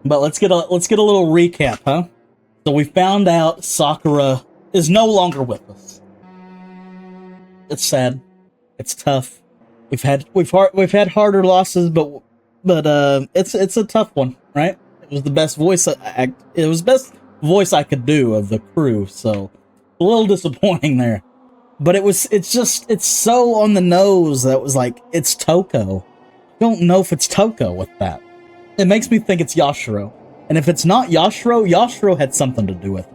But let's get a little recap, huh? So we found out Sakura is no longer with us. It's sad. It's tough. We've had harder losses, but it's a tough one, right? It was the best voice best voice I could do of the crew, so a little disappointing there. But it's so on the nose that it was like, it's Toko. I don't know if it's Toko with that. It makes me think it's Yashiro. And if it's not Yashiro, Yashiro had something to do with it.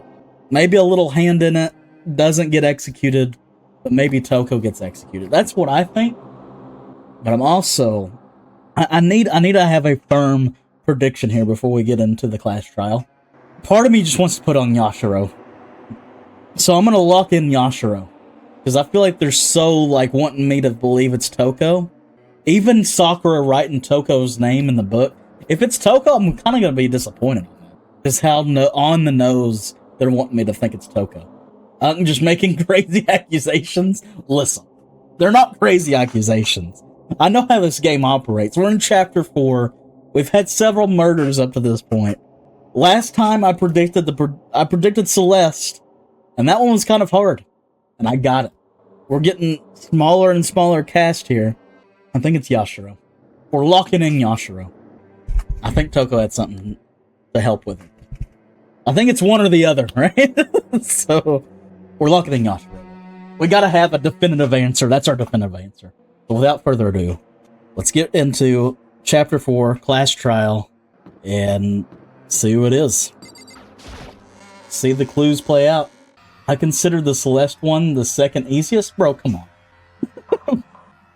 Maybe a little hand in it, doesn't get executed, but maybe Toko gets executed. That's what I think. But I'm also... I need to have a firm prediction here before we get into the class trial. Part of me just wants to put on Yashiro. So I'm going to lock in Yashiro. Because I feel like they're so, like, wanting me to believe it's Toko. Even Sakura writing Toko's name in the book. If it's Toko, I'm kind of going to be disappointed on that. Because how on the nose they're wanting me to think it's Toko. I'm just making crazy accusations. Listen, they're not crazy accusations. I know how this game operates. We're in Chapter 4. We've had several murders up to this point. Last time I predicted Celeste, and that one was kind of hard. And I got it. We're getting smaller and smaller cast here. I think it's Yashiro. We're locking in Yashiro. I think Toko had something to help with it. I think it's one or the other, right? So, we're locking in Yashiro. We gotta have a definitive answer. That's our definitive answer. So without further ado, let's get into Chapter 4, Class Trial, and see who it is. See the clues play out. I consider the Celeste one the second easiest? Bro, come on.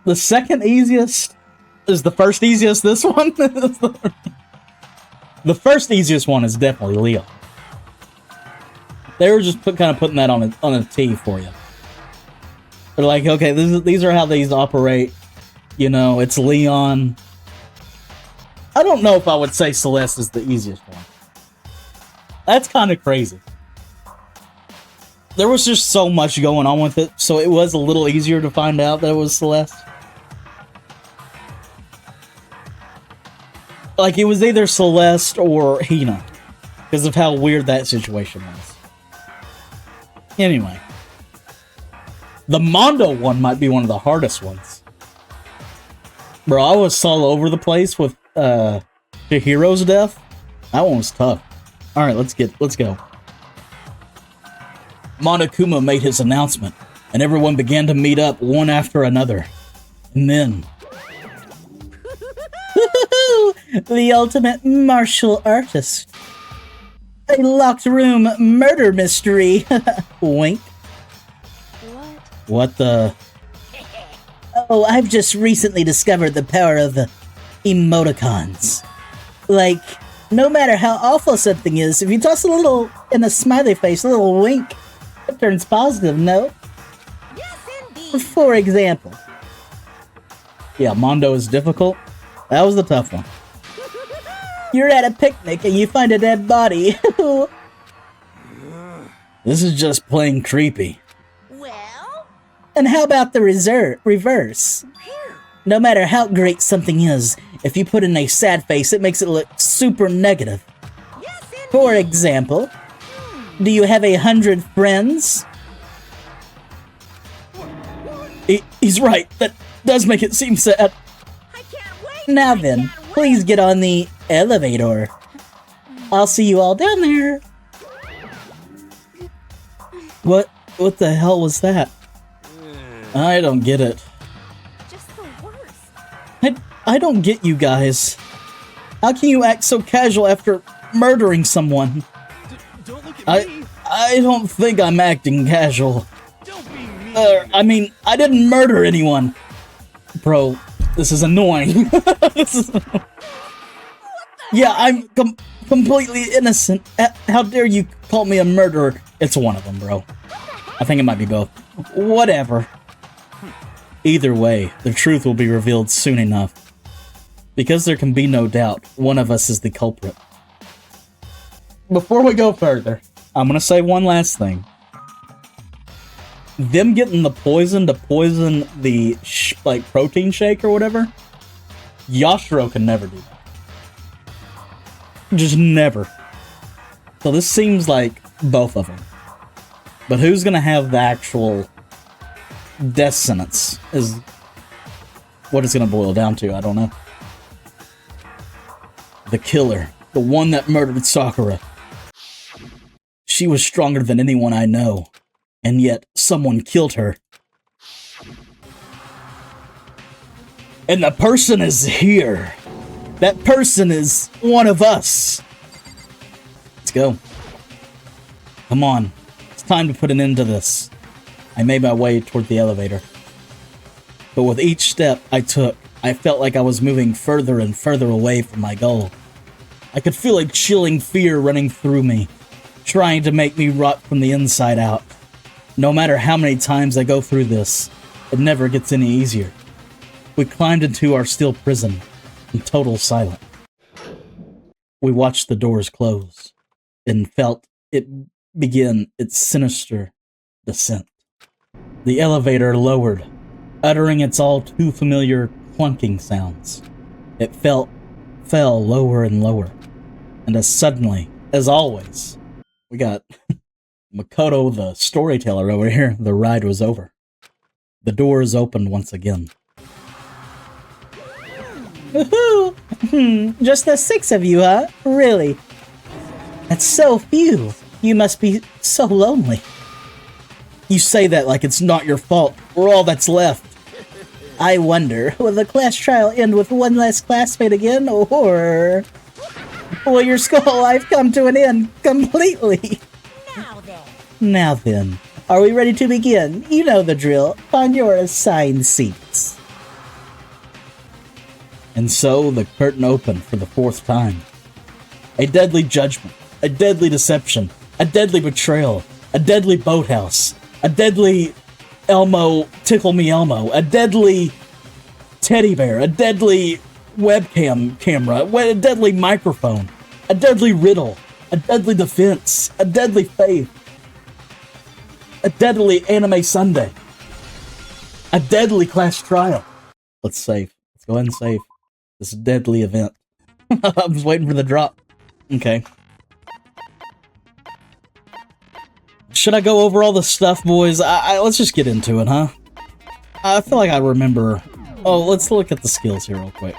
The second easiest is the first easiest, this one? The first easiest one is definitely Leon. They were just kind of putting that on a T for you. They're like, okay, these are how these operate. You know, it's Leon. I don't know if I would say Celeste is the easiest one. That's kind of crazy. There was just so much going on with it, so it was a little easier to find out that it was Celeste. Like, it was either Celeste or Hina, because of how weird that situation was. Anyway. The Mondo one might be one of the hardest ones. Bro, I was all over the place with Chihiro's death. That one was tough. Alright, let's go. Monokuma made his announcement, and everyone began to meet up one after another. And then... the ultimate martial artist. A locked room murder mystery. Wink. What the... Oh, I've just recently discovered the power of emoticons. Like, no matter how awful something is, if you toss a little in a smiley face, a little wink, it turns positive, no? Yes, indeed. For example. Yeah, Mondo is difficult. That was the tough one. You're at a picnic and you find a dead body. This is just plain creepy. Well? And how about the reverse? No matter how great something is, if you put in a sad face, it makes it look super negative. Yes, for example, do you have 100 friends? He's right. That does make it seem sad. I can't wait. Now then, please get on the elevator. I'll see you all down there. What the hell was that? I don't get it. Just the worst. I don't get you guys. How can you act so casual after murdering someone? Don't look at me. I don't think I'm acting casual. Don't be mean. I mean, I didn't murder anyone. Bro, this is annoying. Yeah, I'm completely innocent. How dare you call me a murderer? It's one of them, bro. I think it might be both. Whatever. Either way, the truth will be revealed soon enough. Because there can be no doubt, one of us is the culprit. Before we go further, I'm gonna say one last thing. Them getting the poison to poison the, protein shake or whatever, Yashiro can never do that. Just never. So this seems like both of them. But who's gonna have the actual death sentence is what it's gonna boil down to. I don't know. The killer. The one that murdered Sakura. She was stronger than anyone I know. And yet, someone killed her. And the person is here. That person is one of us. Let's go. Come on. It's time to put an end to this. I made my way toward the elevator. But with each step I took, I felt like I was moving further and further away from my goal. I could feel a chilling fear running through me, trying to make me rot from the inside out. No matter how many times I go through this, it never gets any easier. We climbed into our steel prison in total silence. We watched the doors close and felt it begin its sinister descent. The elevator lowered, uttering its all too familiar clunking sounds. It fell lower and lower. And as suddenly, as always, we got Makoto the storyteller over here. The ride was over. The doors opened once again. Woohoo! Just the 6 of you, huh? Really? That's so few. You must be so lonely. You say that like it's not your fault. We're all that's left. I wonder, will the class trial end with one less classmate again, or will your school life come to an end completely? Now then, are we ready to begin? You know the drill. Find your assigned seats. And so the curtain opened for the 4th time. A deadly judgment, a deadly deception, a deadly betrayal, a deadly boathouse, a deadly Elmo, Tickle Me Elmo, a deadly teddy bear, a deadly webcam camera, a deadly microphone, a deadly riddle, a deadly defense, a deadly faith, a deadly anime Sunday, a deadly class trial. Let's save. Let's go ahead and save this deadly event. I was waiting for the drop. Okay. Should I go over all the stuff, boys? Let's just get into it, huh? I feel like I remember... Oh, let's look at the skills here real quick.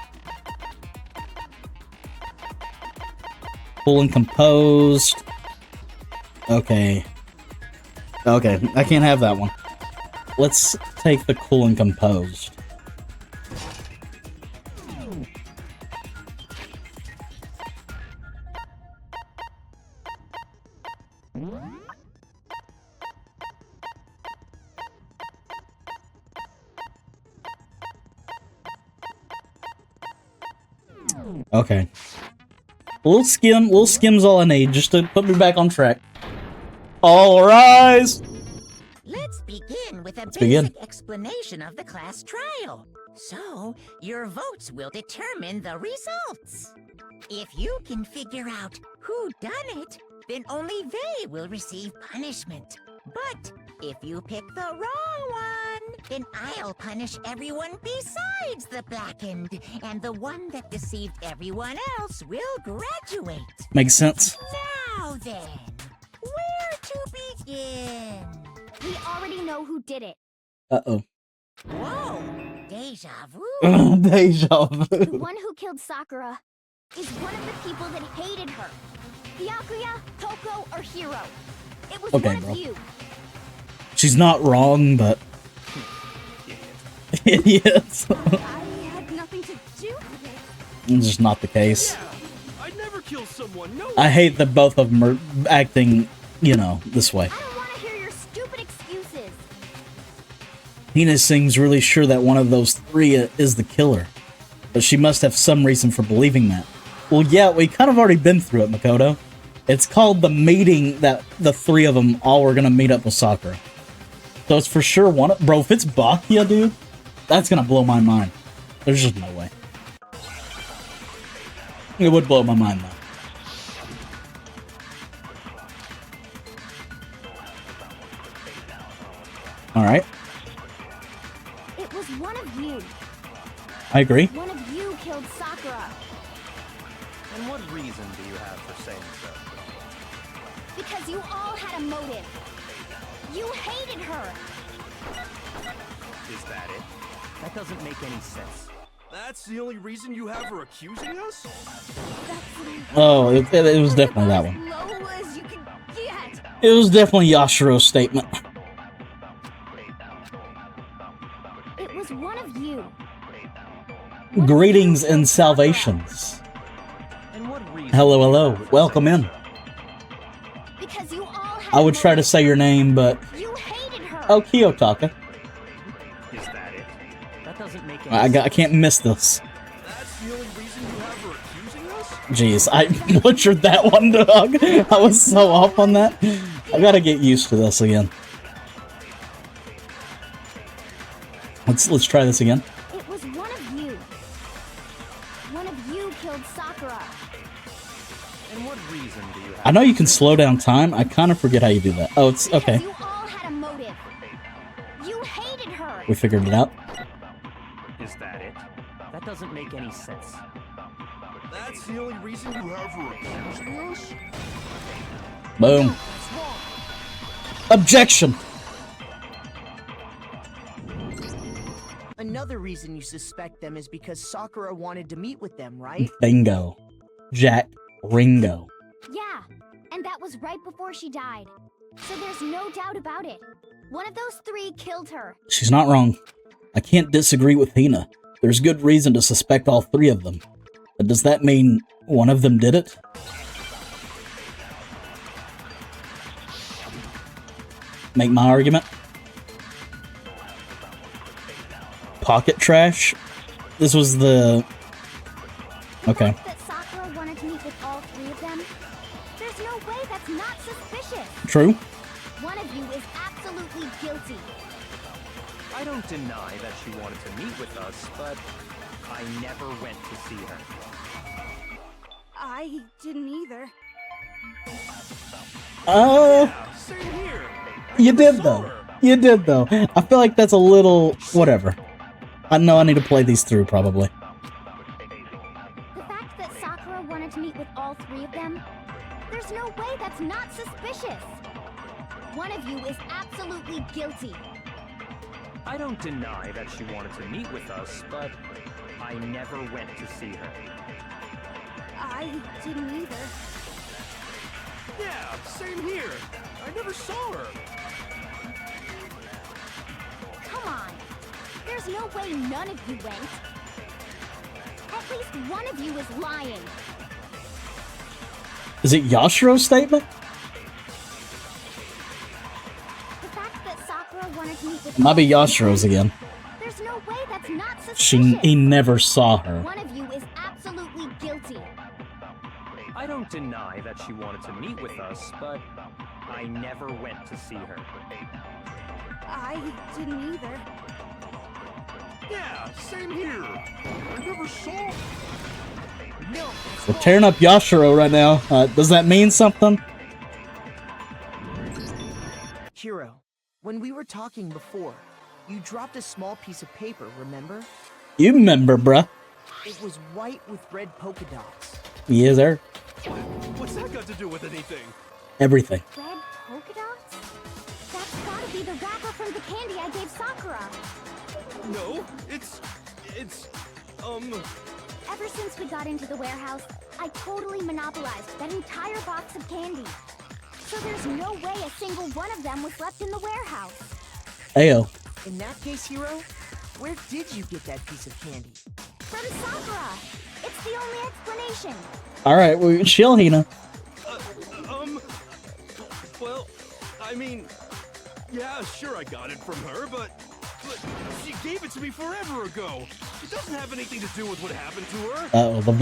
Cool and composed. Okay. Okay, I can't have that one. Let's take the cool and composed. Okay. Little skim's all I need, just to put me back on track. All rise! Let's begin with a basic explanation of the class trial. So, your votes will determine the results. If you can figure out who done it, then only they will receive punishment. But if you pick the wrong one, then I'll punish everyone besides the blackened, and the one that deceived everyone else will graduate. Makes sense. Now then, where to begin? We already know who did it. Uh-oh. Whoa, deja vu. Deja vu. The one who killed Sakura is one of the people that hated her. Byakuya, Toko, or Hiro. It was Okay, one bro. of you. She's not wrong, but... Idiots. I had nothing to do with it. It's just not the case. I never kill someone, no. I hate that both of them are acting, you know, this way. I don't want to hear your stupid excuses. Hina seems really sure that one of those 3 is the killer. But she must have some reason for believing that. Well, yeah, we kind of already been through it, Makoto. It's called the meeting that the 3 of them all were gonna meet up with Sakura. So it's for sure one of... Bro, if it's Bakuya, dude, that's gonna blow my mind. There's just no way. It would blow my mind, though. Alright. It was one of you. I agree. One of you killed Sakura. And what reason do you have for saying so? Because you all had a motive. You hated her. Is that it? That doesn't make any sense. That's the only reason you have her accusing us? Oh, it was definitely that one. As low as you can get. It was definitely Yashiro's statement. It was one of you. Greetings and salvations. And what reason? Hello, hello. Welcome in. Because you all had I would a try to motive. say your name, but... You hated her. Oh, Kiyotaka. Is that it? That doesn't make any sense. I can't miss this. That's the only reason you have her accusing us? Jeez, I butchered that one, dog. I was so off on that. I gotta get used to this again. Let's try this again. It was one of you. One of you killed Sakura. And what reason do you have? I know you can slow down time. I kind of forget how you do that. Oh, it's Because okay. you all had a motive. You hated her. We figured it out. Is that it? That doesn't make any sense. That's the only reason you have her accusing us? Boom. That's wrong. Objection. Another reason you suspect them is because Sakura wanted to meet with them, right? Bingo. Jack Ringo. Yeah, and that was right before she died. So there's no doubt about it. One of those three killed her. She's not wrong. I can't disagree with Hina. There's good reason to suspect all three of them. But does that mean one of them did it? Make my argument. Pocket trash? This was the... Okay. That Sakura wanted to meet with all three of them? There's no way that's not suspicious. True. One of you is absolutely guilty. I don't deny that she wanted to meet with us, but I never went to see her. I didn't either. Oh, Same here. you did though. You did though. I feel like that's a little... whatever. I know I need to play these through, probably. The fact that Sakura wanted to meet with all three of them? There's no way that's not suspicious. One of you is absolutely guilty. I don't deny that she wanted to meet with us, but I never went to see her. I didn't either. Yeah, same here. I never saw her. Come on. There's no way none of you went. At least one of you is lying. Is it Yashiro's statement? The fact that Sakura wanted to meet with Might be all three of Yashiro's them, again. There's no way that's not suspicious. He never saw her. One of you is absolutely guilty. I don't deny that she wanted to meet with us, but I never went to see her. I didn't either. Yeah, same here. I never saw her. No. We're tearing up Yashiro right now. Does that mean something? Hiro, when we were talking before, you dropped a small piece of paper, remember? You remember, bruh. It was white with red polka dots. Yes, sir. What's that got to do with anything? Everything. Red polka dots? That's gotta be the wrapper from the candy I gave Sakura. No, it's, Ever since we got into the warehouse, I totally monopolized that entire box of candy. So there's no way a single one of them was left in the warehouse. Ayo. In that case, Hiro, where did you get that piece of candy? From Sakura. It's the only explanation. Alright, well, chill, Hina. well, I mean, yeah, sure I got it from her, but she gave it to me forever ago. It doesn't have anything to do with what happened to her. Uh-oh, the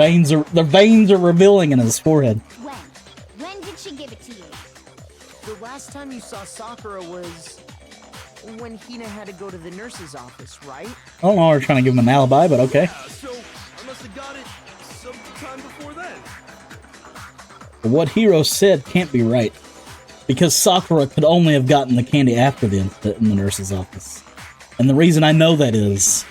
veins are revealing in his forehead. When? When did she give it to you? The last time you saw Sakura was when Hina had to go to the nurse's office, right? I don't know, we're trying to give him an alibi, but okay. Yeah, so I must have got it sometime before then. What Hiro said can't be right. Because Sakura could only have gotten the candy after the incident in the nurse's office. And the reason I know that is...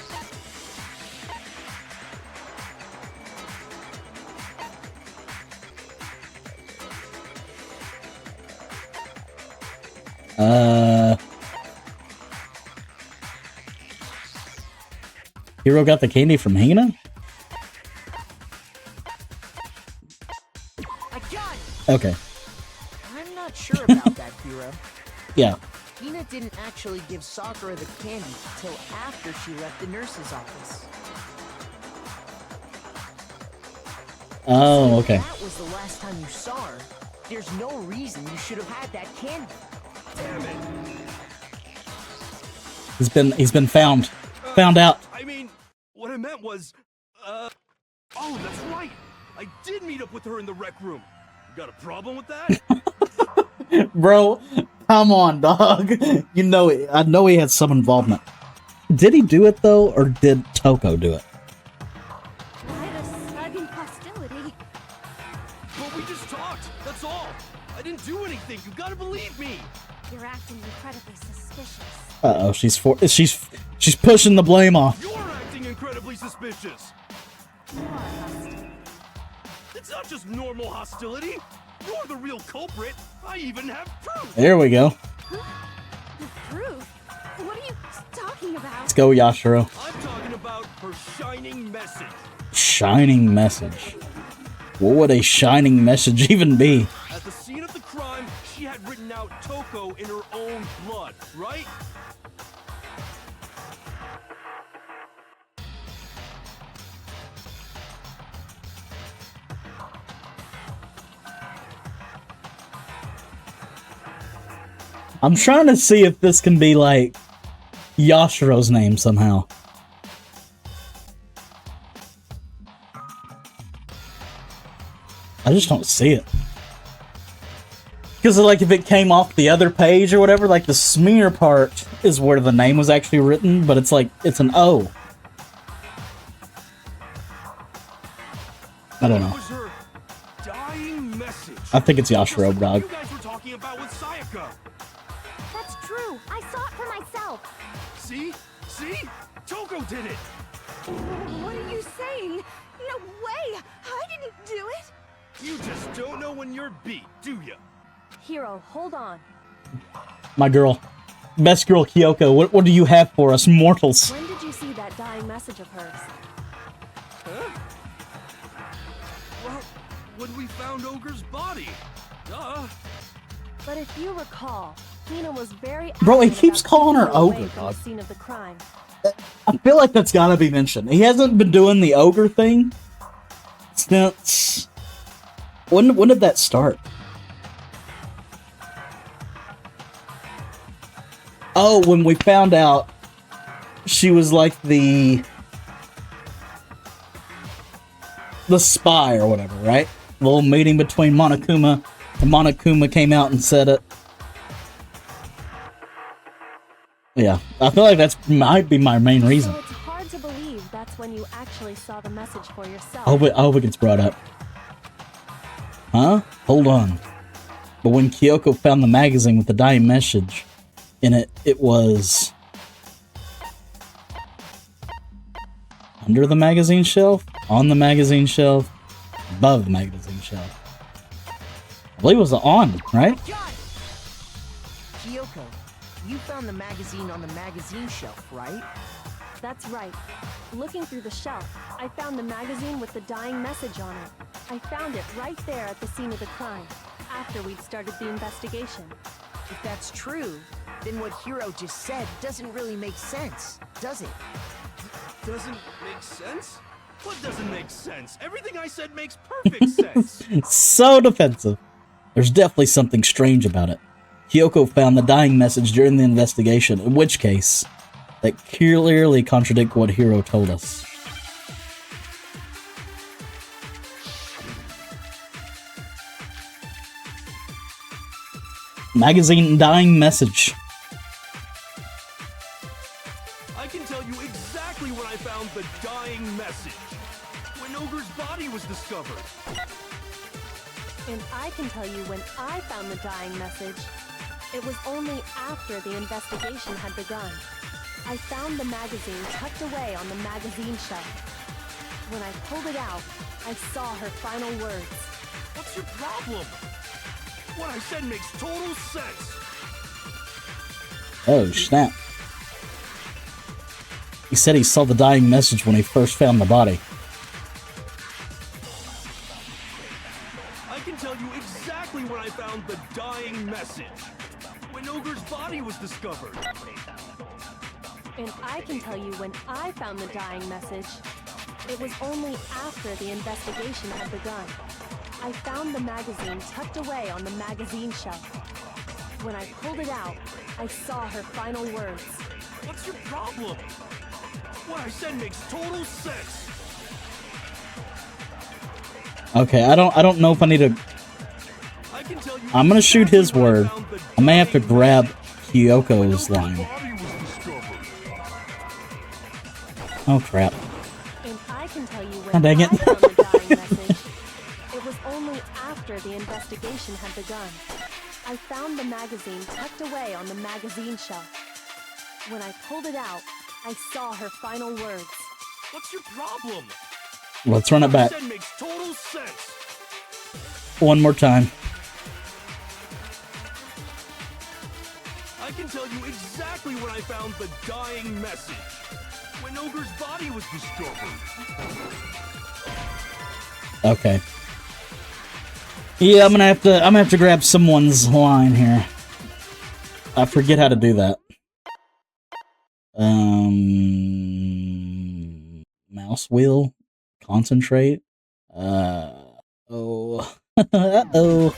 Hiro got the candy from Hina? I got it! Okay. I'm not sure about that, Hiro. Yeah. Hina didn't actually give Sakura the candy till after she left the nurse's office. Oh, So okay. That was the last time you saw her. There's no reason you should have had that candy. Damn it. He's been found. Found out. I mean, what I meant was, oh, that's right. I did meet up with her in the rec room. You got a problem with that? Bro, come on, dog. You know it. I know he had some involvement. Did he do it though, or did Toko do it? I had a sudden hostility. But we just talked. That's all. I didn't do anything. You gotta believe me. You're acting incredibly suspicious. Uh-oh, she's pushing the blame off. You're acting incredibly suspicious. You are hostile. It's not just normal hostility. You're the real culprit. I even have proof. There we go. The proof? What are you talking about? Let's go, Yashiro. I'm talking about her shining message. Shining message. What would a shining message even be? At the scene of the crime, she had written out Toko in her own blood, right? I'm trying to see if this can be like Yashiro's name somehow. I just don't see it. Because like if it came off the other page or whatever, like the smear part is where the name was actually written, but it's like, it's an O. I don't know. It was her dying message. I think it's Yashiro, Just like dog. you guys were talking about with Sayaka. That's true. I saw it for myself. See? See? Toko did it. What are you saying? No way! I didn't do it! You just don't know when you're beat, do ya? Hiro, hold on. My girl. Best girl, Kyoko. What do you have for us mortals? When did you see that dying message of hers? Huh? Well, when we found Ogre's body. Duh. But if you recall, Hina was very Bro, he adamant keeps about calling her keeping away Ogre, from dog. the scene of the crime. I feel like that's gotta be mentioned. He hasn't been doing the ogre thing since... When did that start? Oh, when we found out she was like the spy or whatever, right? The little meeting between Monokuma, and Monokuma came out and said it. Yeah, I feel like that's might be my main reason. So it's hard to believe that's when you actually saw the message for yourself. I hope it gets brought up. Huh? Hold on. But when Kyoko found the magazine with the dying message in it, it was under the magazine shelf, on the magazine shelf, above the magazine shelf. I believe it was on, right? Got it! Kyoko, you found the magazine on the magazine shelf, right? That's right. Looking through the shelf, I found the magazine with the dying message on it. I found it right there at the scene of the crime, after we'd started the investigation. If that's true, then what Hiro just said doesn't really make sense, does it? Doesn't make sense? What doesn't make sense? Everything I said makes perfect sense. So defensive. There's definitely something strange about it. Kyoko found the dying message during the investigation, in which case, that clearly contradict what Hiro told us. Magazine dying message. I can tell you exactly when I found the dying message. When Ogre's body was discovered. And I can tell you when I found the dying message. It was only after the investigation had begun. I found the magazine tucked away on the magazine shelf. When I pulled it out, I saw her final words. What's your problem? What I said makes total sense. Oh, snap. He said he saw the dying message when he first found the body. I can tell you exactly when I found the dying message. When Ogre's body was discovered. And I can tell you when I found the dying message. It was only after the investigation had begun. I found the magazine tucked away on the magazine shelf. When I pulled it out, I saw her final words. What's your problem? What I said makes total sense. Okay, I don't know if I need to. I can tell you I'm gonna shoot his exactly when I word. found the I may have to dying grab message. Kyoko's When line. Ogre's body was discovered. Oh crap. And I can tell you when Oh, dang I it. found the dying message. It was only after the investigation had begun. I found the magazine tucked away on the magazine shelf. When I pulled it out, I saw her final words. What's your problem? Let's run it back. What I said makes total sense. One more time. I can tell you exactly when I found the dying message. When Ogre's body was discovered. Okay. Yeah, I'm gonna have to grab someone's line here. I forget how to do that. Mouse wheel, concentrate. Oh, uh-oh.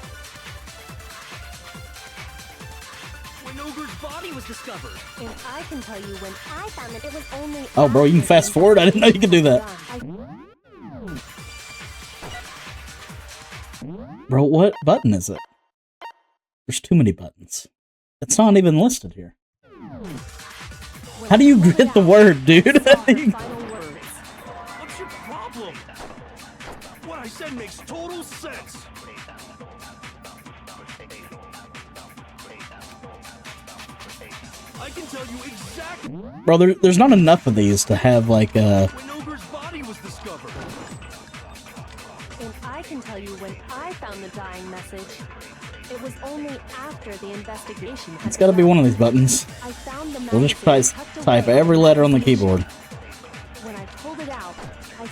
When Ogre's body was discovered. And I can tell you when I found it, it was only. Oh, bro, you can after fast the forward? I didn't know you could do that. investigation Bro, what button is it? There's too many buttons. It's not even listed here. When How do I you pulled it get the out, word, dude? I saw her final words. What's your problem? What I said makes total sense. I can tell you exactly Bro, there's not enough of these to have, like, when Ogre's body was discovered. And I can tell you when I found the dying message. It was only after the investigation had It's gotta be begun. one of these buttons. I found the We'll just magazine type tucked away every on letter on the magazine keyboard. shelf. When I pulled it out, I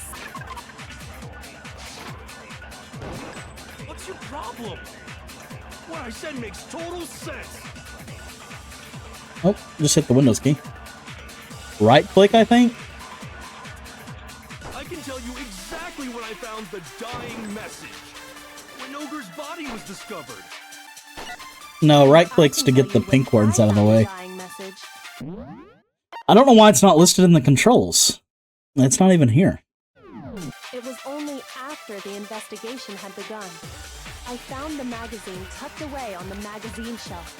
What's your problem? What I said makes total sense. Oh, just hit the Windows key. Right click, I think? I can tell you exactly when I found the dying message. When Ogre's body was discovered. No, right I clicks can to tell get the you when pink words I out of the found way. dying message. I don't know why it's not listed in the controls. It's not even here. It was only after the investigation had begun. I found the magazine tucked away on the magazine shelf.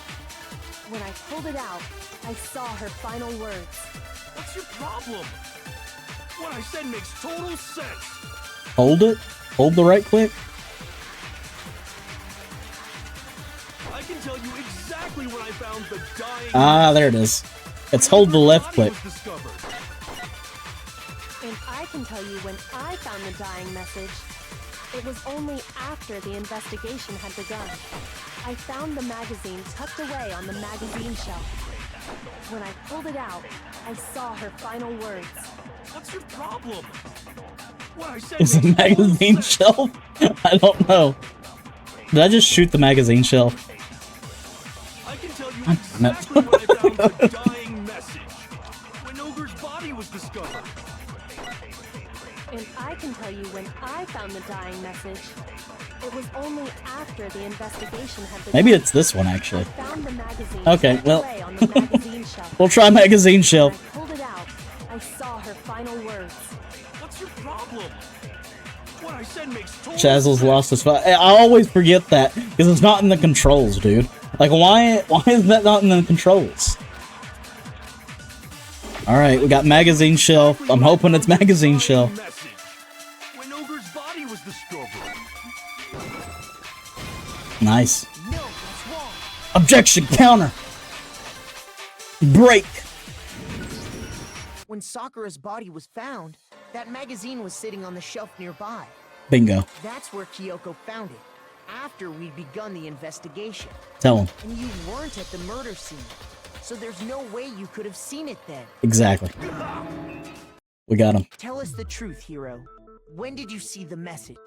When I pulled it out, I saw her final words. What's your problem? What I said makes total sense. Hold it. Hold the right click. I can tell you exactly when I found the dying Ah, there it is. It's hold the left click. was discovered. And I can tell you when I found the dying message. It was only after the investigation had begun. I found the magazine tucked away on the magazine shelf. When I pulled it out, I saw her final words. What's your problem? What I said Is the makes total magazine sense. shelf? I don't know. Did I just shoot the magazine shelf? I can tell you damn it. exactly when I found the dying message. When Ogre's body was discovered. And I can tell you when I found the dying message. It was only after the investigation had begun. Maybe it's this one, I actually. found the magazine Okay, tucked well. away on the magazine shelf. We'll try magazine When I shelf. pulled it out, I saw her final words. What's your problem? What I said makes total Chazzle's sense. lost his file. I always forget that because it's not in the controls, dude. Like, why is that not in the controls? All right, we got magazine shelf. I'm hoping it's magazine shelf. Message. When Ogre's body was discovered. Nice. No, that's wrong. Objection. Counter. Break. When Sakura's body was found, that magazine was sitting on the shelf nearby. Bingo. That's where Kyoko found it, after we'd begun the investigation. Tell him. And you weren't at the murder scene. so there's no way you could have seen it then. Exactly. We got him. Tell us the truth, Hero. When did you see the message?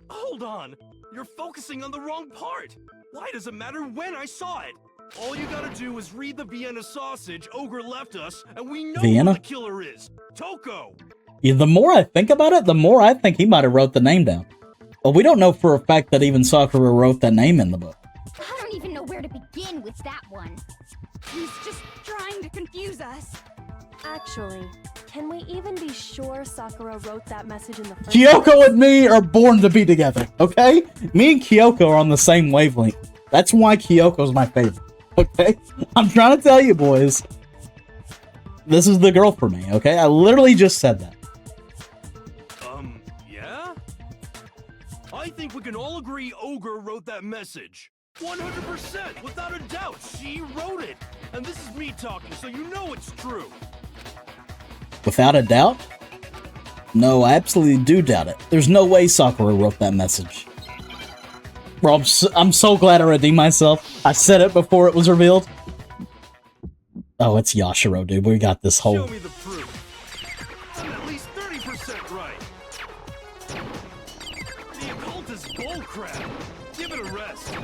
Hold on. You're focusing on the wrong part. Why does it matter when I saw it? All you gotta do is read the Vienna sausage Ogre left us, and we know Vienna? who the killer is. Toko. Yeah, the more I think about it, the more I think he might have wrote the name down. But we don't know for a fact that even Sakura wrote that name in the book. I don't even know where to begin with that one. He's just trying to confuse us. Actually, can we even be sure Sakura wrote that message in the first Kyoko place? and me are born to be together, okay? Me and Kyoko are on the same wavelength. That's why Kyoko's my favorite, okay? I'm trying to tell you, boys. This is the girl for me, okay? I literally just said that. Yeah? I think we can all agree Ogre wrote that message. 100%, without a doubt, she wrote it. And this is me talking, so you know it's true. Without a doubt? No, I absolutely do doubt it. There's no way Sakura wrote that message. Bro, I'm so glad I redeemed myself. I said it before it was revealed. Oh, it's Yashiro, dude. We got this whole... Show me the proof. I'm at least 30% right. The occult is bullcrap. Give it a rest.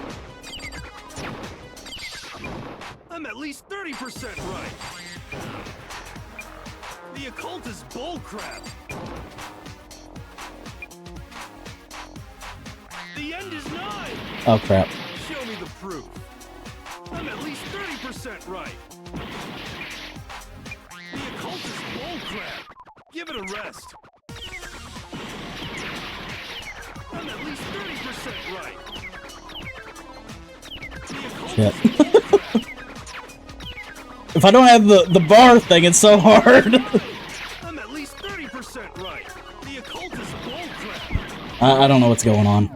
I'm at least 30% right. The occult is bullcrap. The end is nigh. Oh, crap. Show me the proof. I'm at least 30% right. The occult is bullcrap. Give it a rest. I'm at least 30% right. The occult Shit. is bullcrap. If I don't have the bar thing, it's so hard. I'm at least 30% right. The occult is bullcrap. I don't know what's going on.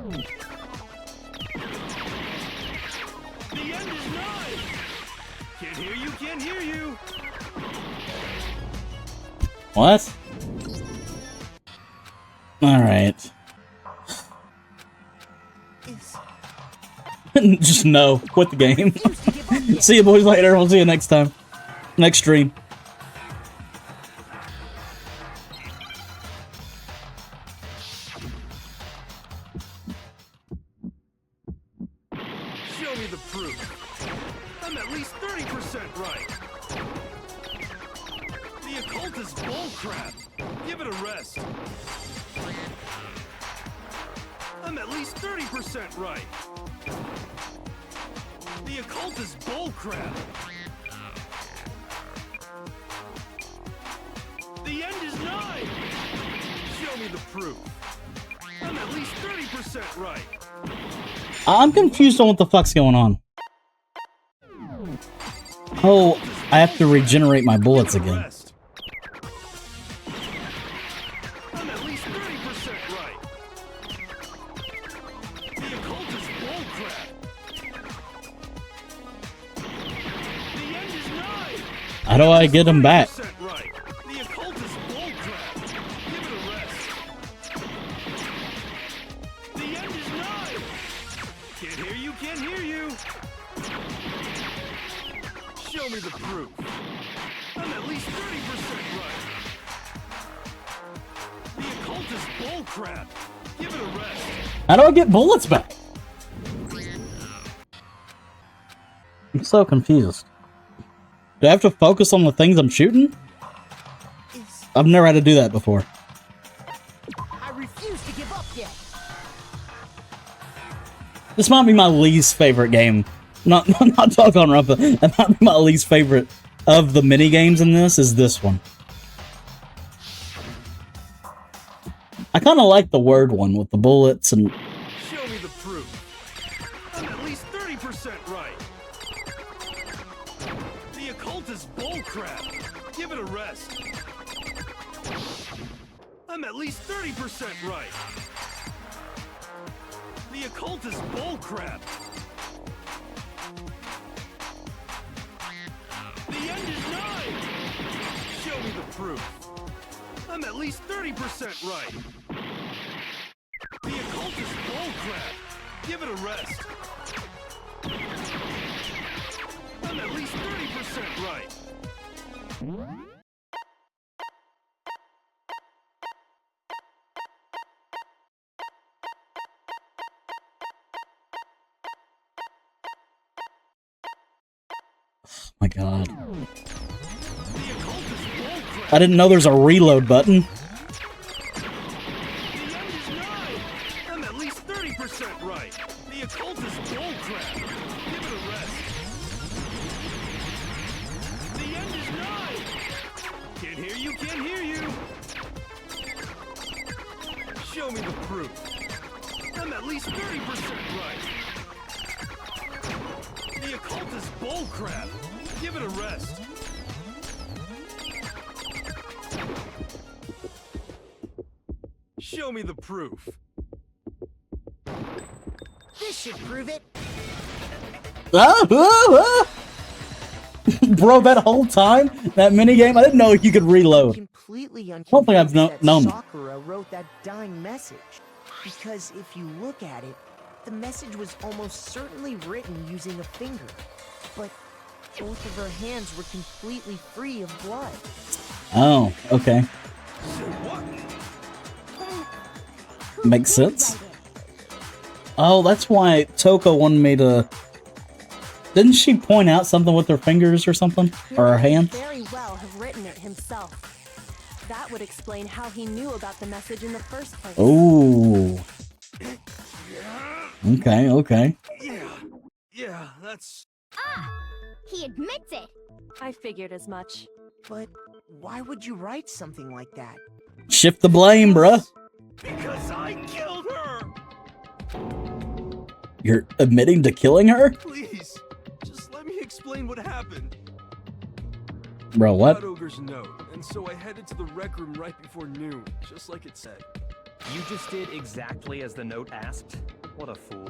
The end is nigh. Can't hear you, can't hear you. What? Alright. Just no. Quit the game. See you boys later. We'll see you next time. Next stream. Show me the proof. I'm at least 30% right. The occult is bullcrap. Give it a rest. I'm at least 30% right. The occult is bullcrap. The end is nigh. Show me the proof. I'm at least 30% right. I'm confused on what the fuck's going on. Oh, I have to regenerate my bullets again. I'm at least 30% right. The occult is bullcrap. The end is nigh. How do I get them back? 30% right. The occult is bullcrap. Give it a rest. The end is nigh. Can't hear you, can't hear you. Show me the proof. I'm at least 30% right. The occult is bullcrap. Give it a rest. How do I get bullets back? I'm so confused. Do I have to focus on the things I'm shooting? I've never had to do that before. I refuse to give up yet. This might be my least favorite game. Not Danganronpa. That might be my least favorite of the mini games in this. Is this one? I kind of like the word one with the bullets and. Show me the proof. I'm at least 30% right. The occult is bullcrap. Give it a rest. I'm at least 30% right. The occult is bullcrap. The end is nigh. Show me the proof. I'm at least 30% right. The occult is bullcrap. Give it a rest. I'm at least least 30% right. My God. I didn't know there's a reload button. The end is nigh. I'm at least 30% right. The occult is bullcrap. Give it a rest. The end is nigh. Can't hear you, can't hear you. Show me the proof. I'm at least 30% right. The occult is bullcrap. Give it a rest. Show me the proof. This should prove it. Bro, that whole time, that minigame, I didn't know you could reload. Completely I don't think I've unconvinced that known that. Sakura wrote that dying message. Because if you look at it, the message was almost certainly written using a finger. But both of her hands were completely free of blood. Oh, okay. Makes sense. Oh, that's why Toko wanted me to... Didn't she point out something with her fingers or something? Or her hands? Very well have written it himself. That would explain how he knew about the message in the first place. Oh. Okay, okay. Yeah, that's... Ah! He admits it! I figured as much. But why would you write something like that? Shift the blame, bruh. Because I killed her! You're admitting to killing her? Please, just let me explain what happened. Bro, I what? got Ogre's note, and so I headed to the rec room right before noon, just like it said. You just did exactly as the note asked? What a fool.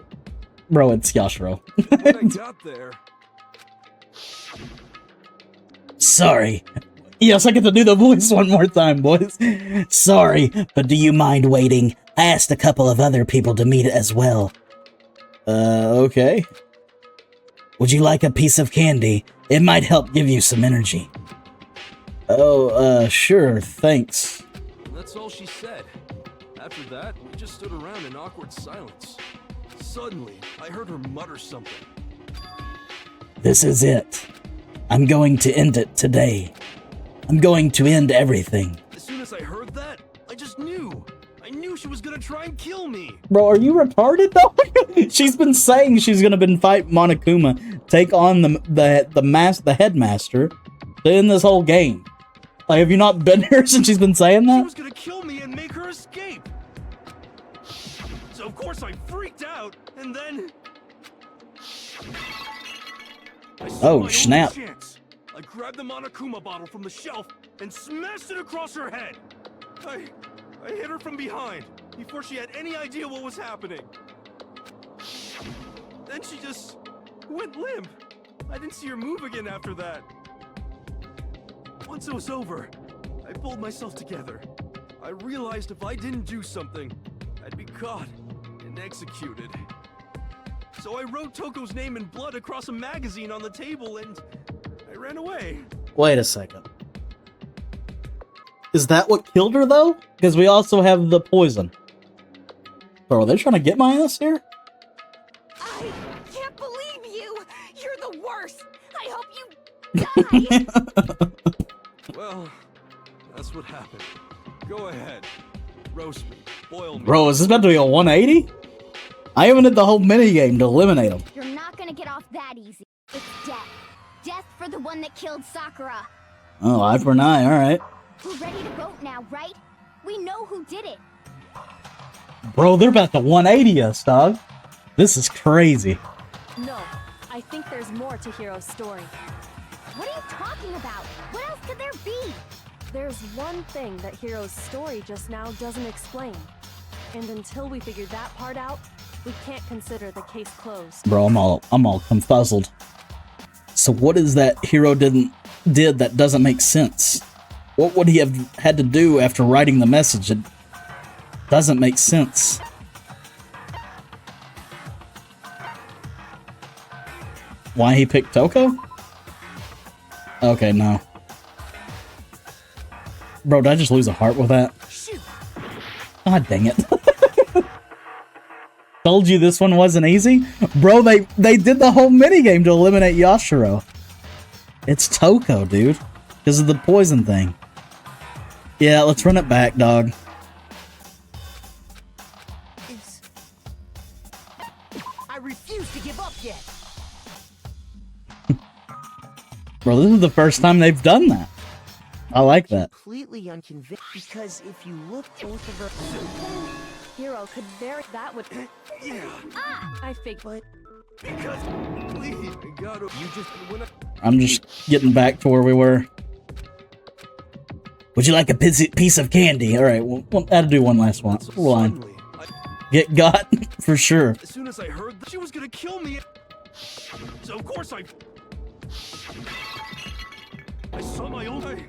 Bro, it's Yashiro. When I got there... Sorry. Yes, I get to do the voice one more time, boys. Sorry, but do you mind waiting? I asked a couple of other people to meet as well. Okay. Would you like a piece of candy? It might help give you some energy. Oh, sure, thanks. That's all she said. After that, we just stood around in awkward silence. Suddenly, I heard her mutter something. This is it. I'm going to end it today. I'm going to end everything. As soon as I heard that, I just knew. I knew she was gonna try and kill me. Bro, are you retarded though? She's been saying she's gonna fight Monokuma, take on the headmaster, to end this whole game. Like, have you not been here since she's been saying She that? was gonna kill me and make her escape. So of course I freaked out, and then... I saw Oh, my only snap. chance. I grabbed the Monokuma bottle from the shelf and smashed it across her head. I hit her from behind before she had any idea what was happening. Then she just went limp. I didn't see her move again after that. Once it was over, I pulled myself together. I realized if I didn't do something, I'd be caught and executed. So I wrote Toko's name in blood across a magazine on the table and I ran away. Wait a second. Is that what killed her though? Because we also have the poison. Bro, are they trying to get my ass here? I can't believe you! You're the worst! I hope you die! Well, that's what happened. Go ahead. Roast me. Boil me. Bro, is this about to be a 180? I even did the whole minigame to eliminate him. You're not gonna get off that easy. It's death. Death for the one that killed Sakura. Oh, eye for an eye, alright. We're ready to vote now, right? We know who did it. Bro, they're about to 180 us, dog. This is crazy. No, I think there's more to Hiro's story. What are you talking about? What else could there be? There's one thing that Hiro's story just now doesn't explain. And until we figure that part out, we can't consider the case closed. Bro, I'm all confuzzled. So what is that Hiro did that doesn't make sense? What would he have had to do after writing the message? It doesn't make sense. Why he picked Toko? Okay, no. Bro, did I just lose a heart with that? God dang it. Told you this one wasn't easy? Bro, they did the whole minigame to eliminate Yashiro. It's Toko, dude. Because of the poison thing. Yeah, let's run it back, dog. I refuse to give up yet. Bro, this is the first time they've done that. I like that. Completely unconvinced because if you look both of her, Hero could very that would. Yeah. I figured. Because, please, I gotta. You just when I'm just getting back to where we were. Would you like a piece of candy? All right, we'll have to do one last one. Line. Get got for sure. As soon as I heard that she was gonna kill me, so of course I saw my own way.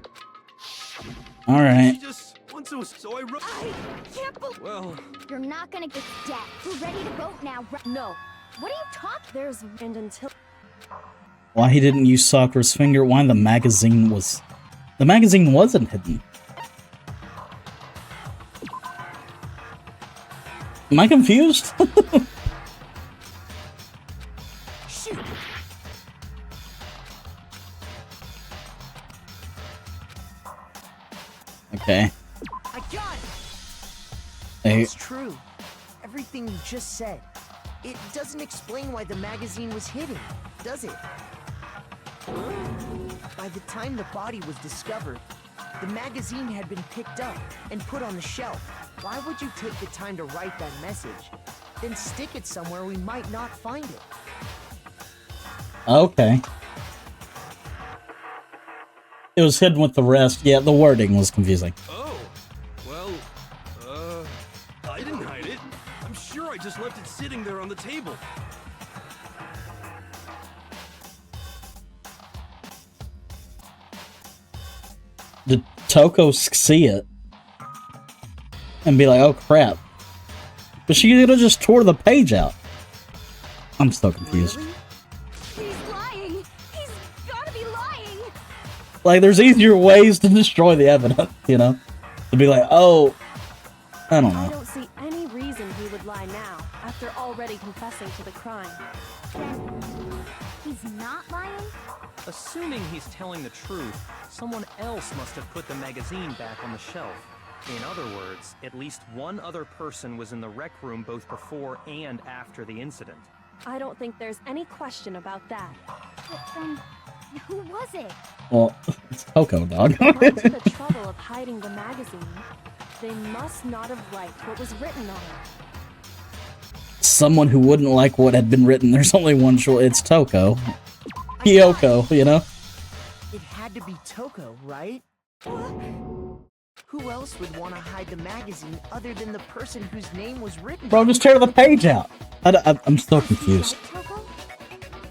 All right. She just wants to, so I run. I can't believe. Well, You're not gonna get dead. We're ready to vote now. No, What are you talking? there's and until Why he didn't use Sakura's finger? Why the magazine was... The magazine wasn't hidden. Am I confused? shoot. Okay. I got it. Hey, It's true. Everything you just said. It doesn't explain why the magazine was hidden, does it? By the time the body was discovered, the magazine had been picked up and put on the shelf. Why would you take the time to write that message? Then stick it somewhere we might not find it. okay. It was hidden with the rest. Yeah, the wording was confusing. oh, well, I didn't hide it. I'm sure I just left it sitting there on the table. Did Toko see it? And be like, oh crap. But she could have just tore the page out. I'm so confused. Really? He's lying. He's gotta be lying. Like, there's easier ways to destroy the evidence, you know? To be like, oh, I don't I know. don't see any reason he would lie now after already confessing to the crime. He's not lying? Assuming he's telling the truth, someone else must have put the magazine back on the shelf. In other words, at least one other person was in the rec room both before and after the incident. I don't think there's any question about that. But then, who was it? Well, it's Toko, dog. Went to the trouble of hiding the magazine. They must not have liked what was written on it. Someone who wouldn't like what had been written. There's only one choice. It's Toko. Kyoko, you know? It had to be Toko, right? Who else would want to hide the magazine other than the person whose name was written? Bro, just tear the page out. I'm still confused. Toko?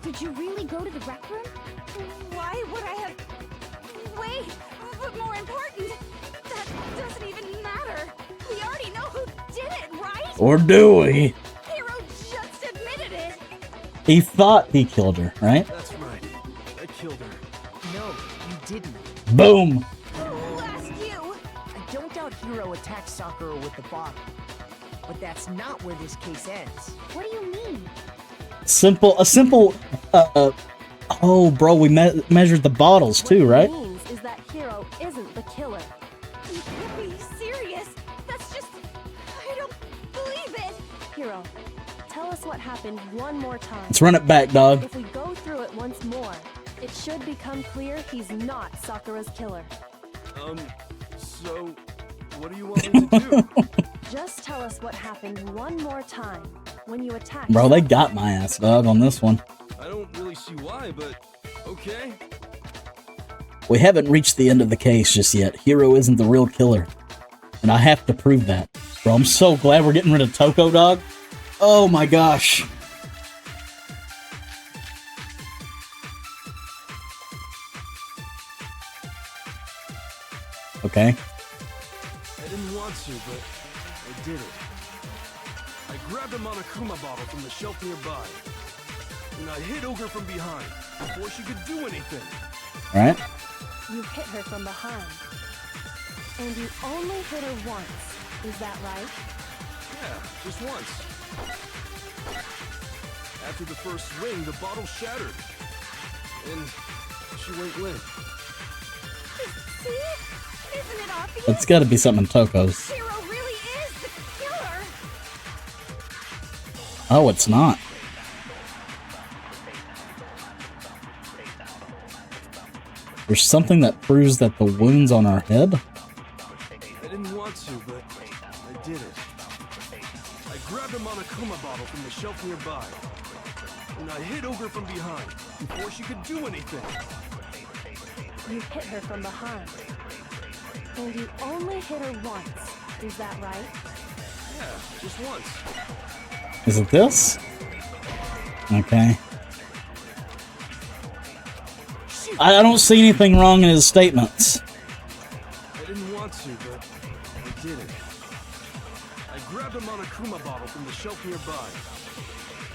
Did you really go to the rec room? Why would I have... Wait, but more important, that doesn't even matter. We already know who did it, right? Or do we? Hero just admitted it. He thought he killed her, right? That's right. I killed her. No, you didn't. Boom! Who asked you? I don't doubt Hiro attacked Sakura with the bottle. But that's not where this case ends. What do you mean? A simple, oh, bro, we measured the bottles too, What right? it means is that Hero isn't the killer. You can't be serious. That's just... I don't believe it. Hero, tell us what happened one more time. Let's run it back, dog. If we go through it once more, it should become clear he's not Sakura's killer. So, what do you want me to do? Just tell us what happened one more time when you attacked. Bro, they Sakura. got my ass, dog, on this one. I don't really see why, but okay. We haven't reached the end of the case just yet. Hiro isn't the real killer. And I have to prove that. Bro, I'm so glad we're getting rid of Toko, dog. Oh my gosh. Okay. I didn't want to, but I did it. I grabbed a Monokuma bottle from the shelf nearby, and I hit Ogre from behind before she could do anything. Right? You hit her from behind. And you only hit her once. Is that right? Yeah, just once. After the first swing, the bottle shattered. And she went limp. See? Isn't it obvious? It's gotta be something in Toko's. Hero really is the killer. Oh, it's not. There's something that proves that the wounds on our head? I didn't want to, but I did it. I grabbed a Monokuma bottle from the shelf nearby. And I hit Ogre from behind before she could do anything. You hit her from behind. And you only hit her once. Is that right? Yeah, just once. Is it this? Okay. I don't see anything wrong in his statements. I didn't want to, but I did it. I grabbed a Monokuma bottle from the shelf nearby.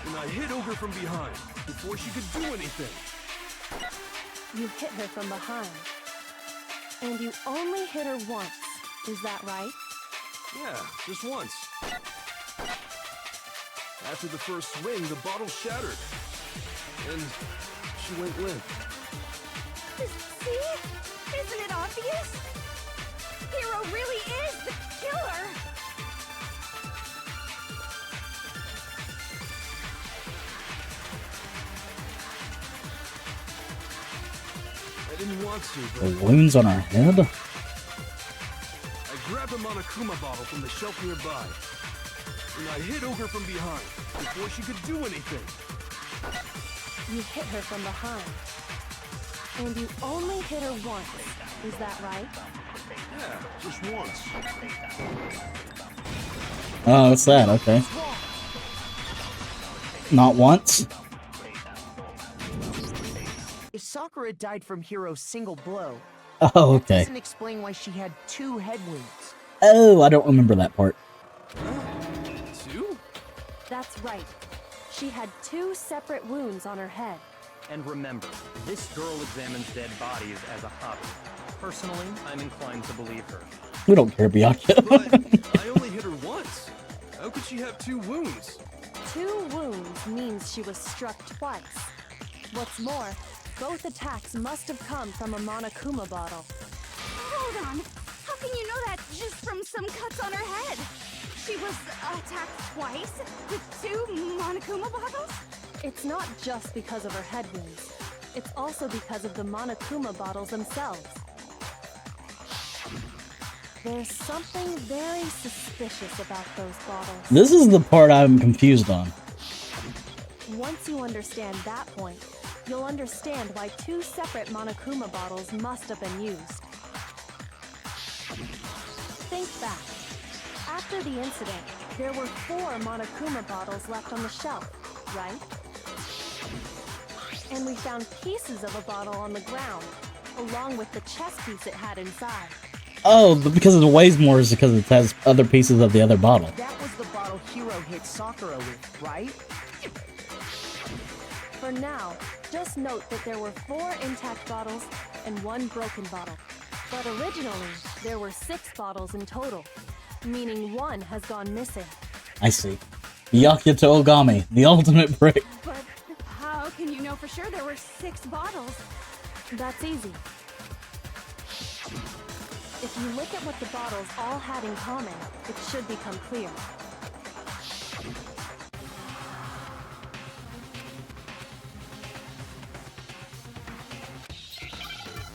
And I hit Ogre from behind before she could do anything. You hit her from behind. And you only hit her once. Is that right? Yeah, just once. After the first swing, the bottle shattered. And she went limp. See? Isn't it obvious? Hero really is the killer. I didn't want to, but The wounds on our head? I grabbed a Monokuma bottle from the shelf nearby. And I hit Ogre from behind before she could do anything. You hit her from behind. And you only hit her once. Is that right? Yeah, just once. Oh, what's that? Okay. Not once? If Sakura died from Hiro's single blow, Oh, that okay. doesn't explain why she had 2 head wounds. Oh, I don't remember that part. Two? That's right. She had 2 separate wounds on her head. And remember, this girl examines dead bodies as a hobby. Personally, I'm inclined to believe her. We don't care, Byakuya. But I only hit her once. How could she have 2 wounds? 2 wounds means she was struck twice. What's more, both attacks must have come from a Monokuma bottle. Hold on. How can you know that just from some cuts on her head? She was attacked twice with 2 Monokuma bottles? It's not just because of her head wounds. It's also because of the Monokuma bottles themselves. There's something very suspicious about those bottles. This is the part I'm confused on. Once you understand that point, you'll understand why 2 separate Monokuma bottles must have been used. Think back. After the incident, there were 4 Monokuma bottles left on the shelf, right? And we found pieces of a bottle on the ground, along with the chess piece it had inside. Oh, but because it weighs more is because it has other pieces of the other bottle. That was the bottle Hiro hit Sakura with, right? For now, just note that there were 4 intact bottles and 1 broken bottle. But originally, there were 6 bottles in total, meaning 1 has gone missing. I see. Byakuya to Ogami, the ultimate prick. But how can you know for sure there were 6 bottles? That's easy. If you look at what the bottles all had in common, it should become clear.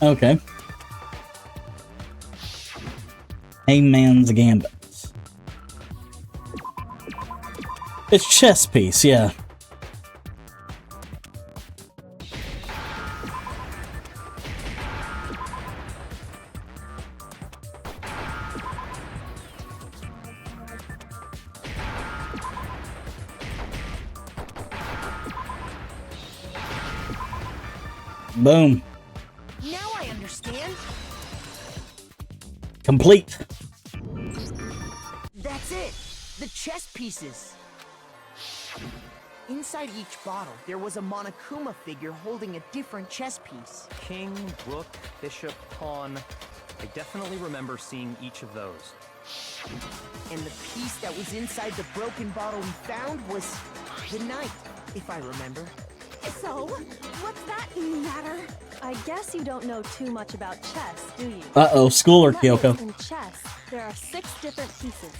Okay. Hangman's Gambit. It's chess piece, yeah. Boom. Now I understand. Complete. That's it. The chess pieces. inside each bottle, there was a Monokuma figure holding a different chess piece. King, rook, bishop, pawn. I definitely remember seeing each of those. And the piece that was inside the broken bottle we found was the knight, if I remember. So, what's that matter? I guess you don't know too much about chess, do you? Uh-oh, schooler, That means Kyoko. in chess, there are 6 different pieces.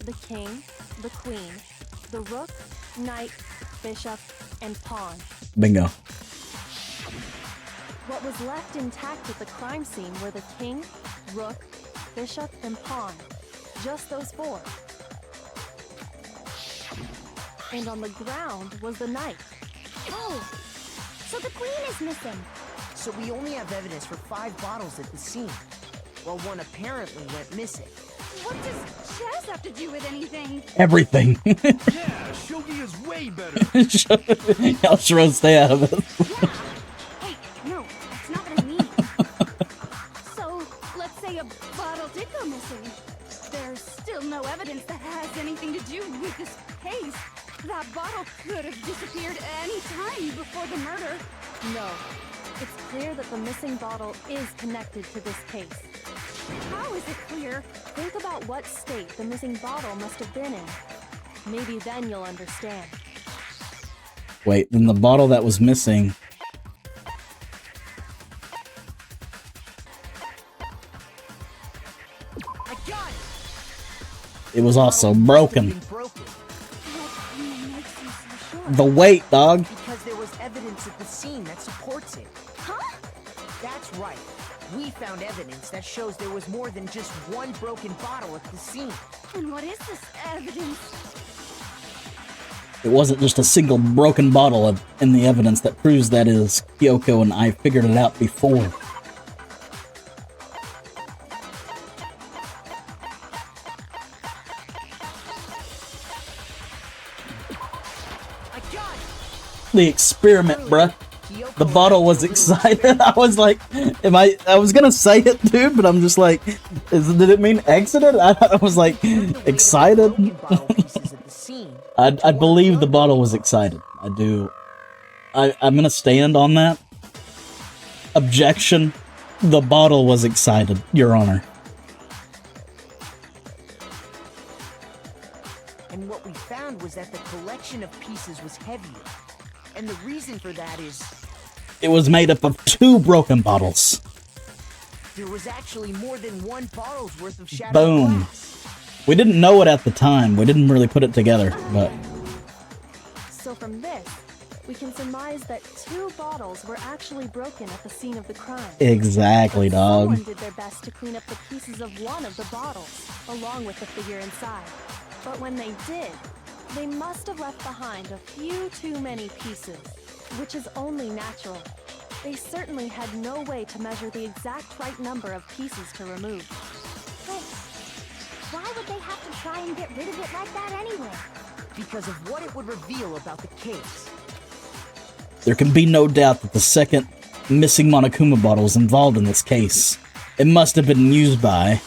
The king, the queen, the rook, knight, bishop, and pawn. Bingo. What was left intact at the crime scene were the king, rook, bishop, and pawn. Just those 4. And on the ground was the knight. Oh, so the queen is missing. So we only have evidence for 5 bottles at the scene, while one apparently went missing. What does chess have to do with anything? Everything. Yeah, shogi is way better. Yashiro, stay out of it. Yeah. Hey, no, that's not what I mean. So, let's say a bottle did go missing. There's still no evidence that has anything to do with this case. That bottle could have disappeared any time before the murder. No. It's clear that the missing bottle is connected to this case. How is it clear? Think about what state the missing bottle must have been in. Maybe then you'll understand. Wait, then the bottle that was missing... I got it! It was also broken. Broken. What makes you so sure? The weight, dog. Because there was evidence at the scene that supports it. Huh? That's right. We found evidence that shows there was more than just one broken bottle at the scene. And what is this evidence? It wasn't just a single broken bottle in the evidence that proves that is Kyoko and I figured it out before. I got it! The experiment, bruh. The bottle was excited. I was like, I was gonna say it, dude, but I'm just like, did it mean exited? I was like, excited? I believe the bottle was excited. I do. I'm gonna stand on that. Objection. The bottle was excited, Your Honor. And what we found was that the collection of pieces was heavier. And the reason for that is... It was made up of 2 broken bottles. there was actually more than one bottle's worth of shattered Boom. glass. We didn't know it at the time. We didn't really put it together, but... So from this, we can surmise that 2 bottles were actually broken at the scene of the crime. Exactly, dog. Someone did their best to clean up the pieces of one of the bottles, along with the figure inside. But when they did, they must have left behind a few too many pieces, which is only natural. They certainly had no way to measure the exact right number of pieces to remove. But why would they have to try and get rid of it like that anyway? Because of what it would reveal about the case. There can be no doubt that the second missing Monokuma bottle was involved in this case. It must have been used by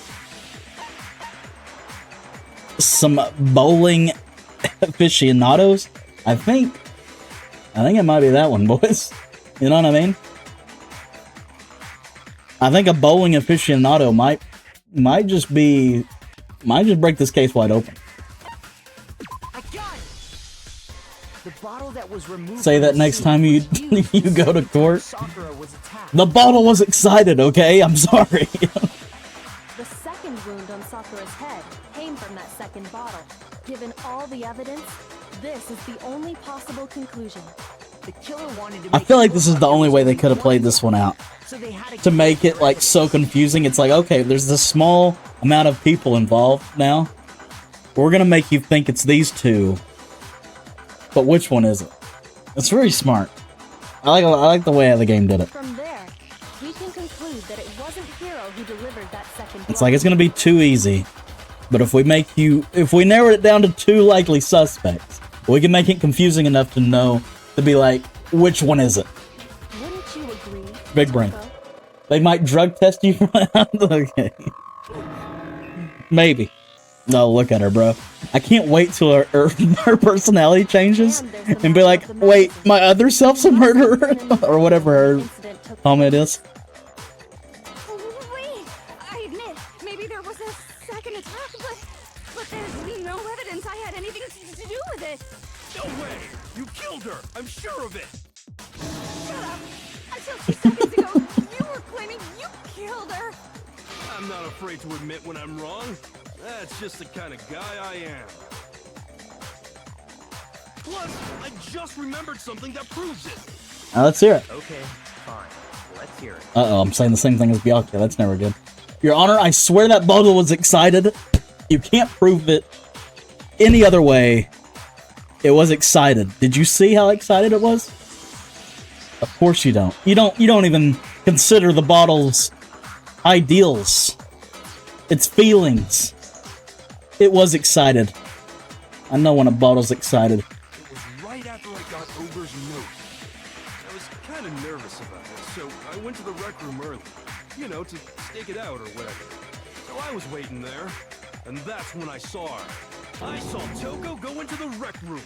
some bowling aficionados, I think. I think it might be that one, boys. You know what I mean? I think a bowling aficionado might just break this case wide open. I got it. The bottle that was removed. Say that next time you you go to court. Sakura was attacked. The bottle was excited, okay? I'm sorry. The second wound on Sakura's head came from that second bottle. Given all the evidence, this is the only possible conclusion. The killer wanted to I make feel it like look this is the there only was way they only could have played one this one out. So they had To make it like so confusing. It's like, okay, there's this small amount of people involved now. We're gonna make you think it's these 2. But which one is it? It's very smart. I like the way the game did it. From there, we can conclude that it wasn't Hiro who delivered that second It's like it's gonna be too easy. But if we narrow it down to 2 likely suspects, we can make it confusing enough to know, to be like, which one is it? Wouldn't you agree? Big brain. Toko? They might drug test you. Okay. Maybe. No, look at her, bro. I can't wait till her personality changes and be like, wait, my other self's a murderer? Or whatever her comment is. Wait, I admit, maybe there was a second attack, but there's no evidence I had anything to do with it. No way! You killed her! I'm sure of it! Shut up! Until 2 seconds ago, you were claiming you killed her. I'm not afraid to admit when I'm wrong. That's just the kind of guy I am. Plus, I just remembered something that proves it. Now let's hear it. Okay, fine. Let's hear it. Uh-oh, I'm saying the same thing as Byakuya. That's never good. Your Honor, I swear that bottle was excited. You can't prove it any other way. It was excited. Did you see how excited it was? Of course you don't. You don't even consider the bottle's ideals. Its feelings. It was excited. I know when a bottle's excited. It was right after I got Ogre's note. I was kind of nervous about it, so I went to the rec room early. You know, to stake it out or whatever. So I was waiting there, and that's when I saw her. I saw Toko go into the rec room.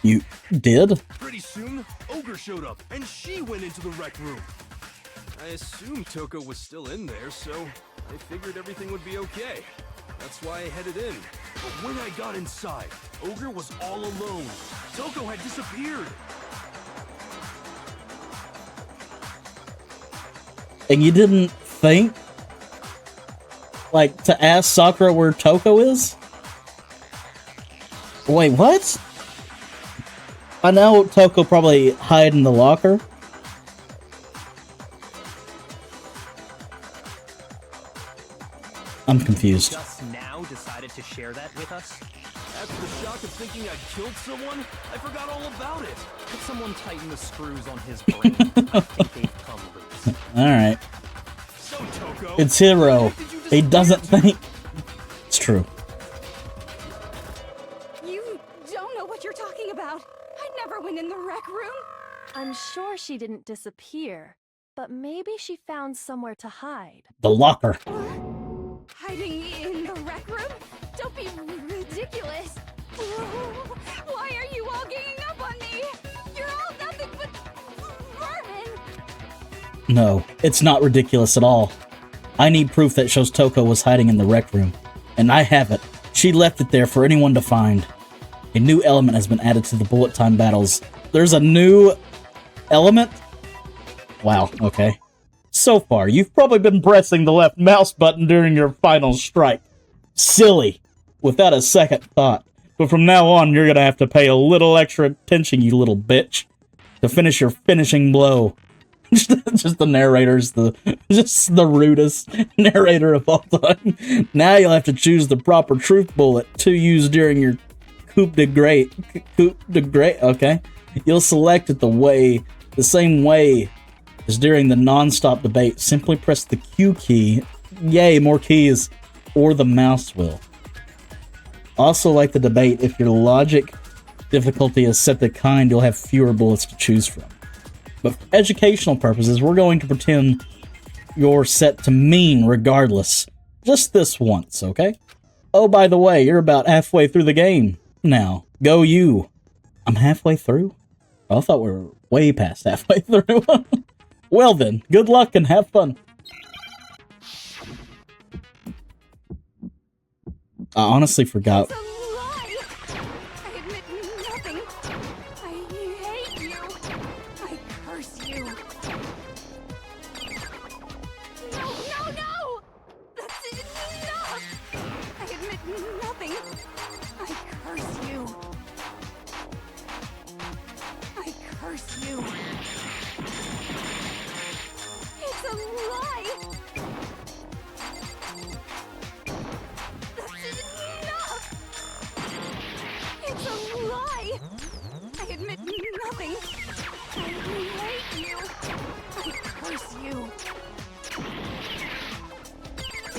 You did? Pretty soon, Ogre showed up, and she went into the rec room. I assumed Toko was still in there, so I figured everything would be okay. That's why I headed in. But when I got inside, Ogre was all alone. Toko had disappeared. And you didn't think, like, to ask Sakura where Toko is? Wait, what? I know Toko probably hid in the locker. I'm confused. Just now decided to share that with us? After the shock of thinking I'd killed someone, I forgot all about it. Could someone tighten the screws on his brain? I think they've come loose. Alright. So, Toko, It's Hiro. did you He doesn't disappear to? think... It's true. You don't know what you're talking about. I never went in the rec room. I'm sure she didn't disappear, but maybe she found somewhere to hide. The locker. Hiding in the rec room? Don't be ridiculous. Why are you all ganging up on me? You're all nothing but vermin. No, it's not ridiculous at all. I need proof that shows Toko was hiding in the rec room. And I have it. She left it there for anyone to find. A new element has been added to the bullet time battles. There's a new element? Wow, okay. So far, you've probably been pressing the left mouse button during your final strike. Silly. Without a second thought. But from now on, you're gonna have to pay a little extra attention, you little bitch. To finish your finishing blow. Just the narrator's just the rudest narrator of all time. Now you'll have to choose the proper truth bullet to use during your coup de grace. Okay. You'll select it the same way as during the nonstop debate. Simply press the Q key, yay, more keys, or the mouse wheel. Also, like the debate, if your logic difficulty is set to kind, you'll have fewer bullets to choose from. But for educational purposes, we're going to pretend you're set to mean regardless. Just this once, okay? Oh, by the way, you're about halfway through the game now. Go you. I'm halfway through? I thought we were way past halfway through. Well then, good luck and have fun. I honestly forgot. It's a lie. I admit nothing. I hate you. I curse you. No! That's enough. I admit nothing. I curse you. I curse you. It's a lie. It's a lie! I admit nothing. I hate you. I curse you.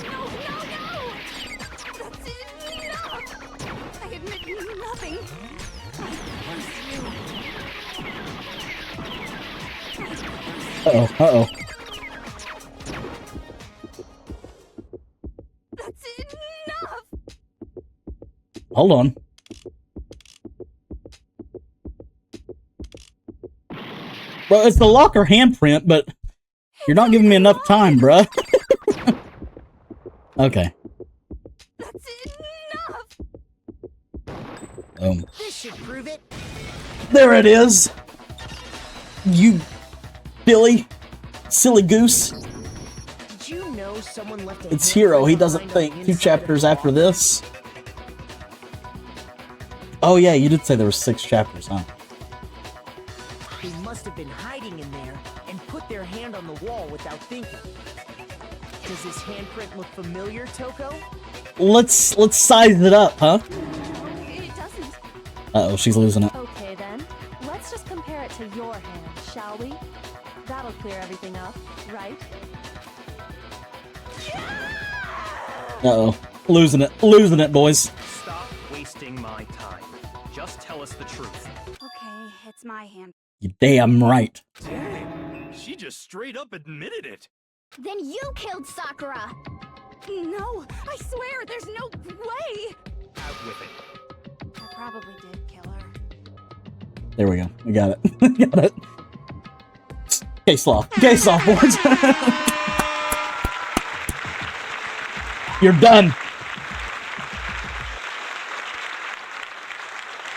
No! That's enough! I admit nothing. I curse you. Uh-oh. That's enough! Hold on. Bro, it's the locker handprint, but you're not giving me enough time, bruh. Okay. That's enough! This should prove it. There it is. You silly goose. Did you know someone left a It's Hero. He handprint doesn't behind on think the 2 inside of chapters the after locker? this. Oh yeah, you did say there were 6 chapters, huh? They must have been hiding in there and put their hand on the wall without thinking. Does this handprint look familiar, Toko? Let's size it up, huh? It doesn't. Uh-oh, she's losing it. Okay then, let's just compare it to your hand, shall we? That'll clear everything up, right? Uh-oh. Losing it, boys. Stop wasting my time. Just tell us the truth. Okay, it's my hand. You damn right. Dang, she just straight up admitted it. Then you killed Sakura! No, I swear, there's no way! Out with it. I probably did kill her. There we go. We got it. Got it. Case law, boys. You're done.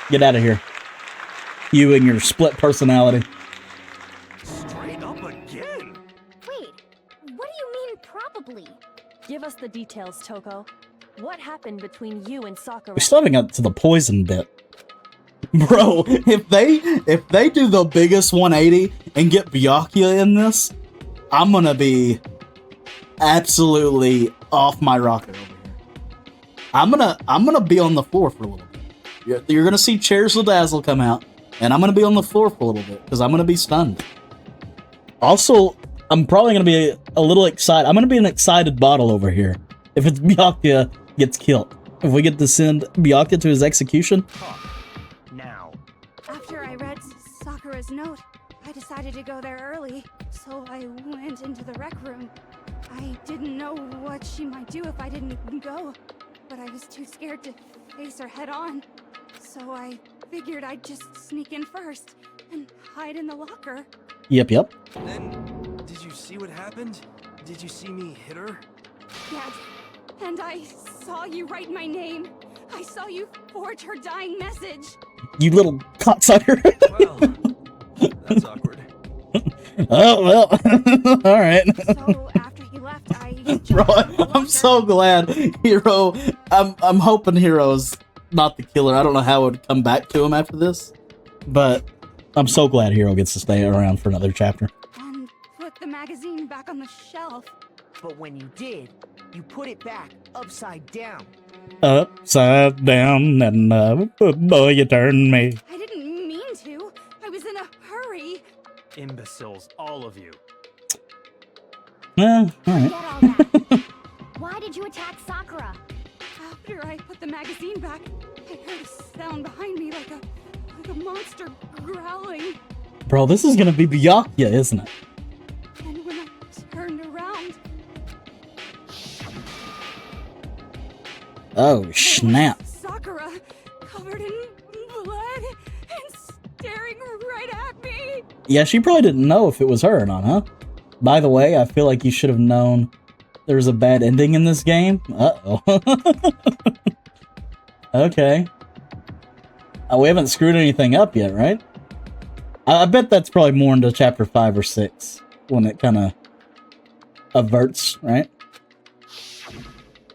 Get out of here. You and your split personality. Straight up again. Wait, what do you mean probably? Give us the details, Toko. What happened between you and Sakura? We still haven't got to the poison bit. Bro, if they do the biggest 180 and get Byakuya in this, I'm gonna be absolutely off my rocker over here. I'm gonna be on the floor for a little bit. You're gonna see Chairs of Dazzle come out, and I'm gonna be on the floor for a little bit because I'm gonna be stunned. Also, I'm probably gonna be a little excited. I'm gonna be an excited bottle over here if it's Byakuya gets killed. If we get to send Byakuya to his execution. Now. After I read Sakura's note, I decided to go there early, so I went into the rec room. I didn't know what she might do if I didn't go, but I was too scared to face her head on. So I figured I'd just sneak in first and hide in the locker. Yep. Then, did you see what happened? Did you see me hit her? Yes, and I saw you write my name. I saw you forge her dying message. You little cocksucker. Well, that's awkward. Oh, well. All right. So after he left, I Bro, jumped in the I'm locker. so glad Hero. I'm hoping Hero's not the killer. I don't know how it would come back to him after this, but I'm so glad Hero gets to stay around for another chapter. And put the magazine back on the shelf. But when you did, you put it back upside down. Upside down, and boy, you turned me. I didn't mean to. I was in a hurry. Imbeciles, all of you. All right. Get all that. Why did you attack Sakura? After I put the magazine back, I heard a sound behind me like a monster growling. Bro, this is gonna be Byakuya, isn't it? And when I turned around, Oh, snap. Sakura, covered in blood and staring right at me. Yeah, she probably didn't know if it was her or not, huh? By the way, I feel like you should have known there's a bad ending in this game. Uh-oh. Okay. We haven't screwed anything up yet, right? I bet that's probably more into chapter 5 or 6 when it kind of averts, right?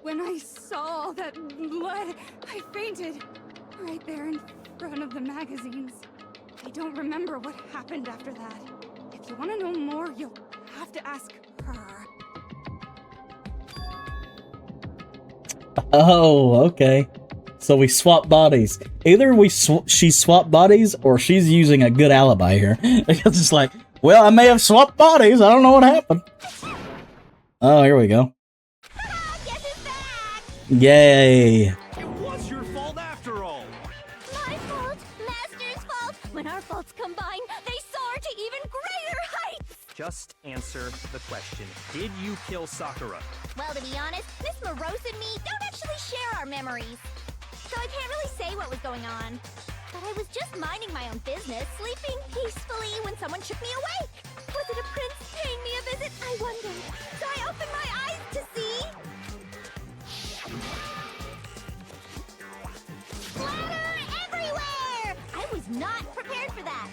When I saw all that blood, I fainted right there in front of the magazines. I don't remember what happened after that. If you want to know more, you'll have to ask her. Oh, okay. So we swap bodies. Either she swapped bodies or she's using a good alibi here. It's just like, well, I may have swapped bodies. I don't know what happened. Oh, here we go. Guess who's back? Yay. It was your fault after all. My fault, Master's fault. When our faults combine, they soar to even greater heights. Just answer the question. Did you kill Sakura? Well, to be honest, Miss Morose and me don't actually share our memories. so I can't really say what was going on. But I was just minding my own business, sleeping peacefully when someone shook me awake. Was it a prince paying me a visit? I wondered. So I opened my eyes to see... Splatter everywhere! I was not prepared for that.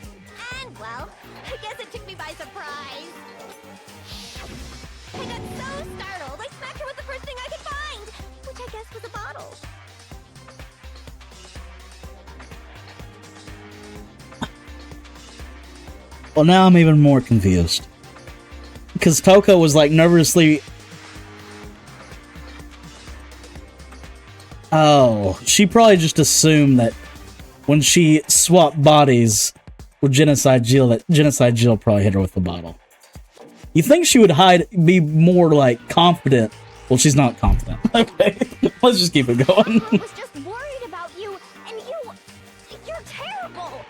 And, well, I guess it took me by surprise. I got so startled, I smacked her with the first thing I could find, which I guess was a bottle. Well, now I'm even more confused. Because Toko was like nervously... Oh, she probably just assumed that when she swapped bodies with Genocide Jill, that Genocide Jill probably hit her with the bottle. You think she would be more like confident? Well, she's not confident. Okay, let's just keep it going. I was just worried about you, and you're terrible.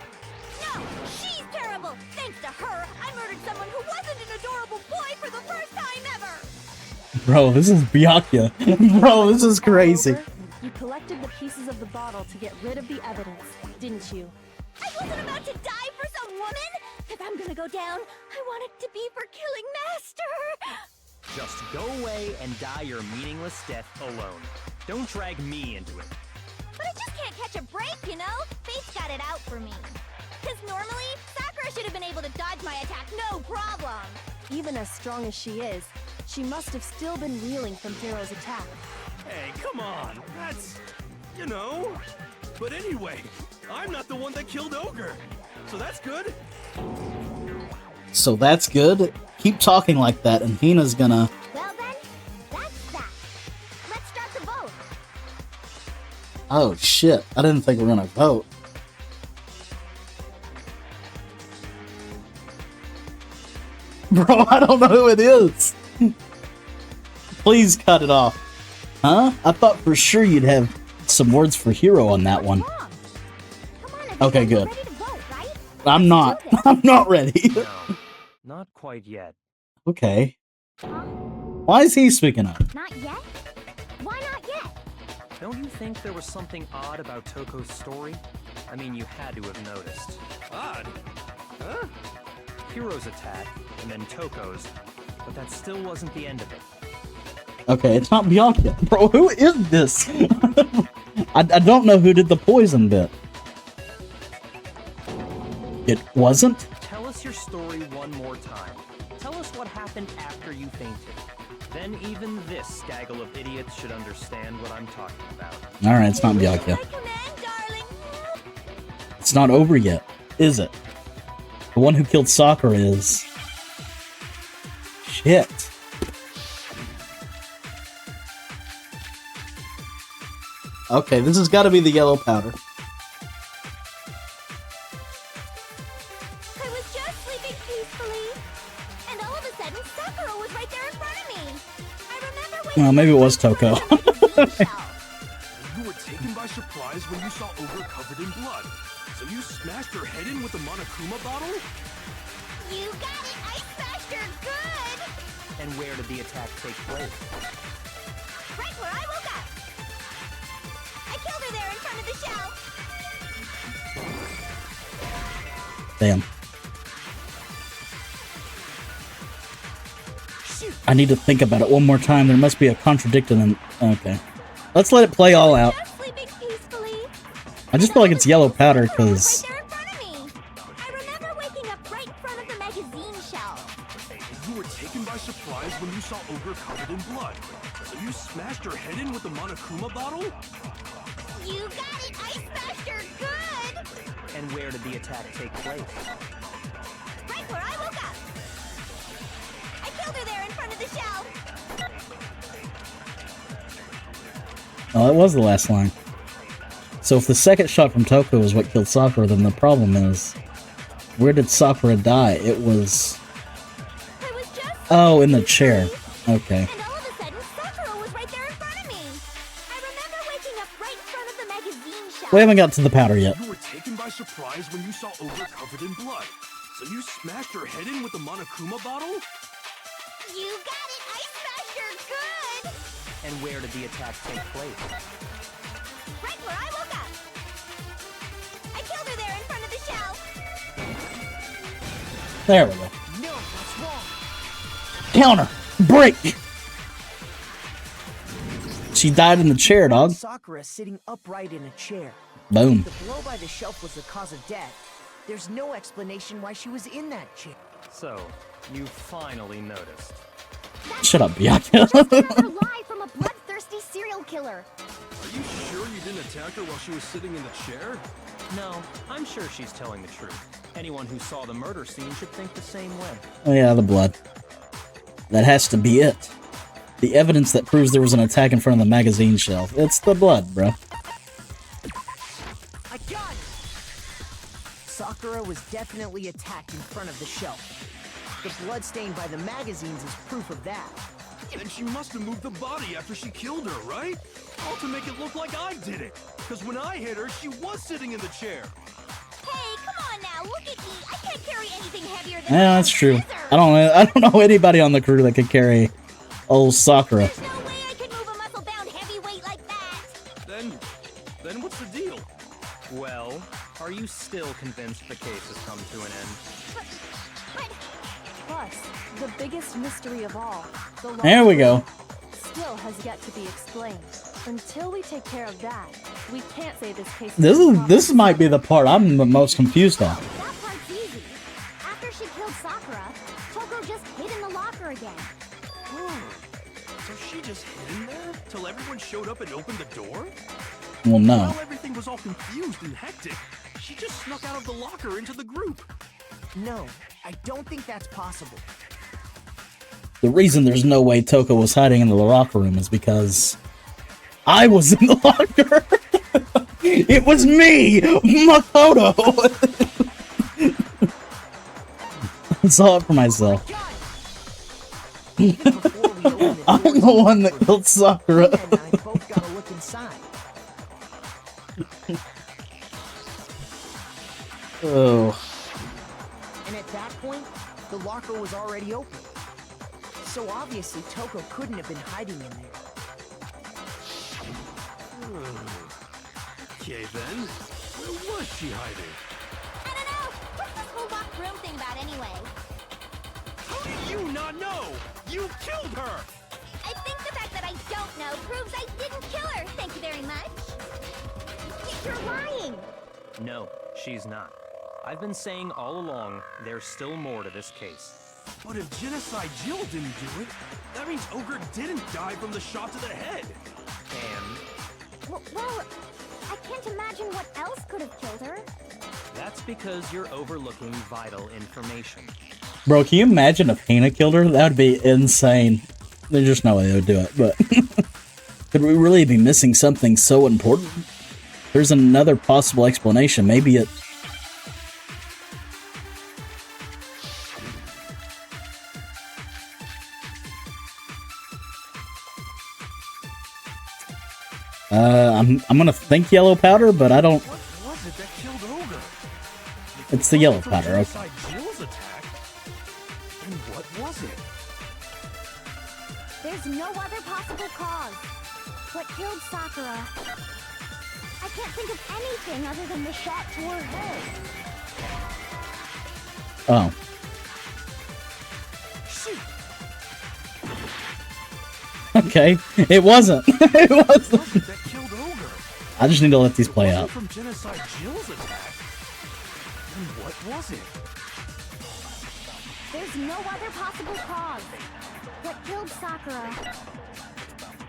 No, she's terrible. Thanks to her, I murdered someone who wasn't an adorable boy for the first time ever. Bro, this is Byakuya. Bro, this is crazy. Moreover, you collected the pieces of the bottle to get rid of the evidence, didn't you? I wasn't about to die for some woman. If I'm gonna go down, I want it to be for killing Master. Just go away and die your meaningless death alone. Don't drag me into it. But I just can't catch a break, you know? Fate's got it out for me. Because normally, Sakura should have been able to dodge my attack, no problem. Even as strong as she is, she must have still been reeling from Hero's attack. Hey, come on. That's, you know. But anyway, I'm not the one that killed Ogre. So that's good. So that's good. Keep talking like that, and Hina's gonna... Well then, that's that. Let's start the vote. Oh shit, I didn't think we were gonna vote. Bro, I don't know who it is. Please cut it off. Huh? I thought for sure you'd have some words for Hero on that one. Come on, Okay, everyone, good. we're ready to vote, right? I'm not. I'm not ready. No, not quite yet. Okay. Huh? Why is he speaking up? Not yet? Why not yet? Don't you think there was something odd about Toko's story? I mean, you had to have noticed. Odd. Huh? Hiro's attack, and then Toko's, but that still wasn't the end of it. Okay, it's not Byakuya. Bro, who is this? I don't know who did the poison bit. It wasn't? Tell us your story one more time. Tell us what happened after you fainted. Then even this gaggle of idiots should understand what I'm talking about. Alright, it's not Byakuya. My command, darling. It's not over yet, is it? The one who killed Sakura is... Shit. Okay, this has got to be the yellow powder. I was just sleeping peacefully, and all of a sudden, Sakura was right there in front of me. I remember when... Well, maybe it was Toko. You were taken by surprise when you saw Ogre covered in blood. So you smashed her head in with the Monokuma bottle? You got it! I smashed her good! And where did the attack take place? Right where I woke up! I killed her there in front of the shell! Damn. I need to think about it one more time. There must be a contradiction in... Okay. Let's let it play all out. Just sleeping peacefully. I just feel like it's yellow powder because... Right there in front of me. I remember waking up right in front of the magazine shelf. You were taken by surprise when you saw Ogre covered in blood. So you smashed her head in with the Monokuma bottle? You got it! I smashed her good! And where did the attack take place? Right where I woke up. I killed her there in front of the shell. Oh, that was the last line. So if the second shot from Toko is what killed Sakura, then the problem is... Where did Sakura die? It was... I was just... Oh, in the chair. Okay. And all of a sudden, Sakura was right there in front of me. I remember waking up right in front of the magazine shelf. We haven't got to the powder yet. You were taken by surprise when you saw Ogre covered in blood. So you smashed her head in with the Monokuma bottle? You got it! I smashed her good! And where did the attack take place? Right where I woke There we go. No, that's wrong. Counter! Break! She died in the chair, dog. Sakura sitting upright in a chair. Boom. The blow by the shelf was the cause of death. There's no explanation why she was in that chair. So, you finally noticed. Shut up, Byakuya. Another lie from a bloodthirsty serial killer. Are you sure you didn't attack her while she was sitting in the chair? No, I'm sure she's telling the truth. Anyone who saw the murder scene should think the same way. Oh yeah, the blood. That has to be it. The evidence that proves there was an attack in front of the magazine shelf. It's the blood, bro. I got it! Sakura was definitely attacked in front of the shelf. The blood stain by the magazines is proof of that. And she must have moved the body after she killed her, right? All to make it look like I did it. Because when I hit her, she was sitting in the chair. Hey, come on now, look at me. I can't carry anything heavier than Yeah, that's true. I don't know anybody on the crew that could carry old Sakura. There's no way I could move a muscle-bound heavyweight like that. Then what's the deal? Well, are you still convinced the case has come to an end? But Plus, the biggest mystery of all, the There we go. still has yet to be explained. Until we take care of that, we can't say this case. This might be the part I'm the most confused on. that part's easy. After she killed Sakura, Toko just hid in the locker again. So she just hid in there till everyone showed up and opened the door? Well, no. While everything was all confused and hectic, she just snuck out of the locker into the group. No, I don't think that's possible. The reason there's no way Toko was hiding in the locker room is because I was in the locker. It was me, Makoto. I saw it for myself. Even before we open the I'm doors the one that killed Sakura. Tina and I both gotta look inside. Oh. And at that point, the locker was already open. So obviously Toko couldn't have been hiding in there. Okay then, where was she hiding? I don't know. What's this whole locked room thing about anyway? How do you not know? You killed her! I think the fact that I don't know proves I didn't kill her. Thank you very much. You're lying. No, she's not. I've been saying all along, there's still more to this case. But if Genocide Jill didn't do it, that means Ogre didn't die from the shot to the head. And Well, I can't imagine what else could have killed her. that's because you're overlooking vital information. Bro, can you imagine if Hina killed her? That would be insane. There's just no way they would do it, but... Could we really be missing something so important? There's another possible explanation. Maybe it... I'm gonna think yellow powder, but I don't... What was it that killed Ogre? It's the yellow From powder, okay. Genocide Jill's attack? And what was it? There's no other possible cause. What killed Sakura? I can't think of anything other than the shot to her head. Oh. Shoot! Okay. It wasn't. It What wasn't. was it that killed Ogre? I just need to let these It play wasn't out. from Genocide Jill's attack. And what was it? There's no other possible cause. What killed Sakura?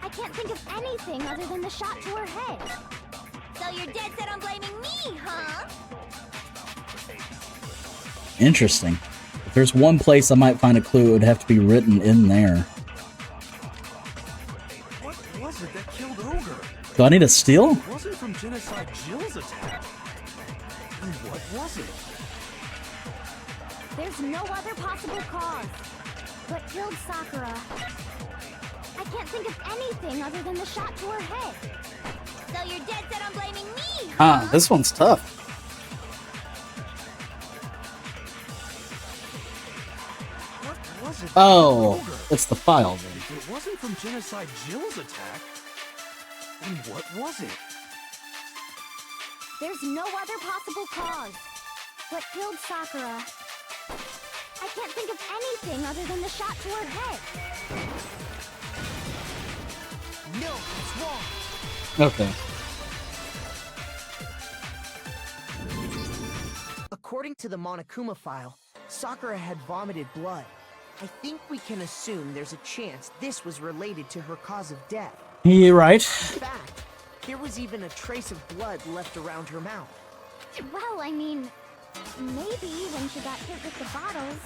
I can't think of anything other than the shot to her head. So you're dead set on blaming me, huh? Interesting. If there's one place I might find a clue, it would have to be written in there. What was it that killed Ogre? Do I need a steal? It wasn't from Genocide Jill's attack. And what was it? There's no other possible cause. What killed Sakura? I can't think of anything other than the shot to her head. So you're dead set on blaming me, huh? Ah, this one's tough. What was it that Oh, killed Ogre? it's the file then. If it wasn't from Genocide Jill's attack, then what was it? There's no other possible cause. What killed Sakura? I can't think of anything other than the shot to her head. No, it's wrong. Okay. According to the Monokuma file, Sakura had vomited blood. I think we can assume there's a chance this was related to her cause of death. You're right. In fact, there was even a trace of blood left around her mouth. Well, I mean, maybe when she got hit with the bottles,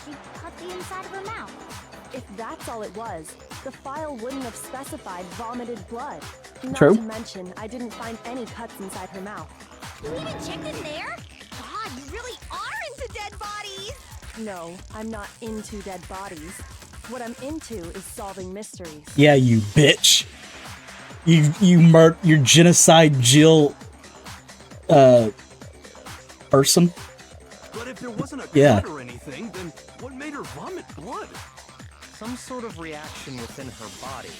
she cut the inside of her mouth. If that's all it was, the file wouldn't have specified vomited blood. Not True. to mention, I didn't find any cuts inside her mouth. You even checked in there? God, you really are into dead bodies! No, I'm not into dead bodies. What I'm into is solving mysteries. Yeah, you bitch. You genocide Jill person. But if there wasn't a Yeah. cut or anything, then what made her vomit blood? Some sort of reaction within her body.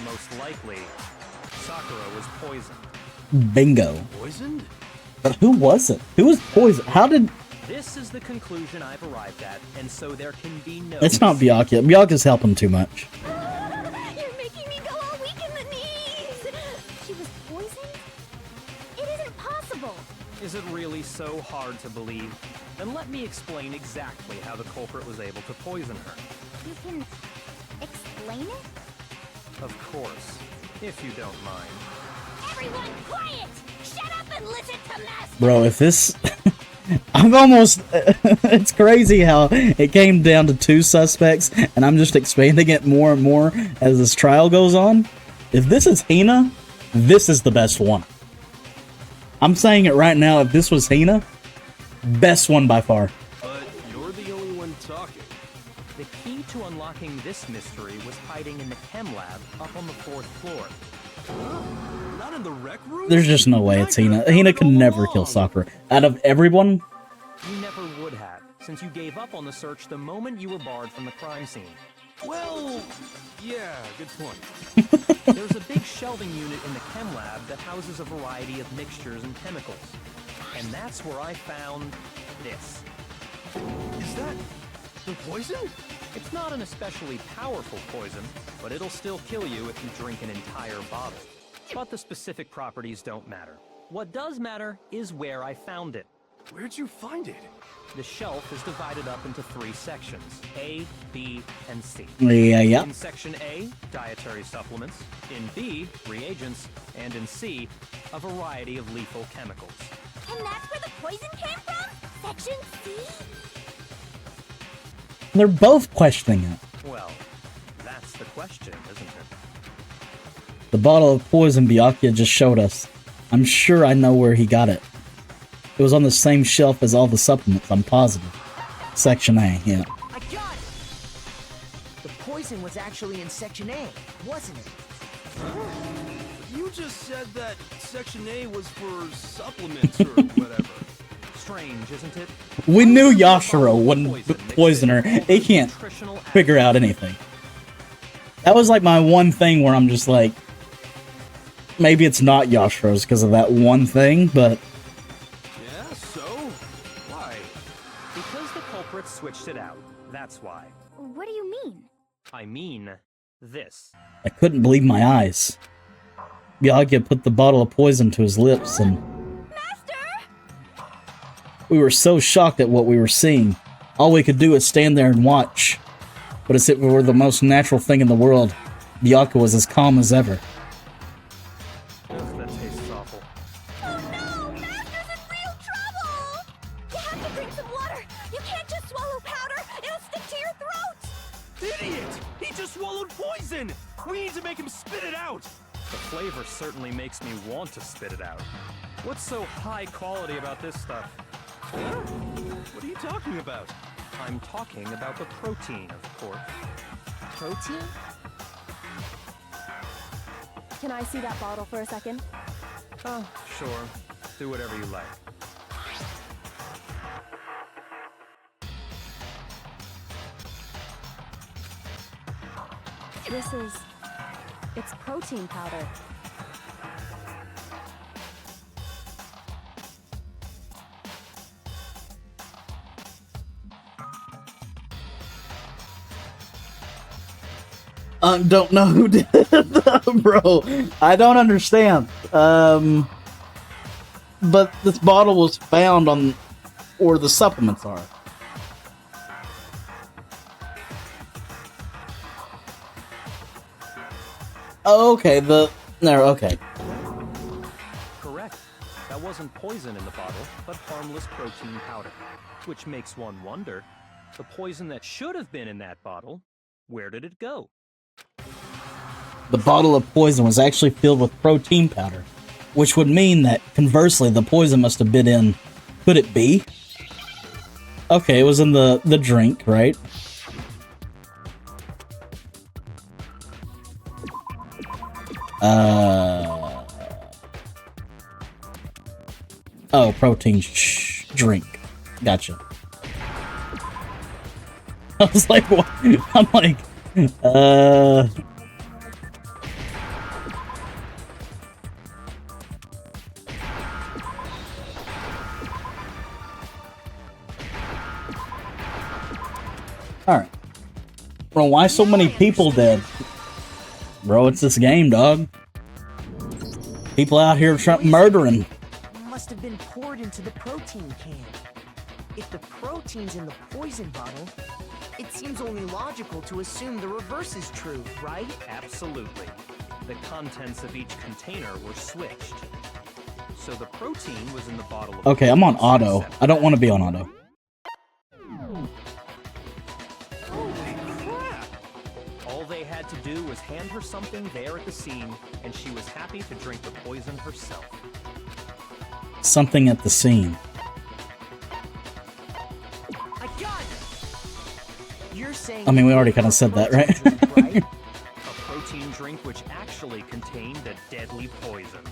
Most likely, Sakura was poisoned. Bingo. Poisoned? But who was it? Who was poisoned? How did... This is the conclusion I've arrived at, and so there can be no... It's not Byakuya. Byakuya's helping too much. You're making me go all weak in the knees! She was poisoned? It isn't possible! Is it really so hard to believe? Then let me explain exactly how the culprit was able to poison her. You can explain it? Of course, if you don't mind. Everyone quiet! Shut up and listen to Master! Bro, if this... I'm almost... it's crazy how it came down to 2 suspects, and I'm just expanding it more and more as this trial goes on. If this is Hina, this is the best one. I'm saying it right now, if this was Hina, best one by far. But you're the only one talking. The key to unlocking this mystery was hiding in the chem lab up on the 4th floor. Not in the rec room? There's just no way it's Hina. Hina could never kill Sakura. Out of everyone, You never would have, since you gave up on the search the moment you were barred from the crime scene. Well, yeah, good point. There's a big shelving unit in the chem lab that houses a variety of mixtures and chemicals. And that's where I found this. Is that the poison? It's not an especially powerful poison, but it'll still kill you if you drink an entire bottle. But the specific properties don't matter. What does matter is where I found it. Where'd you find it? The shelf is divided up into 3 sections, A, B, and C. yeah. In section A, dietary supplements. In B, reagents. And in C, a variety of lethal chemicals. And that's where the poison came from? Section C? They're both questioning it. Well, that's the question, isn't it? The bottle of poison Byakuya just showed us. I'm sure I know where he got it. It was on the same shelf as all the supplements, I'm positive. Section A, yeah. I got it! The poison was actually in Section A, wasn't it? You just said that Section A was for supplements or whatever. Strange, isn't it? We knew Yashiro wouldn't poison her. He can't figure out anything. That was like my one thing where I'm just like, maybe it's not Yashiro's because of that one thing, but... Yeah, so? Why? Because the culprit switched it out. That's why. What do you mean? I mean, this. I couldn't believe my eyes. Byakuya put the bottle of poison to his lips and... Master! We were so shocked at what we were seeing. All we could do was stand there and watch. But as if it were the most natural thing in the world, Byakuya was as calm as ever. Ugh, that tastes awful. Oh no! Master's in real trouble! You have to drink some water! You can't just swallow powder! It'll stick to your throat! Idiot! He just swallowed poison! We need to make him spit it out! The flavor certainly makes me want to spit it out. What's so high quality about this stuff? Huh? What are you talking about? I'm talking about the protein, of course. Protein? Can I see that bottle for a second? Oh, sure. Do whatever you like. This is... it's protein powder. Don't know who did it, bro. I don't understand. But this bottle was found on where the supplements are. Oh, okay, okay. Correct. That wasn't poison in the bottle, but harmless protein powder. Which makes one wonder, the poison that should have been in that bottle, where did it go? The bottle of poison was actually filled with protein powder, which would mean that, conversely, the poison must have been in... Could it be? Okay, it was in the drink, right? Oh, protein drink. Gotcha. I was like, what? I'm like, Alright. Bro, why so many people dead? Bro, it's this game, dog. People out here murdering. Must have been poured into the protein can. If the protein's in the poison bottle, it seems only logical to assume the reverse is true, right? Absolutely. The contents of each container were switched. So the protein was in the bottle of Okay, I'm on auto. I don't want to be on auto. All they had to do was hand her something there at the scene, and she was happy to drink the poison herself. Something at the scene. I got it! You're saying... I mean, we already kind of said that, right? A protein drink which actually contained a deadly poison.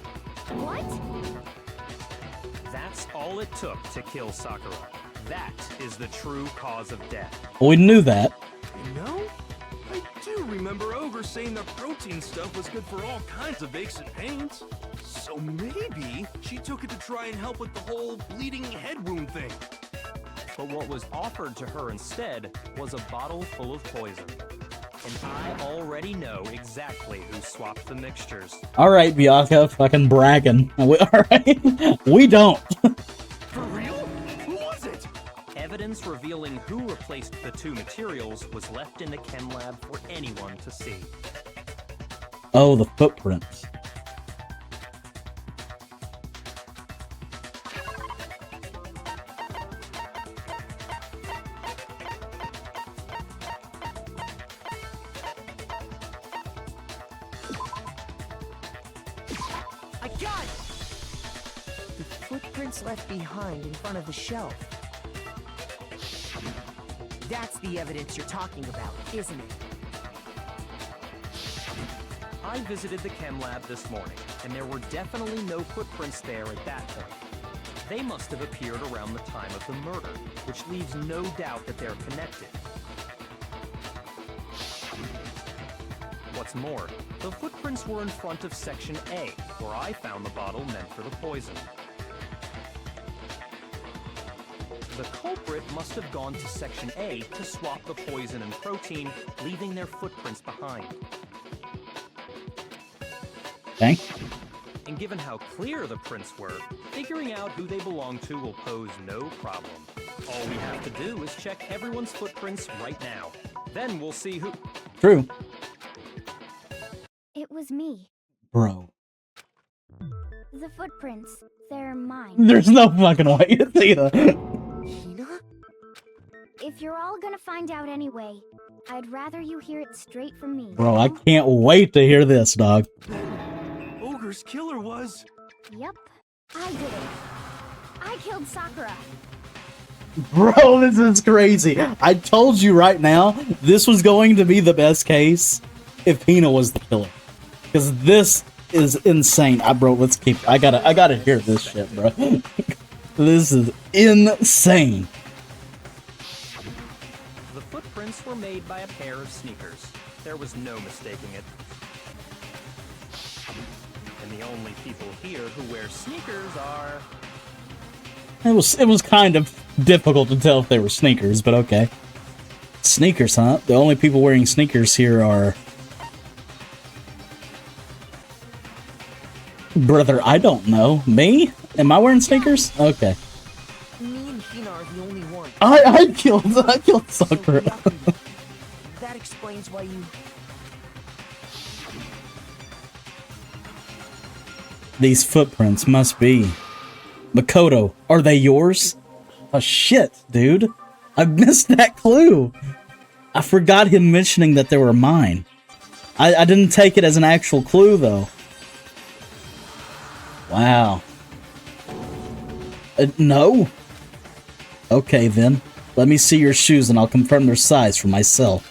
What? That's all it took to kill Sakura. That is the true cause of death. Well, we knew that. You know, I do remember Ogre saying that protein stuff was good for all kinds of aches and pains. So maybe she took it to try and help with the whole bleeding head wound thing. But what was offered to her instead was a bottle full of poison. And I already know exactly who swapped the mixtures. Alright, Bianca, fucking bragging. Alright? We don't. For real? Who was it? Evidence revealing who replaced the two materials was left in the chem lab for anyone to see. Oh, the footprints. I got it! The footprints left behind in front of the shelf. That's the evidence you're talking about, isn't it? I visited the chem lab this morning, and there were definitely no footprints there at that point. They must have appeared around the time of the murder, which leaves no doubt that they're connected. What's more, the footprints were in front of Section A, where I found the bottle meant for the poison. The culprit must have gone to Section A to swap the poison and protein, leaving their footprints behind. Okay. And given how clear the prints were, figuring out who they belong to will pose no problem. All we have to do is check everyone's footprints right now. Then we'll see who... True. It was me. Bro. The footprints, they're mine. There's no fucking way, Athena. Hina? If you're all gonna find out anyway, I'd rather you hear it straight from me. Bro, I can't wait to hear this, dog. Ogre's killer was... Yep, I did it. I killed Sakura. Bro, this is crazy. I told you right now, this was going to be the best case if Hina was the killer. Because this is insane. Bro, let's keep... I gotta hear this shit, bro. This is insane. The footprints were made by a pair of sneakers. There was no mistaking it. And the only people here who wear sneakers are... It was kind of difficult to tell if they were sneakers, but okay. Sneakers, huh? The only people wearing sneakers here are Brother, I don't know. Me? Am I wearing sneakers? Okay. Me and Hina are the only ones. I killed Sakura. So Byakuya, that explains why you... These footprints must be... Makoto, are they yours? Oh shit, dude. I missed that clue. I forgot him mentioning that they were mine. I didn't take it as an actual clue, though. Wow. No? Okay, then. Let me see your shoes and I'll confirm their size for myself.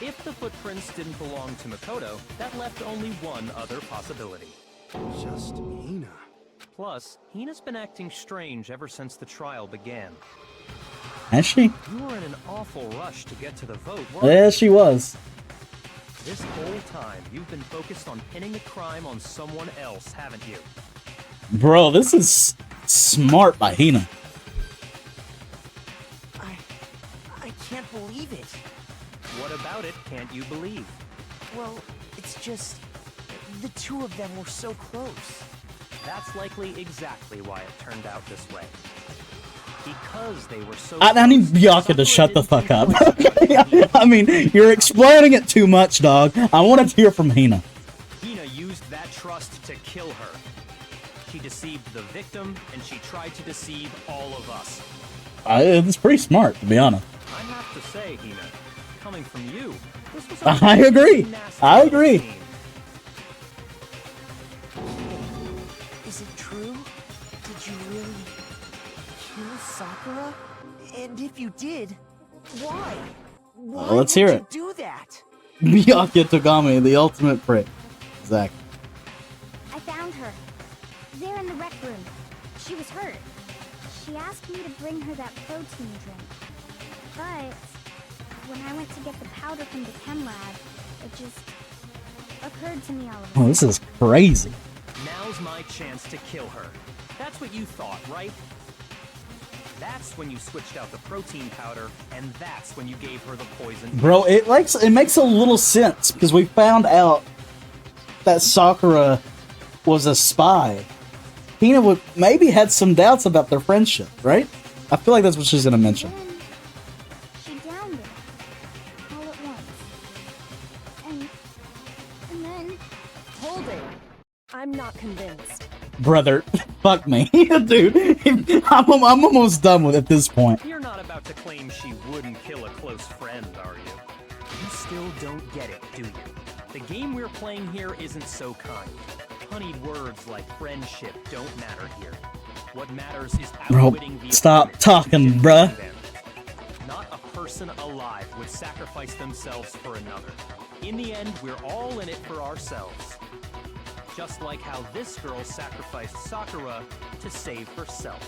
If the footprints didn't belong to Makoto, that left only one other possibility. Just Hina. Plus, Hina's been acting strange ever since the trial began. Has she? You were in an awful rush to get to the vote, weren't you? Yeah, she was. This whole time, you've been focused on pinning the crime on someone else, haven't you? Bro, this is smart by Hina. I can't believe it. What about it can't you believe? Well, it's just... the two of them were so close. That's likely exactly why it turned out this way. Because they were so I need close, Byakuya to Sakura shut the didn't fuck think up. twice about I mean, you're explaining it too much, dog. I wanted to hear from Hina. Hina used that trust to kill her. She deceived the victim, and she tried to deceive all of us. It's pretty smart, to be honest. I have to say, Hina, coming from you, this was I agree. nasty I agree. scene. Is it true? Did you really kill Sakura? And if you did, why? Why Well, let's hear would it. you do that? Byakuya Togami, the ultimate prick. Exactly. I found her. There in the rec room. She was hurt. She asked me to bring her that protein drink. But when I went to get the powder from the chem lab, it just occurred to me all of a Oh, sudden. this is crazy. Now's my chance to kill her. That's what you thought, right? That's when you switched out the protein powder, and that's when you gave her the poison. Bro, it makes a little sense, because we found out that Sakura was a spy. Hina would maybe had some doubts about their friendship, right? I feel like that's what she's gonna mention. Then she downed it all at once. And then Hold it. I'm not convinced. Brother, fuck me. Dude, I'm almost done with it at this point. You're not about to claim she wouldn't kill a close friend, are you? You still don't get it, do you? The game we're playing here isn't so kind. Honeyed words like friendship don't matter here. What matters is Bro, outwitting the stop opponent talking, and bruh. defeating them. Not a person alive would sacrifice themselves for another. In the end, we're all in it for ourselves. Just like how this girl sacrificed Sakura to save herself.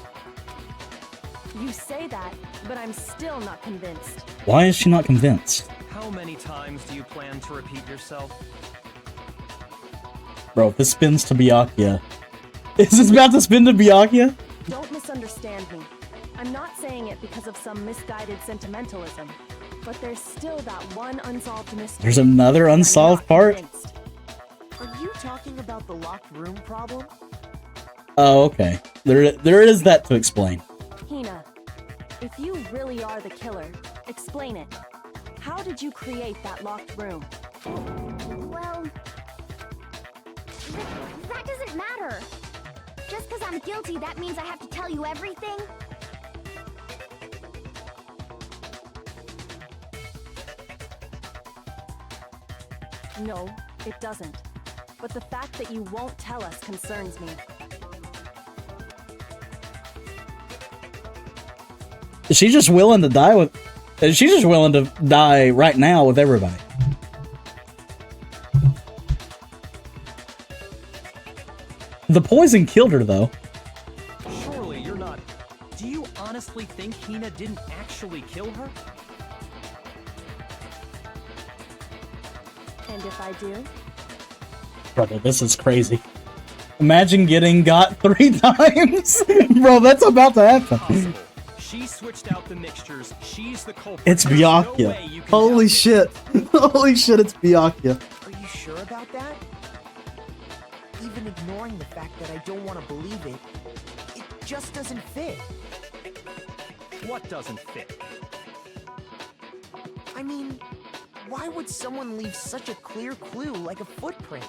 You say that, but I'm still not convinced. Why is she not convinced? How many times do you plan to repeat yourself? Bro, if this spins to Byakuya. Is this about to spin to Byakuya? Don't misunderstand me. I'm not saying it because of some misguided sentimentalism, but there's still that one unsolved mystery. There's another and I'm unsolved not part? convinced. Are you talking about the locked room problem? Oh, okay. There is that to explain. Hina, if you really are the killer, explain it. How did you create that locked room? well, that doesn't matter. Just because I'm guilty, that means I have to tell you everything? No, it doesn't. But the fact that you won't tell us concerns me. Is she just willing to die with... She's just willing to die right now with everybody. The poison killed her, though. Surely you're not... Do you honestly think Hina didn't actually kill her? And if I do? Brother, this is crazy. Imagine getting got 3 times. Bro, that's about to happen. Possible. She switched out the mixtures. She's the culprit. It's There's no Byakuya. way you can Holy doubt it. shit. Holy shit, it's Byakuya. Are you sure about that? Even even ignoring the fact that I don't want to believe it, it just doesn't fit. What doesn't fit? I mean, why would someone leave such a clear clue like a footprint?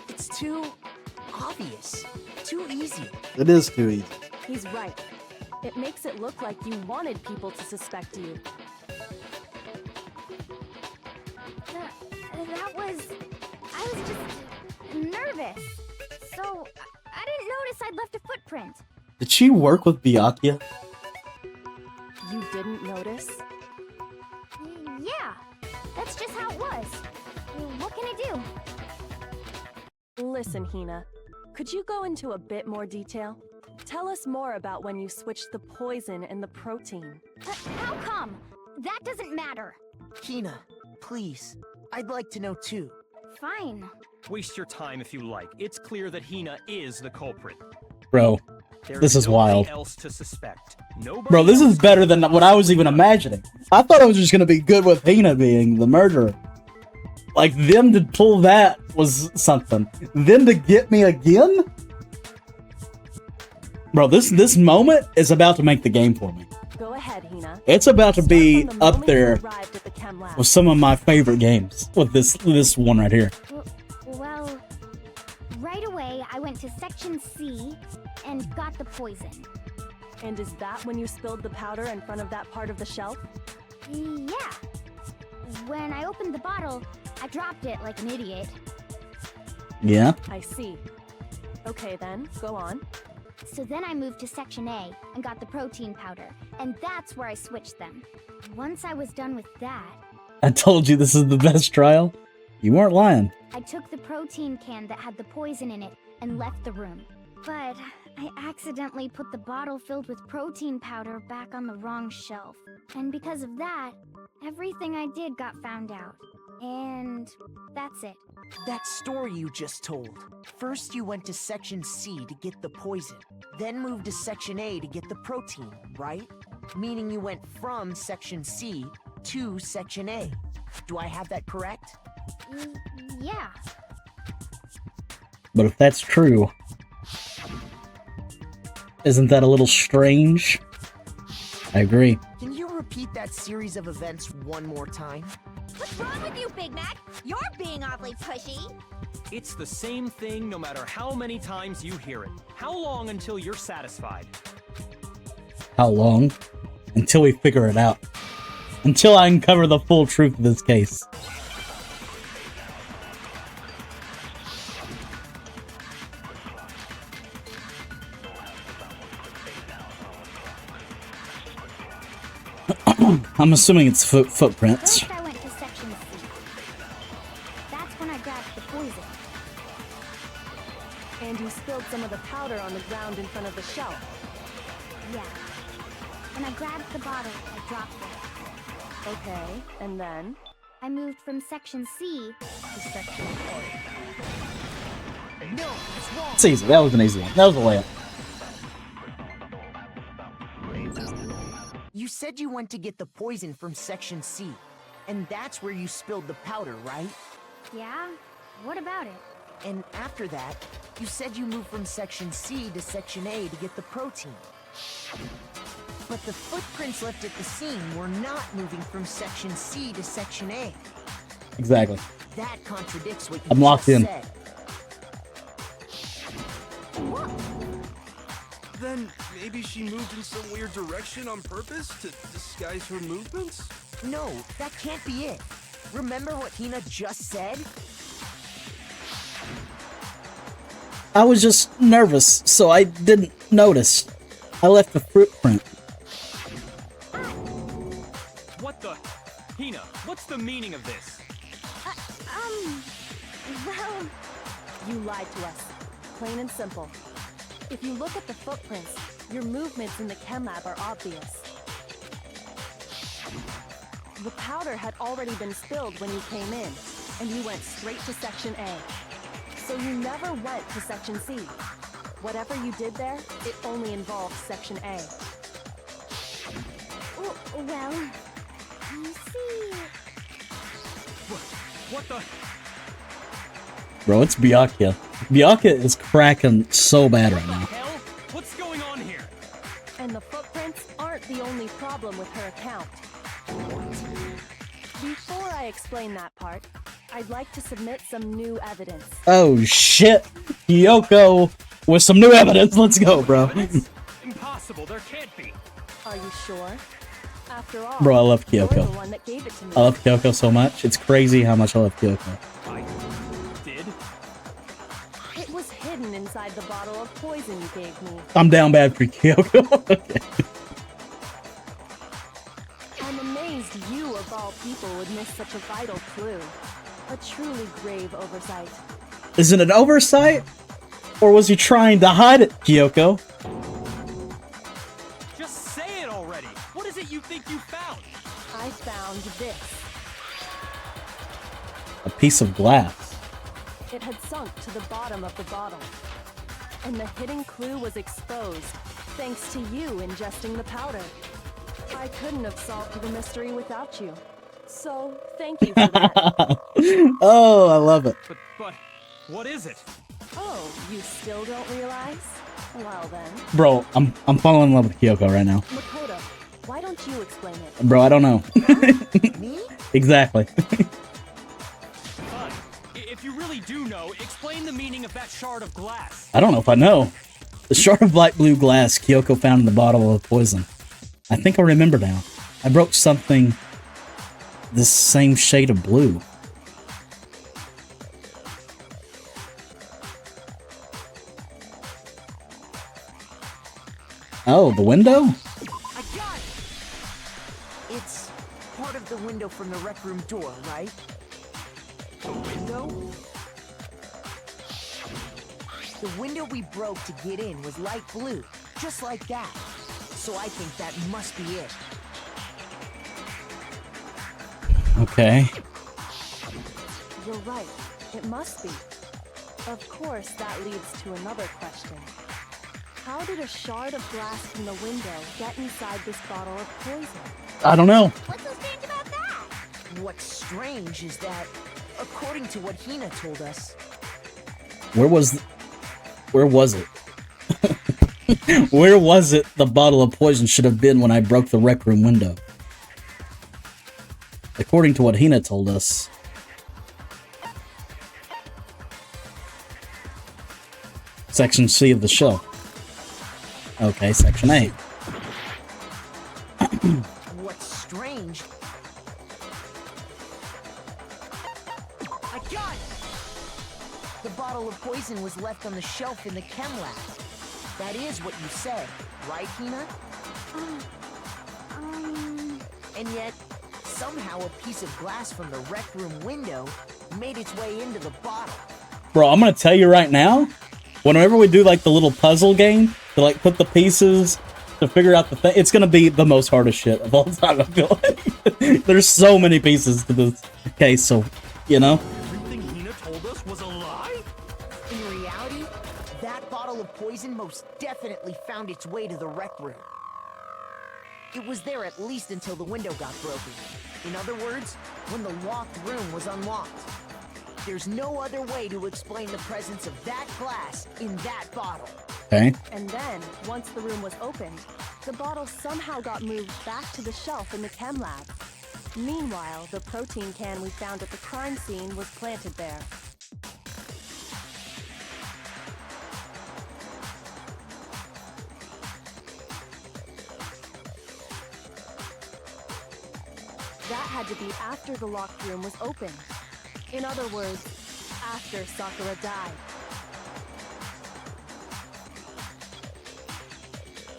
It's too obvious, too easy. It is too easy. He's right. It makes it look like you wanted people to suspect you. I was just nervous. So, I didn't notice I'd left a footprint. Did she work with Byakuya? You didn't notice? Yeah, that's just how it was. What can I do? Listen, Hina. Could you go into a bit more detail? Tell us more about when you switched the poison and the protein. How come? That doesn't matter. Hina, please. I'd like to know too. Fine. Waste your time if you like. It's clear that Hina is the culprit. Bro, There this is nobody wild. else to suspect. Nobody Bro, this else is better than what I was even imagining. I thought it was just gonna be good with Hina being the murderer. Like, them to pull that was something. Then to get me again? Bro, this moment is about to make the game for me. Go ahead, Hina. It's about to be Start from the up moment you there arrived at the chem lab. with some of my favorite games. With this one right here. Well, right away I went to Section C and got the poison. And is that when you spilled the powder in front of that part of the shelf? Yeah. When I opened the bottle, I dropped it like an idiot. Yeah. I see. Okay then, go on. So then I moved to Section A and got the protein powder, and that's where I switched them. Once I was done with that, I told you this is the best trial. You weren't lying. I took the protein can that had the poison in it and left the room. But I accidentally put the bottle filled with protein powder back on the wrong shelf. And because of that, everything I did got found out. And that's it. That story you just told. First you went to Section C to get the poison, then moved to Section A to get the protein, right? Meaning you went from Section C to Section A. Do I have that correct? Yeah. But if that's true, isn't that a little strange? I agree. Can you repeat that series of events one more time? What's wrong with you, Big Mac? You're being awfully pushy. It's the same thing no matter how many times you hear it. How long until you're satisfied? How long? Until we figure it out. Until I uncover the full truth of this case. I'm assuming it's footprints. First I went to Section C. That's when I grabbed the poison. And you spilled some of the powder on the ground in front of the shelf. Yeah. When I grabbed the bottle, I dropped it. Okay, and then? I moved from Section C to Section A. No, it's wrong. It's easy. That was an easy one. That was a layup. You said you went to get the poison from Section C, and that's where you spilled the powder, right? Yeah? What about it? And after that, you said you moved from Section C to Section A to get the protein. But the footprints left at the scene were not moving from Section C to Section A. Exactly. That contradicts what you I'm locked just in. said. Then maybe she moved in some weird direction on purpose to disguise her movements? No, that can't be it. Remember what Hina just said? I was just nervous, so I didn't notice. I left the footprint. What the? Hina, what's the meaning of this? Well, You lied to us. Plain and simple. If you look at the footprints, your movements in the chem lab are obvious. The powder had already been spilled when you came in, and you went straight to Section A. So you never went to Section C. Whatever you did there, it only involved Section A. well, you see... What the? Bro, it's Byakuya. Byakuya is cracking so bad right now. Hell? What's going on here? And the footprints aren't the only problem with her account. Before I explain that part, I'd like to submit some new evidence. Oh shit! Kyoko with some new evidence. Let's go, bro. Evidence? Impossible. There can't be. Are you sure? After all, Bro, I love you're Kyoko. the one that gave it to me. I love Kyoko so much. It's crazy how much I love Kyoko. I did. It was hidden inside the bottle of poison you gave me. I'm down bad for Kyoko. Okay. I'm amazed you, of all people, would miss such a vital clue. A truly grave oversight. Is it an oversight? Or was he trying to hide it, Kyoko? Just say it already. What is it you think you found? I found this. A piece of glass. It had sunk to the bottom of the bottle. And the hidden clue was exposed, thanks to you ingesting the powder. I couldn't have solved the mystery without you. So, thank you for that. Oh, I love it. But, what is it? Oh, you still don't realize? Well then. Bro, I'm falling in love with Kyoko right now. Makoto, why don't you explain it? Bro, I don't know. Me? Exactly. Fine. If you really do know, explain the meaning of that shard of glass. I don't know if I know. The shard of light blue glass Kyoko found in the bottle of poison. I think I remember now. I broke something this same shade of blue. Oh, the window? I got it! It's part of the window from the rec room door, right? The window? The window we broke to get in was light blue, just like that. So I think that must be it. Okay. You're right. It must be. Of course, that leads to another question. How did a shard of glass from the window get inside this bottle of poison? I don't know. What's so strange about that? What's strange is that, according to what Hina told us, Where was it? Where was it the bottle of poison should have been when I broke the rec room window? According to what Hina told us. Section C of the show. Okay, Section A. what's strange... I got it! The bottle of poison was left on the shelf in the chem lab. That is what you said, right, Hina? And yet, somehow a piece of glass from the rec room window made its way into the bottle. Bro, I'm gonna tell you right now, whenever we do like the little puzzle game to like put the pieces to figure out the thing, it's gonna be the most hardest shit of all time, I feel like. There's so many pieces to this case, so, you know? Everything Hina told us was a lie? In reality, that bottle of poison most definitely found its way to the rec room. It was there at least until the window got broken. In other words, when the locked room was unlocked. There's no other way to explain the presence of that glass in that bottle. Okay. And then, once the room was opened, the bottle somehow got moved back to the shelf in the chem lab. Meanwhile, the protein can we found at the crime scene was planted there. That had to be after the locked room was opened. In other words, after Sakura died.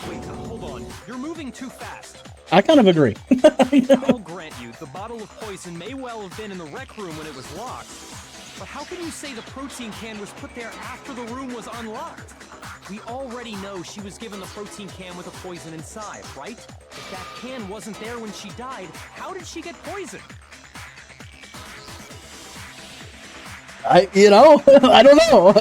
Wait, hold on. You're moving too fast. I kind of agree. I'll grant you, the bottle of poison may well have been in the rec room when it was locked. But how can you say the protein can was put there after the room was unlocked? We already know she was given the protein can with the poison inside, right? If that can wasn't there when she died, how did she get poisoned? I don't know.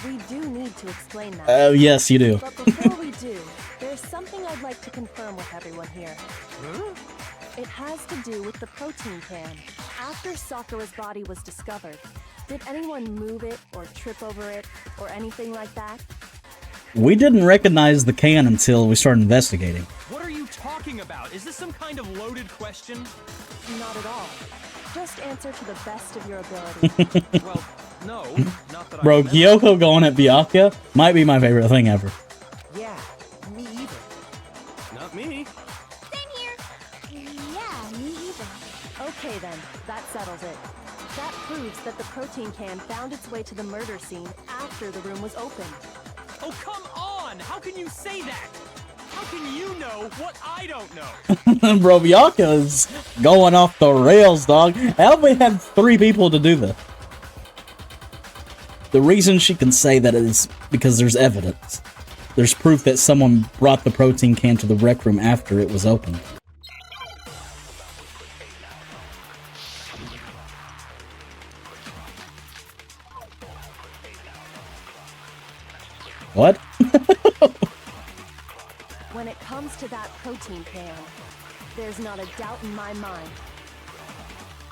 We do need to explain that. Yes, you do. But before we do, there's something I'd like to confirm with everyone here. Huh? It has to do with the protein can. After Sakura's body was discovered, Did anyone move it or trip over it or anything like that? We didn't recognize the can until we started investigating. What are you talking about? Is this some kind of loaded question? Not at all. Just answer to the best of your ability. Well, no, not that Bro, I remember. Kyoko going at Byakuya might be my favorite thing ever. Yeah, me either. Not me. Same here. Yeah, me either. Okay then, that settles it. That proves that the protein can found its way to the murder scene after the room was opened. Oh, come on! How can you say that? How can you know what I don't know? Bro, Byakuya's going off the rails, dog. How have we had 3 people to do this? The reason she can say that is because there's evidence. There's proof that someone brought the protein can to the rec room after it was opened. What? When it comes to that protein can, there's not a doubt in my mind.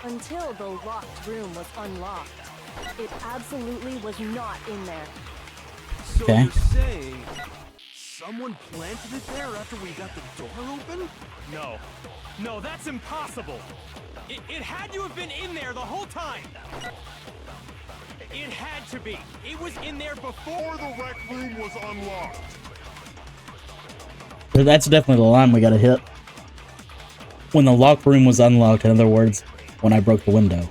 Until the locked room was unlocked, it absolutely was not in there. So Okay. you're saying someone planted it there after we got the door open? No. No, that's impossible. It had to have been in there the whole time. It had to be. It was in there before the rec room was unlocked. That's definitely the line we gotta hit. When the locked room was unlocked, in other words, when I broke the window.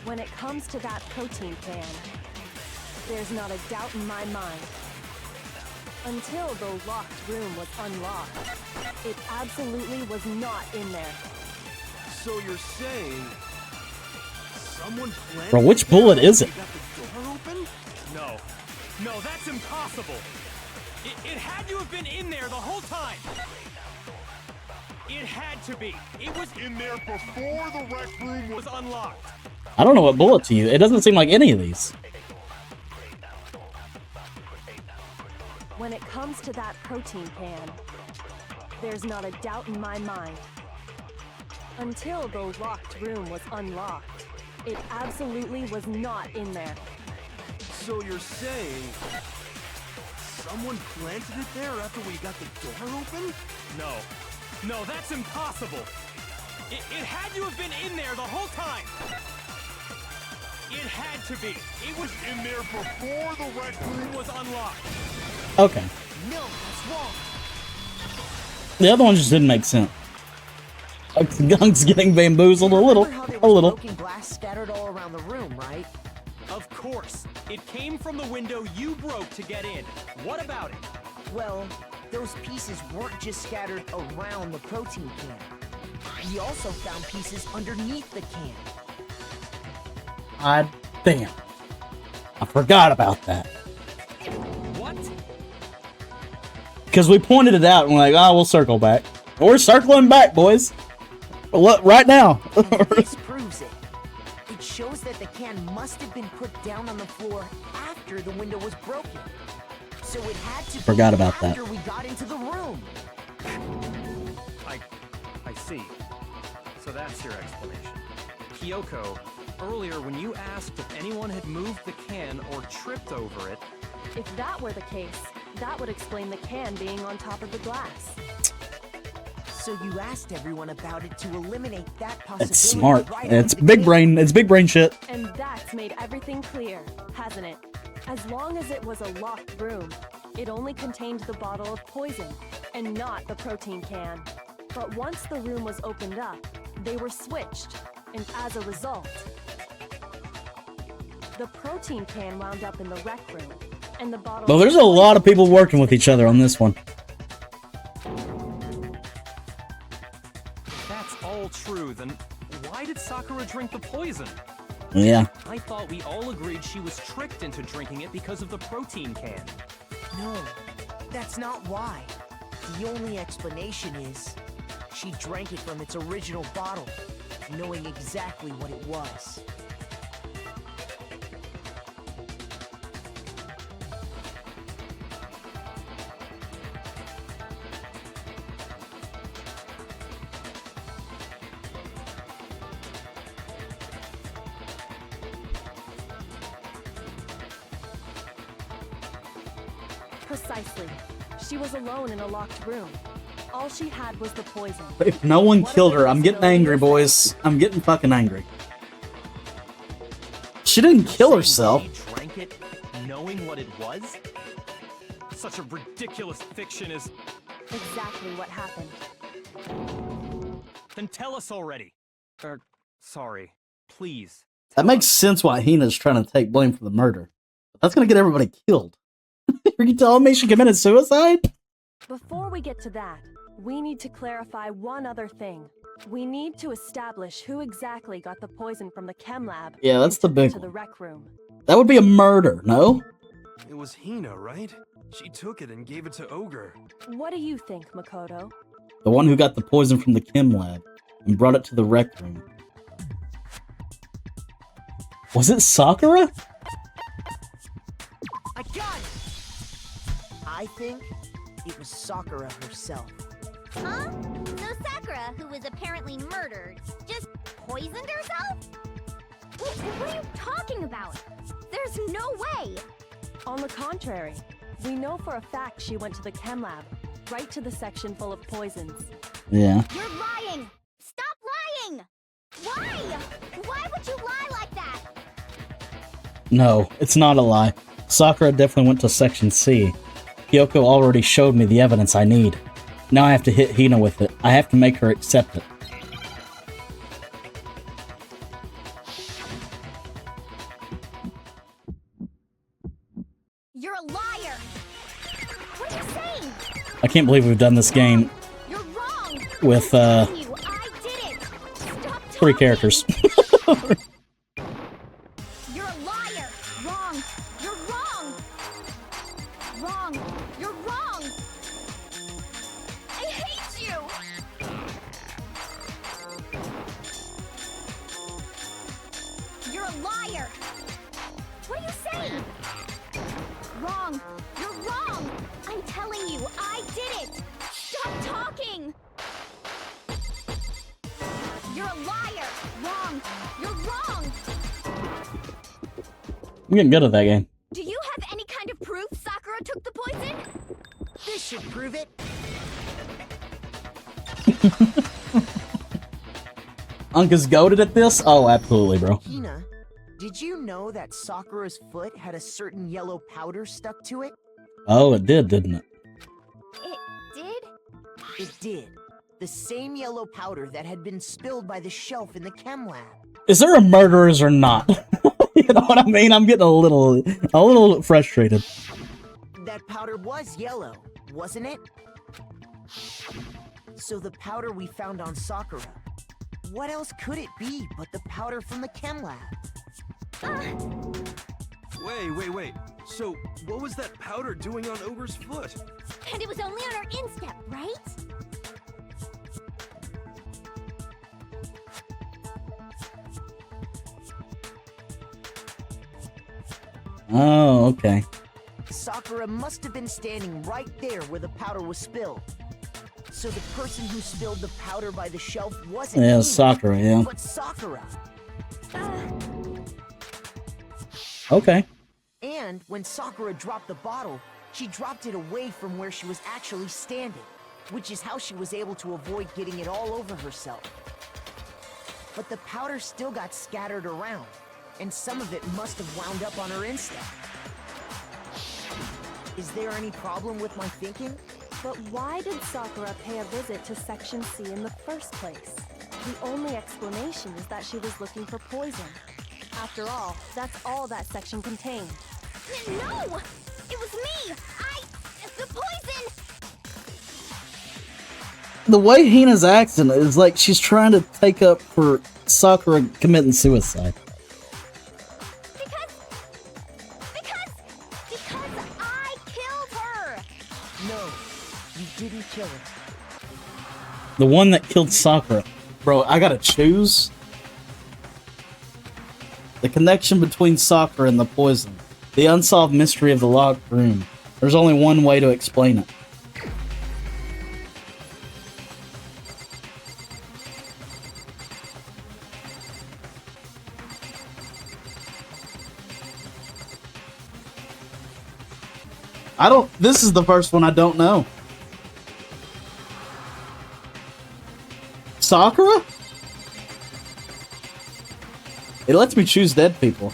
When it comes to that protein can, there's not a doubt in my mind. Until the locked room was unlocked, it absolutely was not in there. So you're saying someone planted Bro, which it there bullet is after it? we got the door open? No. No, that's impossible. It had to have been in there the whole time. It had to be. It was in there before the rec room was unlocked. I don't know what bullet to use. It doesn't seem like any of these. When it comes to that protein can, there's not a doubt in my mind. Until the locked room was unlocked, it absolutely was not in there. So you're saying someone planted it there after we got the door open? No. No, that's impossible. It had to have been in there the whole time. It had to be. It was in there before the rec room was unlocked. Okay. No, that's wrong. The other one just didn't make sense. Gunk's getting bamboozled a little. Remember how there A was little. broken glass scattered all around the room, right? Of course. It came from the window you broke to get in. What about it? Well, those pieces weren't just scattered around the protein can. We also found pieces underneath the can. God damn. I forgot about that. What? Because we pointed it out and we're like, oh, we'll circle back. We're circling back, boys. What? Right now. And this proves it. It shows that the can must have been put down on the floor after the window was broken. So it had to Forgot be about that. after we got into the room. I see. So that's your explanation. Kyoko, earlier when you asked if anyone had moved the can or tripped over it, If that were the case, that would explain the can being on top of the glass. So you asked everyone about it to eliminate that possibility. It's smart. right It's off the big gate. brain. It's big brain shit. And that's made everything clear, hasn't it? As long as it was a locked room, it only contained the bottle of poison, and not the protein can. But once the room was opened up, they were switched, and as a result, the protein can wound up in the rec room, and the bottle... Well, there's a lot of people working with each other on this one. if that's all true, then why did Sakura drink the poison? Yeah. I thought we all agreed she was tricked into drinking it because of the protein can. No, that's not why. The only explanation is she drank it from its original bottle, knowing exactly what it was. Precisely. She was alone in a locked room. All she had was the poison. If no one killed her, I'm getting angry, boys. I'm getting fucking angry. She didn't kill herself. She drank it, knowing what it was? Such a ridiculous fiction is... Exactly what happened. Then tell us already. Sorry. Please. That makes sense why Hina's trying to take blame for the murder. That's gonna get everybody killed. Are you telling me she committed suicide? Before we get to that, we need to clarify one other thing. We need to establish who exactly got the poison from the chem lab. Yeah, that's the big to the one. rec room. That would be a murder, no? It was Hina, right? She took it and gave it to Ogre. What do you think, Makoto? The one who got the poison from the chem lab and brought it to the rec room. Was it Sakura? I got it! I think it was Sakura herself. Huh? So Sakura, who was apparently murdered, just poisoned herself? What are you talking about? There's no way! On the contrary, we know for a fact she went to the chem lab, right to the section full of poisons. Yeah. You're lying! Stop lying! Why? Why would you lie like that? No, it's not a lie. Sakura definitely went to Section C. Kyoko already showed me the evidence I need. Now I have to hit Hina with it. I have to make her accept it. You're a liar! What are you saying? I can't believe we've done this game You're wrong! with, I'm telling you, I did it! Stop 3 talking. characters. You're a liar! Wrong! You're wrong! Wrong! You're wrong! I hate you! You're a liar! What are you saying? Wrong! You're wrong! I'm telling you, I did it! Stop talking! You're a liar! Wrong! You're wrong! I'm getting good at that game. Do you have any kind of proof Sakura took the poison? This should prove it. Unca's goated at this? Oh, absolutely, bro. Hina, did you know that Sakura's foot had a certain yellow powder stuck to it? Oh, it did, didn't it? It did? It did. The same yellow powder that had been spilled by the shelf in the chem lab. Is there a murderers or not? You know what I mean? I'm getting a little frustrated. That powder was yellow, wasn't it? So the powder we found on Sakura, what else could it be but the powder from the chem lab? Wait. So, what was that powder doing on Ogre's foot? And it was only on our instep, right? Oh, okay. Sakura must have been standing right there where the powder was spilled. So the person who spilled the powder by the shelf wasn't Yeah, Hina, Sakura, yeah. but Sakura. Okay. And when Sakura dropped the bottle, she dropped it away from where she was actually standing, which is how she was able to avoid getting it all over herself. But the powder still got scattered around, and some of it must have wound up on her instep. Is there any problem with my thinking? But why did Sakura pay a visit to Section C in the first place? The only explanation is that she was looking for poison. After all, that's all that section contained. No! It was me! The poison! The way Hina's acting is like she's trying to take up for Sakura committing suicide. Because I killed her! No, you didn't kill her. The one that killed Sakura. Bro, I gotta choose. The connection between Sakura and the poison. The unsolved mystery of the locked room. There's only one way to explain it. I don't. This is the first one I don't know. Sakura? It lets me choose dead people.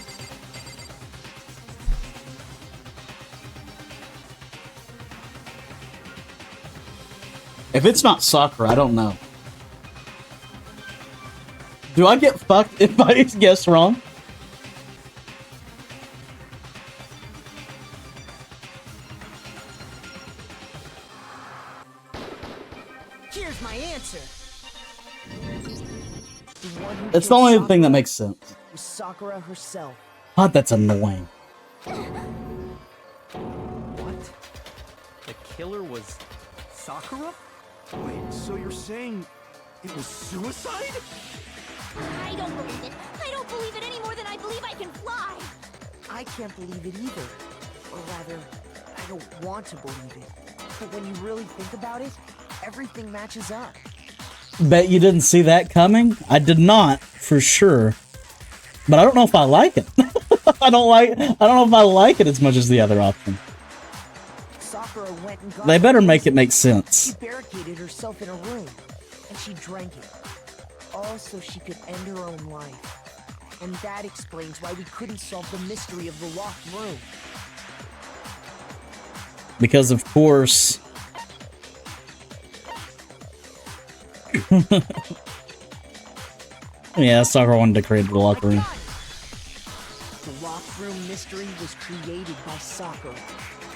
If it's not Sakura, I don't know. Do I get fucked if I guess wrong? Here's my answer. The one who It's the killed only thing that Sakura makes sense. was Sakura herself. God, that's annoying. What? The killer was Sakura? Wait, so you're saying it was suicide? I don't believe it. I don't believe it any more than I believe I can fly. I can't believe it either. Or rather, I don't want to believe it. But when you really think about it, everything matches up. Bet you didn't see that coming? I did not, for sure. But I don't know if I like it. I don't know if I like it as much as the other option. Sakura went and got They better the make it poison. make sense. She barricaded herself in a room, and she drank it. All so she could end her own life. And that explains why we couldn't solve the mystery of the locked room. Because of course... yeah, Sakura wanted to create the locker room. The locked room mystery was created by Sakura.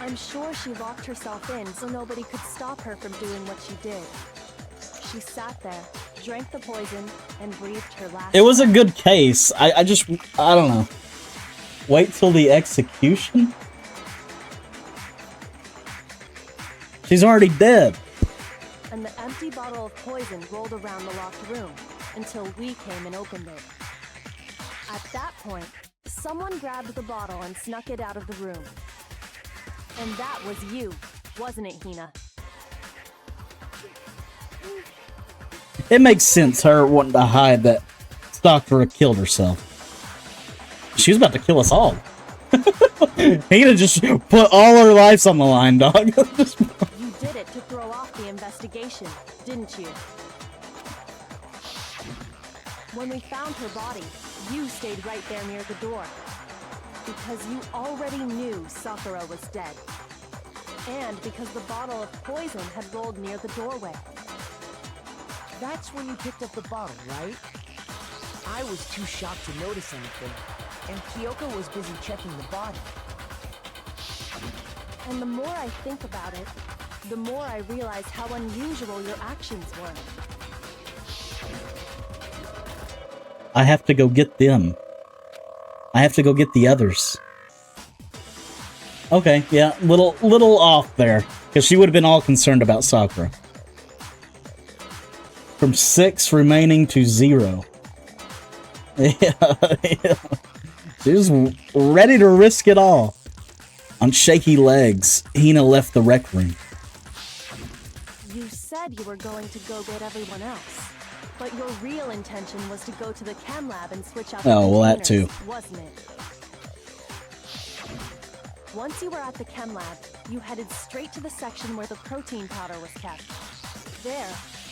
I'm sure she locked herself in so nobody could stop her from doing what she did. She sat there, drank the poison, and breathed her last. It was a good case. I don't know. Wait till the execution? She's already dead. And the empty bottle of poison rolled around the locked room until we came and opened it. At that point, someone grabbed the bottle and snuck it out of the room. And that was you, wasn't it, Hina? It makes sense, her wanting to hide that Sakura killed herself. She was about to kill us all. Hina just put all her lives on the line, dog. You did it to throw off the investigation, didn't you? When we found her body, you stayed right there near the door. Because you already knew Sakura was dead. And because the bottle of poison had rolled near the doorway. That's when you picked up the bottle, right? I was too shocked to notice anything, and Kyoko was busy checking the body. And the more I think about it, the more I realize how unusual your actions were. I have to go get them. I have to go get the others. Okay, yeah, little off there. Because she would have been all concerned about Sakura. From 6 remaining to 0. Yeah. She was ready to risk it all. On shaky legs, Hina left the rec room. You said you were going to go get everyone else. But your real intention was to go to the chem lab and switch out the Oh, well, that containers, too. wasn't it? Once you were at the chem lab, you headed straight to the section where the protein powder was kept. There,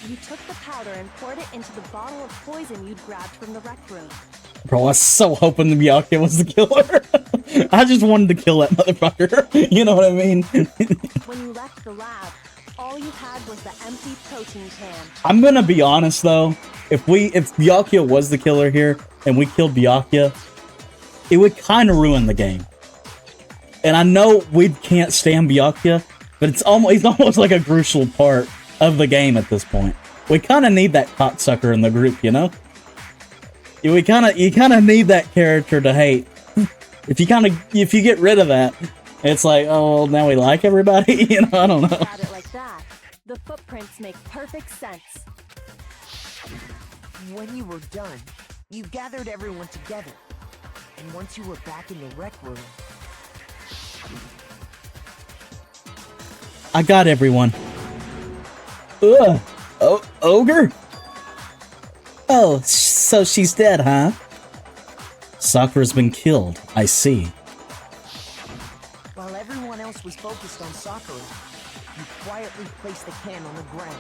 you took the powder and poured it into the bottle of poison you'd grabbed from the rec room. Bro, I was so hoping the Miyake was the killer. I just wanted to kill that motherfucker. You know what I mean? When you left the lab, all you had was the empty protein can. I'm gonna be honest though, if Byakuya was the killer here and we killed Byakuya, it would kind of ruin the game. And I know we can't stand Byakuya, but he's almost like a crucial part of the game at this point. We kind of need that cocksucker in the group, you know? You kind of need that character to hate. If you get rid of that, it's like, oh, well, now we like everybody. You know, I don't know. About it like that, the footprints make perfect sense. When you were done, you gathered everyone together. And once you were back in the rec room, I got everyone. Ugh. Oh, ogre? Oh, so she's dead, huh? Sakura's been killed, I see. while everyone else was focused focused on Sakura, you quietly placed the can on the ground.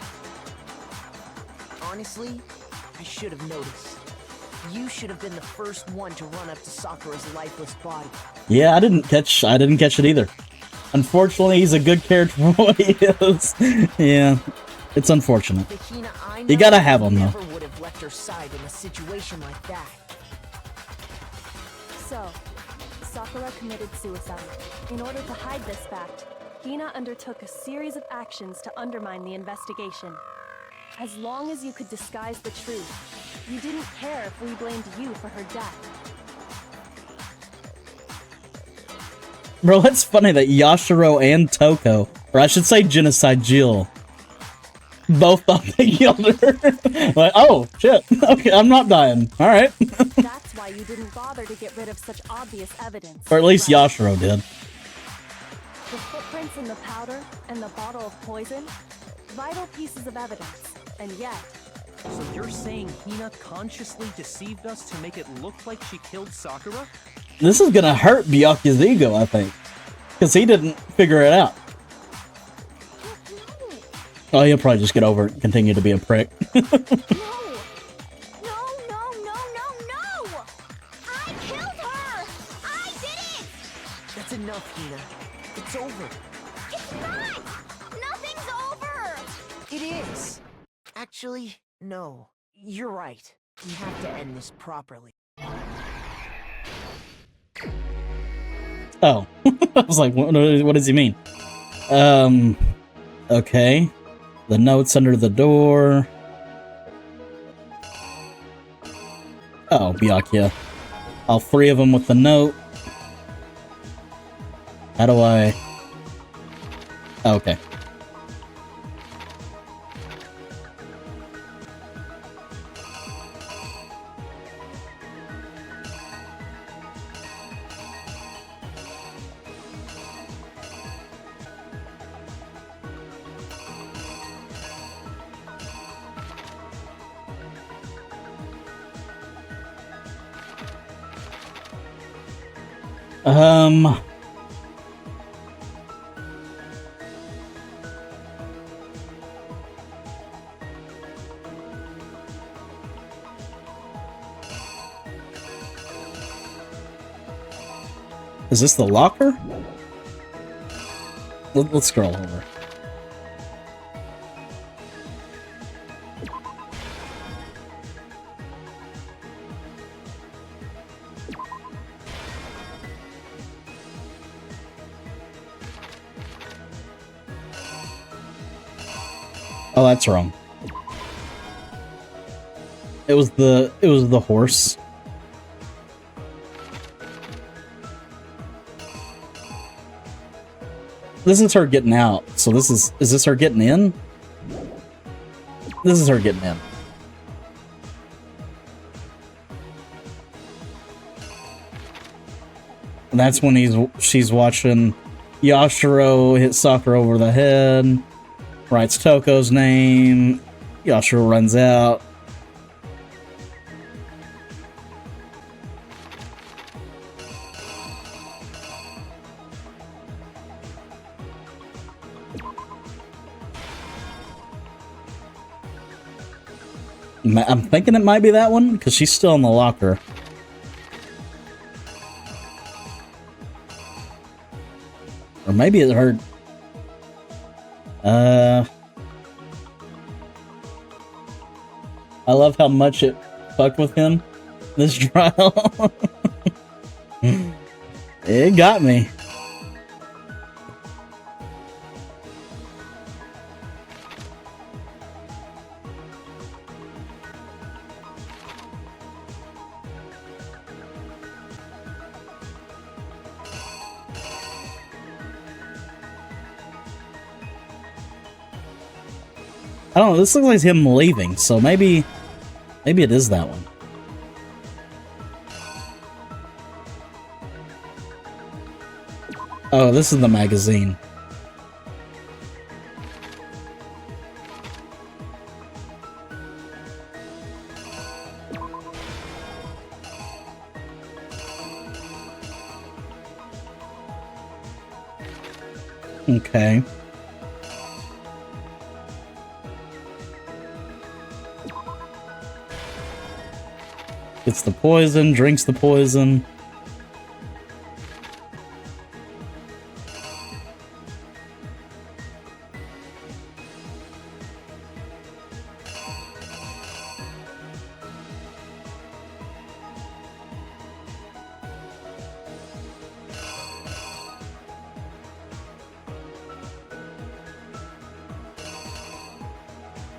Honestly, I should have noticed. You should have been the first one to run up to Sakura's lifeless body. Yeah, I didn't catch it either. Unfortunately, he's a good character for what he is. Yeah, it's unfortunate. The Hina I know You gotta have him, though. never would have left her side in a situation like that. So, Sakura committed suicide. In order to hide this fact, Hina undertook a series of actions to undermine the investigation. As long as you could disguise the truth, you didn't care if we blamed you for her death. Bro, it's funny that Yashiro and Toko, or I should say Genocide Jill, both thought they killed her. Like, oh, shit. Okay, I'm not dying. Alright. That's why you didn't bother to get rid of such obvious evidence. Or at least right? Yashiro did. The footprints in the powder and the bottle of poison, vital pieces of evidence, and yet... So you're saying Hina consciously deceived us to make it look like she killed Sakura? This is gonna hurt Byakuya's ego, I think. Because he didn't figure it out. Oh, he'll probably just get over it and continue to be a prick. No! No, no, no, no, no! I killed her! I did it! That's enough, Hina. It's over. It's not! Nothing's over! It is. Actually, no. You're right. We have to end this properly. Oh. I was like, what does he mean? Okay. The notes under the door. Oh, Byakuya. All three of them with the note. How do I... Okay. Is this the locker? Let's scroll over. Oh, that's wrong. It was the horse. This is her getting out. So is this her getting in? This is her getting in. And that's when she's watching Yashiro hit Sakura over the head. Writes Toko's name. Yashiro runs out. I'm thinking it might be that one, because she's still in the locker. Or maybe it hurt. I love how much it fucked with him this trial. It got me. I don't know, this looks like him leaving, so maybe it is that one. Oh, this is the magazine. Okay. Gets the poison, drinks the poison.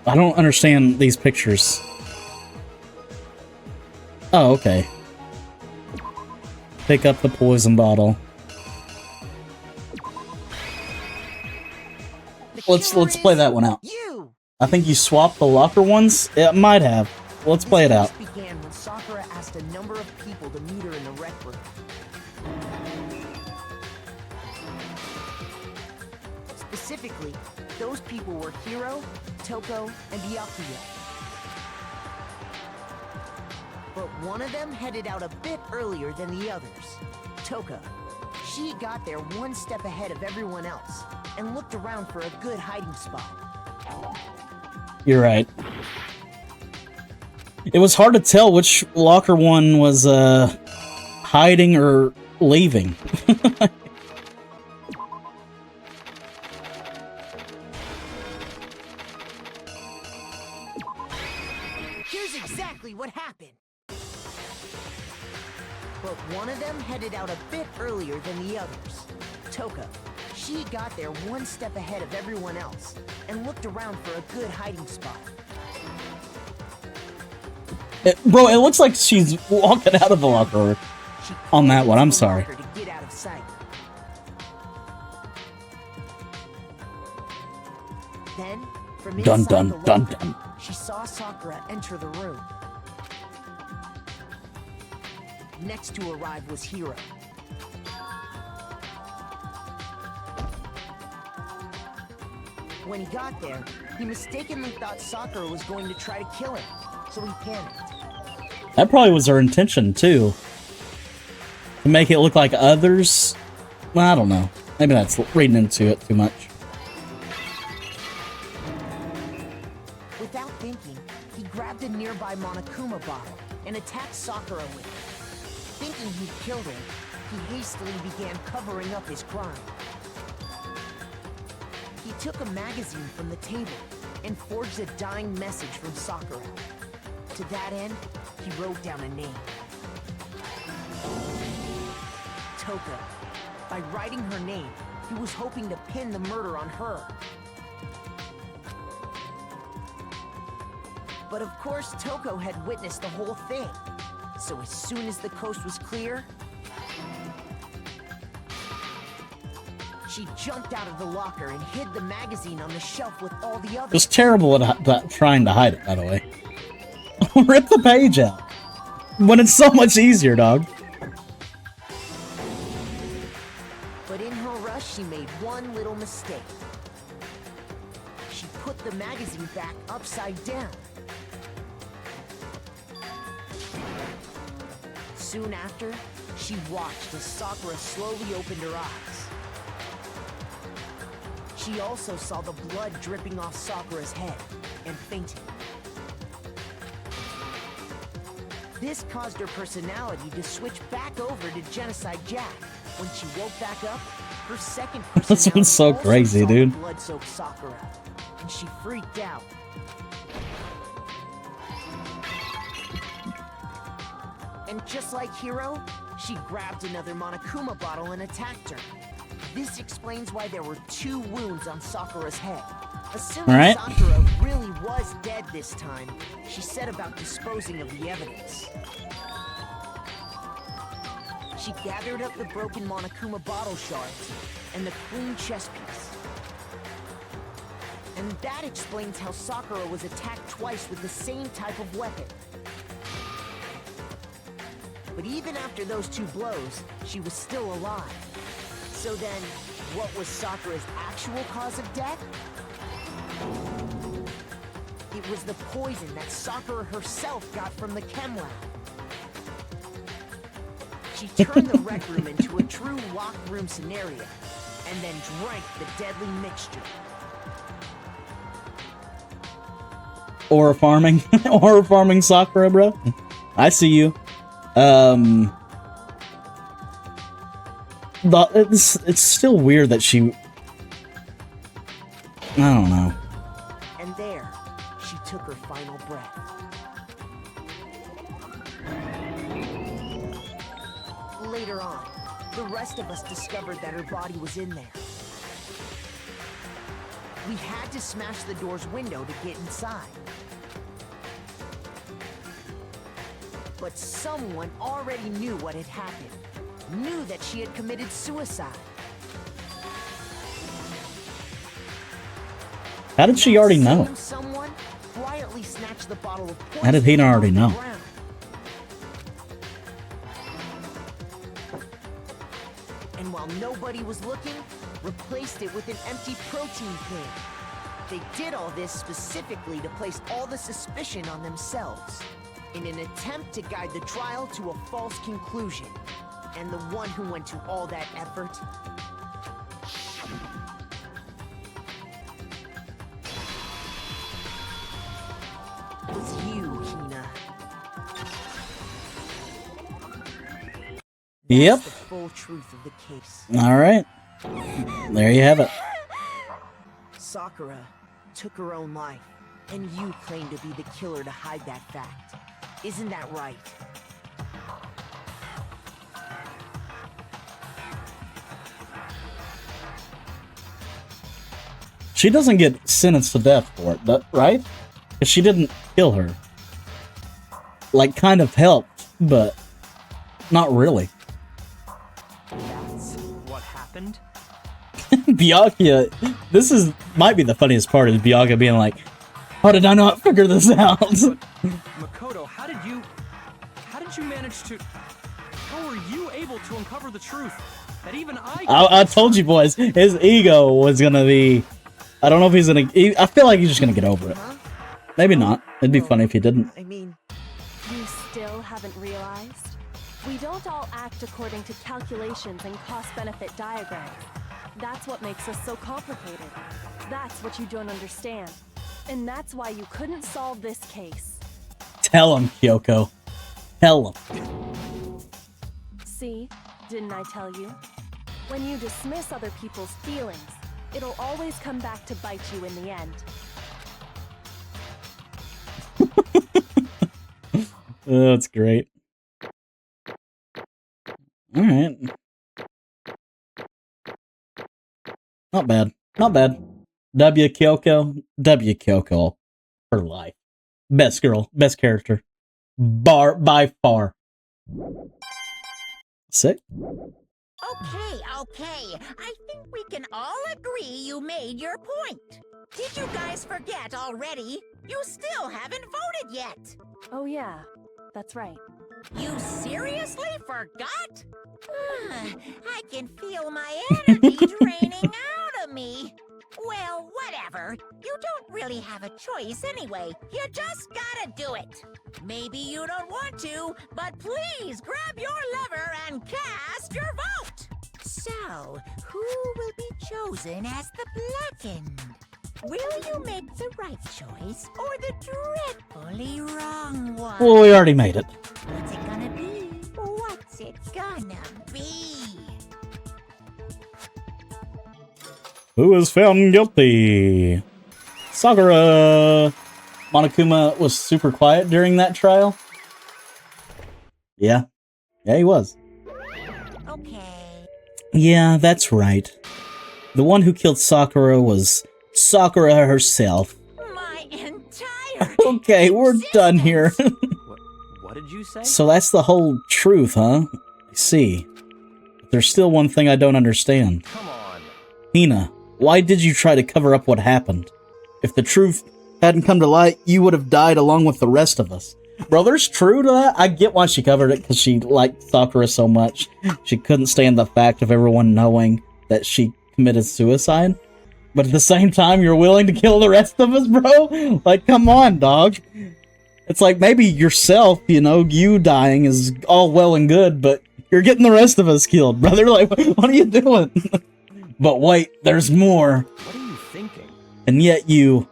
I don't understand these pictures. Oh, okay. Pick up the poison bottle. Let's play that one out. You! I think you swapped the locker ones? It might have. Let's play it out. This began when Sakura asked a number of people to meet her in the rec room. Specifically, those people were Hiro, Toko, and Byakuya. But one of them headed out a bit earlier than the others. Toko. She got there one step ahead of everyone else and looked around for a good hiding spot. You're right. It was hard to tell which locker one was hiding or leaving. Here's exactly what happened. But one of them headed out a bit earlier than the others. Toka. She got there one step ahead of everyone else and looked around for a good hiding spot. Bro, it looks like she's walking out of the locker on that one. I'm sorry. To get out of sight. Then, from Dun inside dun the dun locker, dun. she saw Sakura enter the room. Next to arrive was Hiro. When he got there, he mistakenly thought Sakura was going to try to kill him, so he panicked. That probably was her intention, too. To make it look like others? Well, I don't know. Maybe that's reading into it too much. Without thinking, he grabbed a nearby Monokuma bottle and attacked Sakura with it. Thinking he'd killed her, he hastily began covering up his crime. He took a magazine from the table and forged a dying message from Sakura. To that end, he wrote down a name. Toka. By writing her name, he was hoping to pin the murder on her. But of course, Toko had witnessed the whole thing. So as soon as the coast was clear, she jumped out of the locker and hid the magazine on the shelf with all the others. Just terrible at trying to hide it, by the way. Rip the page out. When it's so much easier, dog. But in her rush, she made one little mistake. She put the magazine back upside down. Soon after, she watched as Sakura slowly opened her eyes. She also saw the blood dripping off Sakura's head and fainted. This caused her personality to switch back over to Genocide Jack. When she woke back up, her second personality This one's so also crazy, saw the dude. blood-soaked Sakura, and she freaked out. And just like Hiro, she grabbed another Monokuma bottle and attacked her. This explains why there were 2 wounds on Sakura's head. Assuming Right. Sakura really was dead this time, she set about disposing of the evidence. She gathered up the broken Monokuma bottle shards and the clean chess piece. And that explains how Sakura was attacked twice with the same type of weapon. But even after those 2 blows, she was still alive. So then, what was Sakura's actual cause of death? It was the poison that Sakura herself got from the chem lab. She turned the rec room into a true locked room scenario. and then drank the deadly mixture. Or farming. Or farming Sakura, bro. I see you. It's still weird that she... I don't know. And there, she took her final breath. Later on, the rest of us discovered that her body was in there. We had to smash the door's window to get inside. But someone already knew what had happened. Knew that she had committed suicide. How did she already know? Someone quietly snatched the bottle of poison. How did Hina already know? And while nobody was looking, replaced it with an empty protein can. They did all this specifically to place all the suspicion on themselves, in an attempt to guide the trial to a false conclusion. And the one who went to all that effort was you, Hina. Yep. That's the full truth of the case. Alright. There you have it. Sakura took her own life, and you claim to be the killer to hide that fact. Isn't that right? She doesn't get sentenced to death for it, right? Because she didn't kill her. Like, kind of helped, but not really. That's what happened? Byakuya, might be the funniest part, is Byakuya being like, how did I not figure this out? But, Makoto, how did you manage to... How were you able to uncover the truth? That even I told you, boys, his ego was gonna be... I don't know if he's gonna... I feel like he's just gonna get over it. Maybe not. It'd be funny if he didn't. I mean... You still haven't realized? We don't all act according to calculations and cost-benefit diagrams. That's what makes us so complicated. That's what you don't understand. And that's why you couldn't solve this case. Tell him, Kyoko. Tell him. See? Didn't I tell you? When you dismiss other people's feelings, it'll always come back to bite you in the end. Oh, that's great. Alright. Not bad. Not bad. W. Kyoko. W. Kyoko. For life. Best girl. Best character. By far. Sick. Okay. I think we can all agree you made your point. Did you guys forget already? You still haven't voted yet. Oh yeah, that's right. You seriously forgot? I can feel my energy draining out of me. Well, whatever. You don't really have a choice anyway. You just gotta do it. Maybe you don't want to, but please grab your lever and cast your vote. So, who will be chosen as the blackened? Will you make the right choice or the dreadfully wrong one? Well, we already made it. What's it gonna be? What's it gonna be? Who is found guilty? Sakura! Monokuma was super quiet during that trial. Yeah. Yeah, he was. Okay. Yeah, that's right. The one who killed Sakura was Sakura herself. My entire Okay, we're done here. What did you say? So that's the whole truth, huh? I see. But there's still one thing I don't understand. Come on. Hina, why did you try to cover up what happened? If the truth hadn't come to light, you would have died along with the rest of us. Bro, there's true to that. I get why she covered it, because she liked Sakura so much. She couldn't stand the fact of everyone knowing that she committed suicide. But at the same time, you're willing to kill the rest of us, bro? Like, come on, dog. It's like, maybe yourself, you dying is all well and good, but you're getting the rest of us killed, brother. Like, what are you doing? But wait, there's more. What are you thinking? And yet you...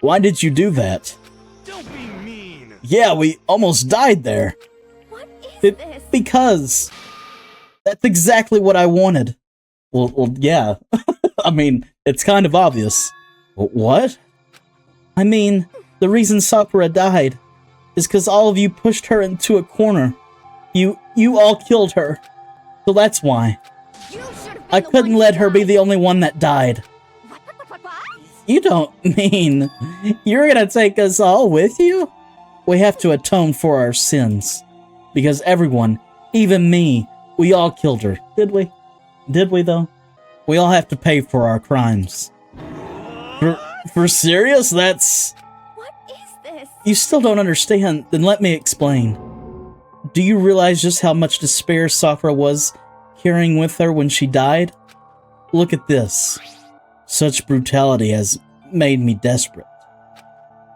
Why did you do that? Don't be mean. Yeah, we almost died there. What is this? Because... That's exactly what I wanted. Well, yeah. I mean, it's kind of obvious. What? I mean, the reason Sakura died is because all of you pushed her into a corner. You all killed her. So that's why. You should have been I the couldn't one let who her be died. the only one that died. What? You don't mean you're gonna take us all with you? We have to atone for our sins. Because everyone, even me, we all killed her. Did we? Did we, though? We all have to pay for our crimes. For serious? That's... What is this? You still don't understand? Then let me explain. Do you realize just how much despair Sakura was carrying with her when she died? Look at this. Such brutality has made me desperate.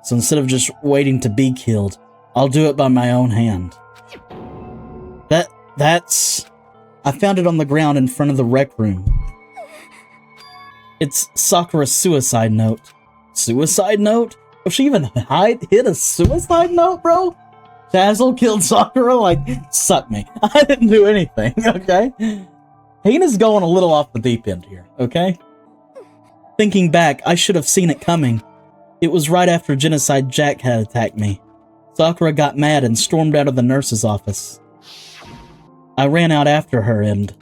So instead of just waiting to be killed, I'll do it by my own hand. That's... I found it on the ground in front of the rec room. It's Sakura's suicide note. Suicide note? Will she even hit a suicide note, bro? Dazzle killed Sakura? Like, suck me. I didn't do anything, okay? Hina's going a little off the deep end here, okay? Thinking back, I should have seen it coming. It was right after Genocide Jack had attacked me. Sakura got mad and stormed out of the nurse's office. I ran out after her and...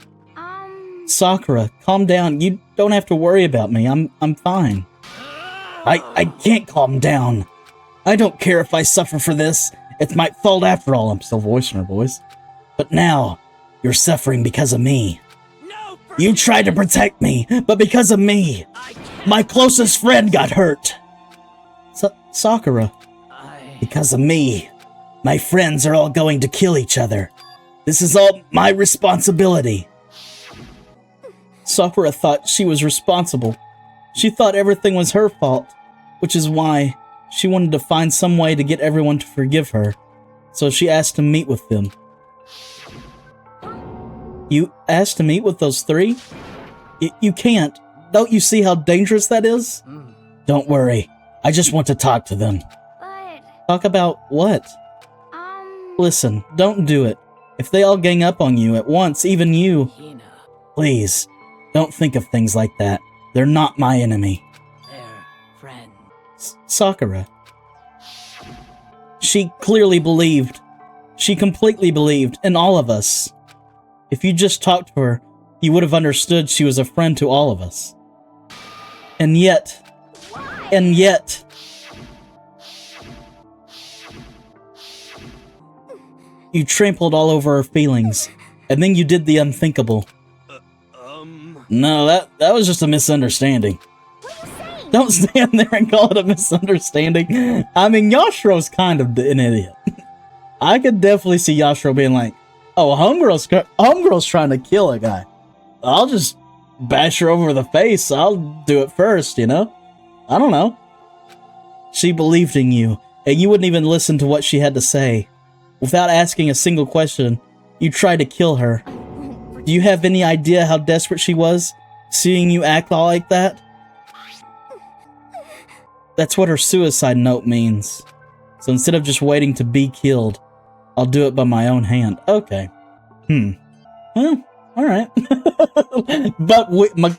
Sakura, calm down. You don't have to worry about me. I'm fine. I can't calm down. I don't care if I suffer for this. It's my fault after all. I'm still voicing her voice. But now, you're suffering because of me. You tried to protect me, but because of me, my closest friend got hurt. Sakura, because of me, my friends are all going to kill each other. This is all my responsibility. Sakura thought she was responsible. She thought everything was her fault, which is why she wanted to find some way to get everyone to forgive her. So she asked to meet with them. You asked to meet with those three? You can't. Don't you see how dangerous that is? Don't worry. I just want to talk to them. But, Talk about what? Listen, don't do it. If they all gang up on you at once, even you... Please, don't think of things like that. They're not my enemy. They're friends. Sakura. She clearly believed. She completely believed in all of us. If you just talked to her, you would have understood she was a friend to all of us. And yet... You trampled all over her feelings, and then you did the unthinkable. No, that was just a misunderstanding. Don't stand there and call it a misunderstanding. I mean, Yashiro's kind of an idiot. I could definitely see Yashiro being like, oh, homegirl's trying to kill a guy. I'll just bash her over the face. I'll do it first, you know? I don't know. She believed in you, and you wouldn't even listen to what she had to say. Without asking a single question, you tried to kill her. Do you have any idea how desperate she was, seeing you act all like that? That's what her suicide note means. So instead of just waiting to be killed, I'll do it by my own hand. Okay. Well, alright. But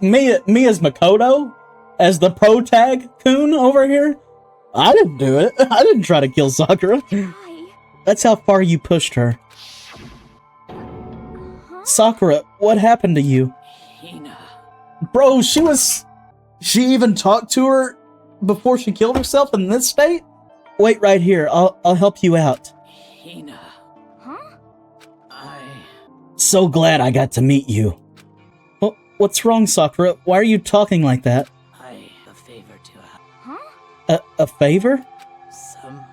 me as Makoto, as the pro-tag-kun over here, I didn't do it. I didn't try to kill Sakura. That's how far you pushed her. Sakura, what happened to you? Bro, she even talked to her before she killed herself in this state? Wait right here, I'll help you out. So glad I got to meet you. Well, what's wrong, Sakura? Why are you talking like that? A favor to have. A favor? Some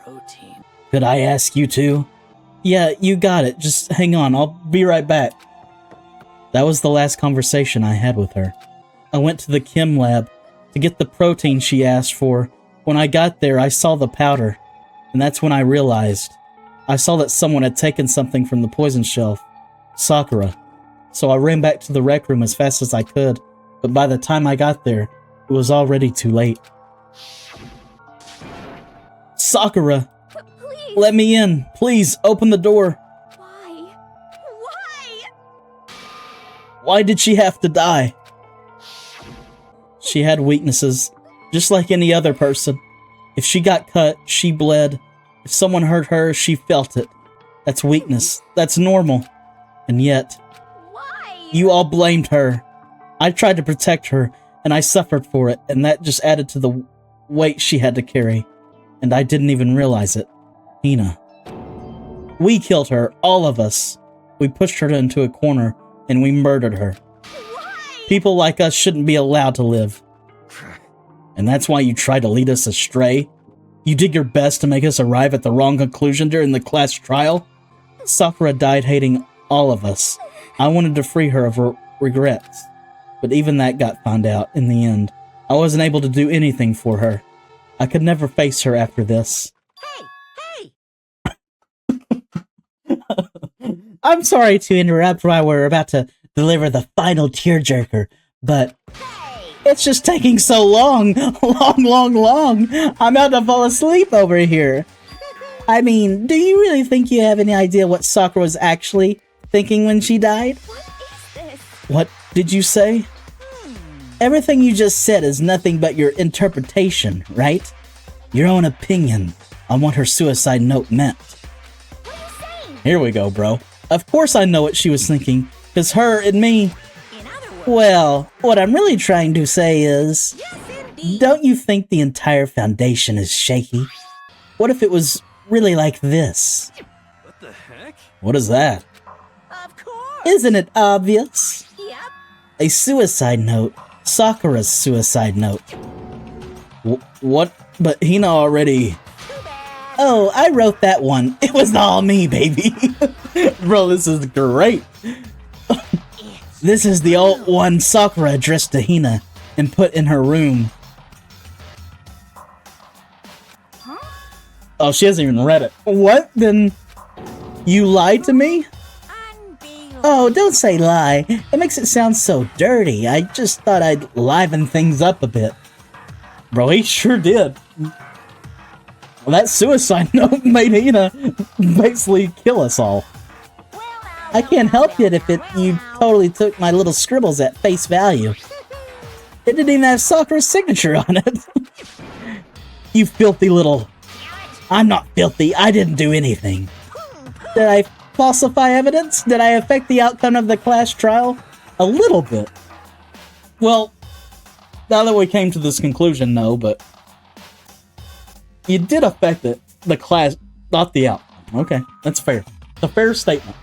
protein. Could I ask you to? Yeah, you got it. Just hang on, I'll be right back. That was the last conversation I had with her. I went to the chem lab to get the protein she asked for. When I got there, I saw the powder, and that's when I realized. I saw that someone had taken something from the poison shelf. Sakura. So I ran back to the rec room as fast as I could, but by the time I got there, it was already too late. Sakura! Please! Let me in! Please, open the door! Why? Why? Why did she have to die? She had weaknesses, just like any other person. If she got cut, she bled. If someone hurt her, she felt it. That's weakness. That's normal. And yet, Why? you all blamed her. I tried to protect her, and I suffered for it, and that just added to the weight she had to carry. And I didn't even realize it. Hina. We killed her, all of us. We pushed her into a corner, and we murdered her. Why? People like us shouldn't be allowed to live. And that's why you try to lead us astray? You did your best to make us arrive at the wrong conclusion during the class trial? Sakura died hating all of us. I wanted to free her of her regrets. But even that got found out in the end. I wasn't able to do anything for her. I could never face her after this. Hey! I'm sorry to interrupt while we're about to deliver the final tearjerker, but it's just taking so long. Long. I'm about to fall asleep over here. I mean, do you really think you have any idea what Sakura was actually thinking when she died? What is this? What did you say? Everything you just said is nothing but your interpretation, right? Your own opinion on what her suicide note meant. What are you saying? Here we go, bro. Of course I know what she was thinking, because her and me... In other words, Well, what I'm really trying to say is... yes, indeed. Don't you think the entire foundation is shaky? What if it was really like this? What the heck? What is that? Of course. Isn't it obvious? Yep. A suicide note. Sakura's suicide note. What? But Hina already... Too bad. Oh, I wrote that one. It was all me, baby. Bro, this is great. This is the old one Sakura addressed to Hina and put in her room. Oh, she hasn't even read it. What? Then you lied to me? Unbelievable. Oh, don't say lie. It makes it sound so dirty. I just thought I'd liven things up a bit. Bro, he sure did. Well, that suicide note made Hina basically kill us all. Well, now, I can't help it if you totally took my little scribbles at face value. It didn't even have Sakura's signature on it. You filthy little... I'm not filthy. I didn't do anything. Did I falsify evidence? Did I affect the outcome of the class trial? A little bit. Well, now that we came to this conclusion, no, but... You did affect it, the class, not the outcome. Okay, that's fair. It's a fair statement.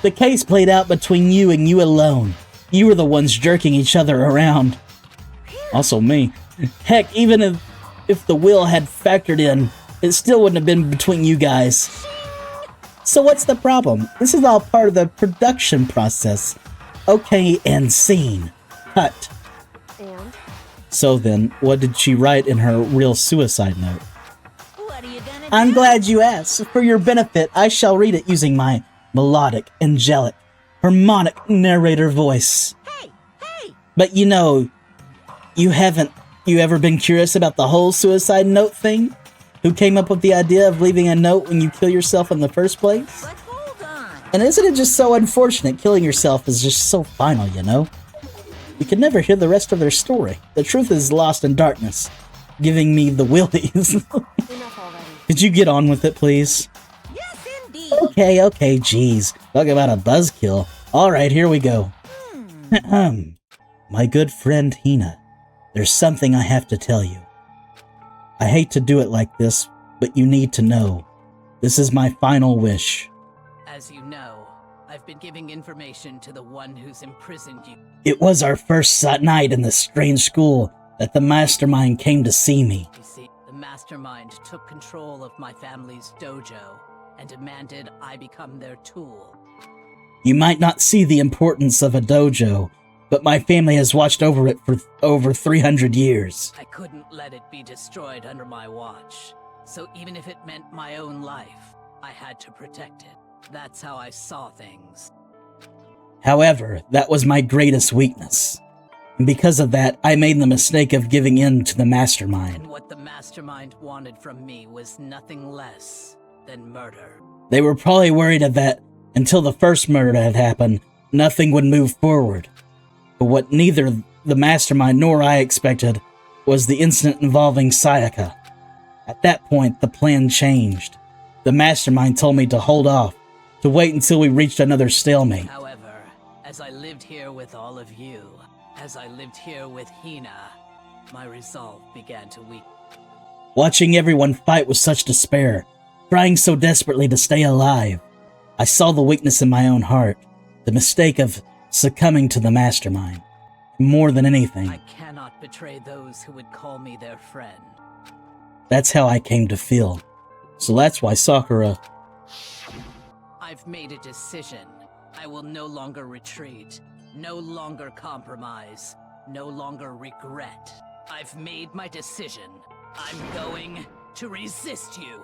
The case played out between you and you alone. You were the ones jerking each other around. Also me. Heck, even if the will had factored in, it still wouldn't have been between you guys. So what's the problem? This is all part of the production process. Okay, and scene. Cut. And? So then, what did she write in her real suicide note? What are you gonna do? I'm glad you asked. For your benefit, I shall read it using my melodic, angelic, harmonic narrator voice. Hey! But you know, you ever been curious about the whole suicide note thing? Who came up with the idea of leaving a note when you kill yourself in the first place? But hold on. And isn't it just so unfortunate killing yourself is just so final, you know? You can never hear the rest of their story. The truth is lost in darkness, giving me the willies. Enough already. Could you get on with it, please? Yes, indeed. Okay, geez. Talk about a buzzkill. Alright, here we go. My good friend Hina, there's something I have to tell you. I hate to do it like this, but you need to know. This is my final wish. As you know, I've been giving information to the one who's imprisoned you. It was our first night in the strange school that the mastermind came to see me. You see, the mastermind took control of my family's dojo and demanded I become their tool. You might not see the importance of a dojo, but my family has watched over it for over 300 years. I couldn't let it be destroyed under my watch. So even if it meant my own life, I had to protect it. That's how I saw things. However, that was my greatest weakness. And because of that, I made the mistake of giving in to the mastermind. And what the mastermind wanted from me was nothing less than murder. They were probably worried that until the first murder had happened, nothing would move forward. But what neither the mastermind nor I expected was the incident involving Sayaka. At that point, the plan changed. The mastermind told me to hold off, to wait until we reached another stalemate. However, as I lived here with all of you, as I lived here with Hina, my resolve began to weaken. Watching everyone fight with such despair, trying so desperately to stay alive, I saw the weakness in my own heart, the mistake of succumbing to the mastermind. More than anything, I cannot betray those who would call me their friend. that's how I came to feel. So that's why Sakura... I've made a decision. I will no longer retreat, no longer compromise, no longer regret. I've made my decision. I'm going to resist you.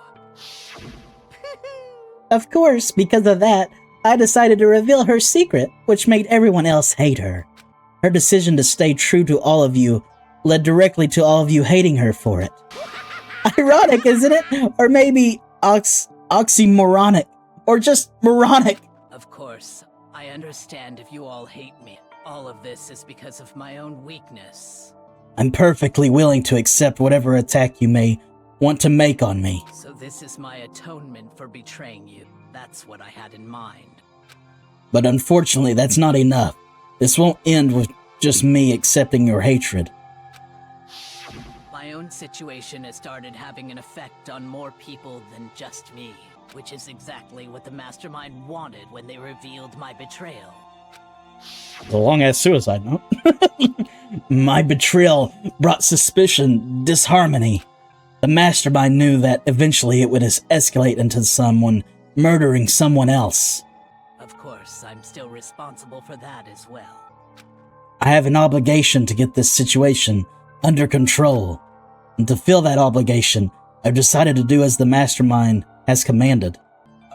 Of course, because of that, I decided to reveal her secret, which made everyone else hate her. Her decision to stay true to all of you led directly to all of you hating her for it. Ironic, isn't it? Or maybe oxymoronic. Or just moronic. Of course, I understand if you all hate me. All of this is because of my own weakness. I'm perfectly willing to accept whatever attack you may want to make on me. So this is my atonement for betraying you. That's what I had in mind. But unfortunately, that's not enough. This won't end with just me accepting your hatred. My own situation has started having an effect on more people than just me, which is exactly what the mastermind wanted when they revealed my betrayal. It's a long-ass suicide note. My betrayal brought suspicion, disharmony. The mastermind knew that eventually it would escalate into someone murdering someone else. Of course, I'm still responsible for that as well. I have an obligation to get this situation under control. And to fill that obligation, I've decided to do as the mastermind has commanded.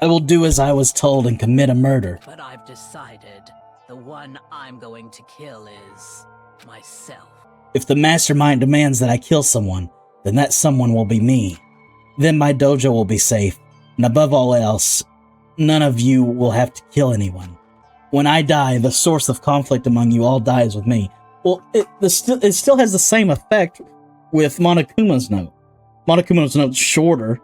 I will do as I was told and commit a murder. But I've decided the one I'm going to kill is myself. If the mastermind demands that I kill someone, then that someone will be me. Then my dojo will be safe, and above all else, none of you will have to kill anyone. When I die, the source of conflict among you all dies with me. Well, it still has the same effect with Monokuma's note. Monokuma's note's shorter.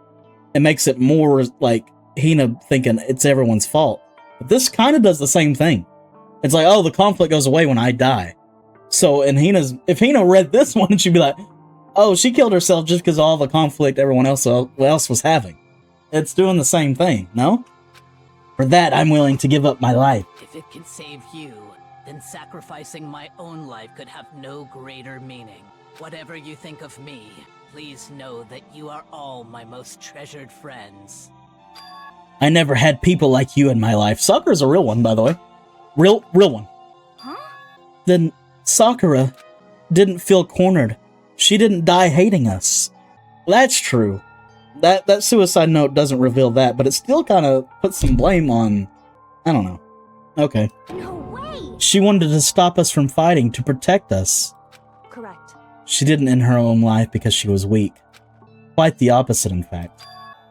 It makes it more like Hina thinking it's everyone's fault. But this kind of does the same thing. It's like, oh, the conflict goes away when I die. So, if Hina read this one, she'd be like, oh, she killed herself just because of all the conflict everyone else was having. It's doing the same thing, no? For that, I'm willing to give up my life. If it can save you, then sacrificing my own life could have no greater meaning. Whatever you think of me, please know that you are all my most treasured friends. I never had people like you in my life. Sakura's a real one, by the way. Real one. Huh? Then Sakura didn't feel cornered. She didn't die hating us. That's true. That suicide note doesn't reveal that, but it still kind of puts some blame on... I don't know. Okay. No way! She wanted to stop us from fighting, to protect us. Correct. She didn't end her own life because she was weak. Quite the opposite, in fact.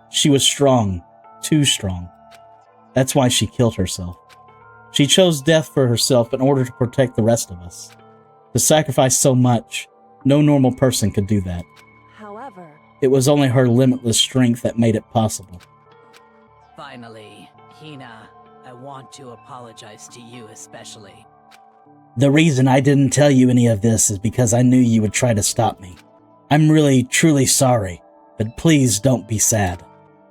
She was strong. Too strong. That's why she killed herself. She chose death for herself in order to protect the rest of us. To sacrifice so much, no normal person could do that. However, It was only her limitless strength that made it possible. Finally, Hina, I want to apologize to you especially. The reason I didn't tell you any of this is because I knew you would try to stop me. I'm really, truly sorry, but please don't be sad.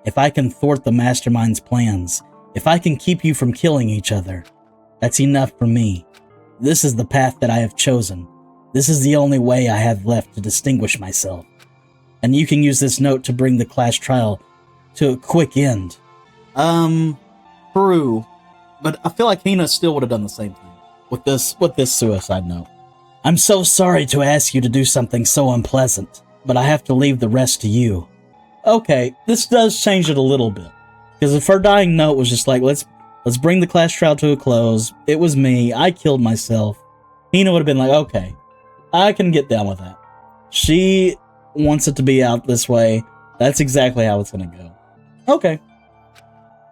If I can thwart the mastermind's plans, if I can keep you from killing each other, that's enough for me. This is the path that I have chosen. This is the only way I have left to distinguish myself. And you can use this note to bring the class trial to a quick end. True. But I feel like Hina still would have done the same thing with this suicide note. I'm so sorry to ask you to do something so unpleasant, but I have to leave the rest to you. Okay, this does change it a little bit. Because if her dying note was just like, let's bring the class trial to a close, it was me, I killed myself, Hina would have been like, okay, I can get down with that. She wants it to be out this way. That's exactly how it's gonna go. Okay.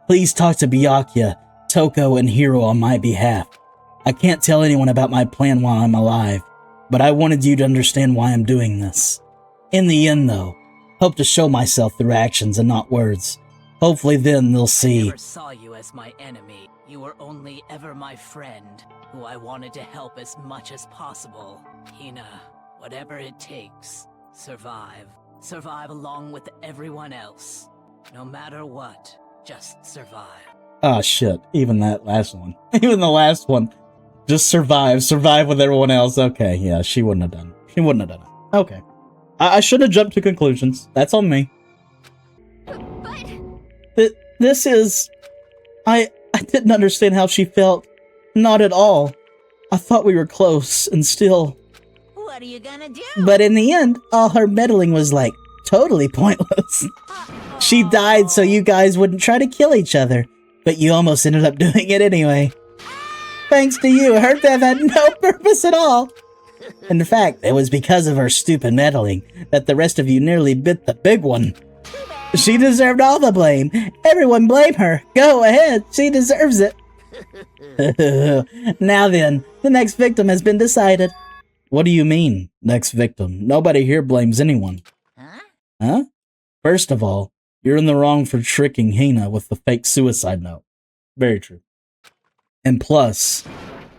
Please talk to Byakuya, Toko, and Hiro on my behalf. I can't tell anyone about my plan while I'm alive, but I wanted you to understand why I'm doing this. In the end, though, hope to show myself through actions and not words. Hopefully then they'll I see. never saw you as my enemy. You were only ever my friend, who I wanted to help as much as possible. Hina, whatever it takes, survive. Survive along with everyone else. No matter what, just survive. Oh shit, even that last one. Even the last one. Just survive. Survive with everyone else. Okay, yeah, she wouldn't have done it. She wouldn't have done it. Okay. I should have jumped to conclusions. That's on me. But This is... I didn't understand how she felt. Not at all. I thought we were close, and still... What are you gonna do? But in the end, all her meddling was, like, totally pointless. She died so you guys wouldn't try to kill each other, but you almost ended up doing it anyway. Thanks to you, her death had no purpose at all. In fact, it was because of her stupid meddling that the rest of you nearly bit the big one. She deserved all the blame. Everyone blame her. Go ahead, she deserves it. Now then, the next victim has been decided. What do you mean, next victim? Nobody here blames anyone. Huh? First of all, you're in the wrong for tricking Hina with the fake suicide note. Very true. And plus,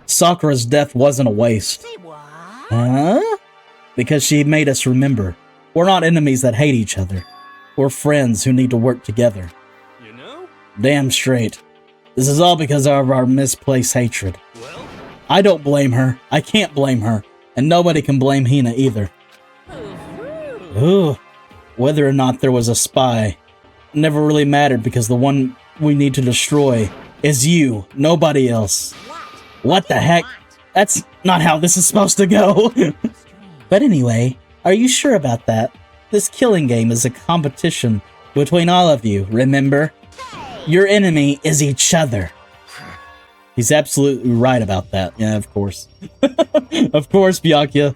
Sakura's death wasn't a waste. Say what? Huh? Because she made us remember. We're not enemies that hate each other. We're friends who need to work together. You know? Damn straight. This is all because of our misplaced hatred. Well, I don't blame her. I can't blame her. And nobody can blame Hina either. Ooh. Whether or not there was a spy never really mattered because the one we need to destroy is you, nobody else. What the heck? That's not how this is supposed to go. But anyway, are you sure about that? This killing game is a competition between all of you, remember? Your enemy is each other. He's absolutely right about that. Yeah, of course. Of course, Byakuya.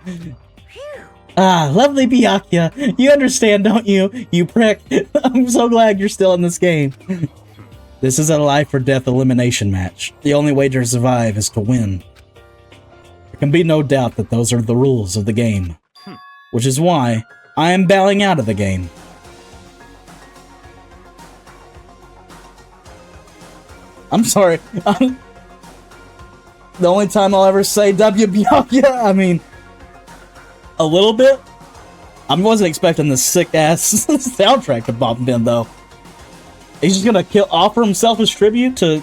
Ah, lovely Byakuya. You understand, don't you? You prick. I'm so glad you're still in this game. This is a life or death elimination match. The only way to survive is to win. There can be no doubt that those are the rules of the game. Which is why I am bowing out of the game. I'm sorry. The only time I'll ever say W Byakuya, I mean, a little bit. I wasn't expecting this sick-ass soundtrack to bump in, though. He's just gonna offer himself as tribute to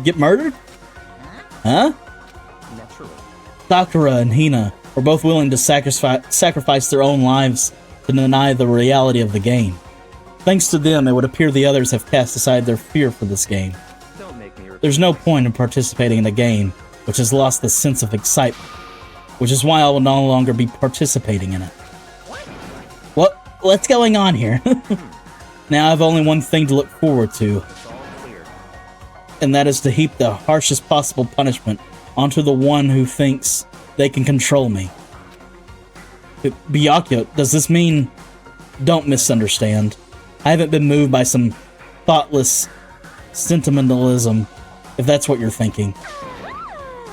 get murdered? Huh? Naturally. Sakura and Hina were both willing to sacrifice their own lives to deny the reality of the game. Thanks to them, it would appear the others have cast aside their fear for this game. Don't make me repeat. There's no point in participating in a game which has lost the sense of excitement, which is why I will no longer be participating in it. What's going on here? Now I have only one thing to look forward to, It's all clear. and that is to heap the harshest possible punishment onto the one who thinks they can control me. Byakuya, does this mean... Don't misunderstand. I haven't been moved by some thoughtless sentimentalism, if that's what you're thinking.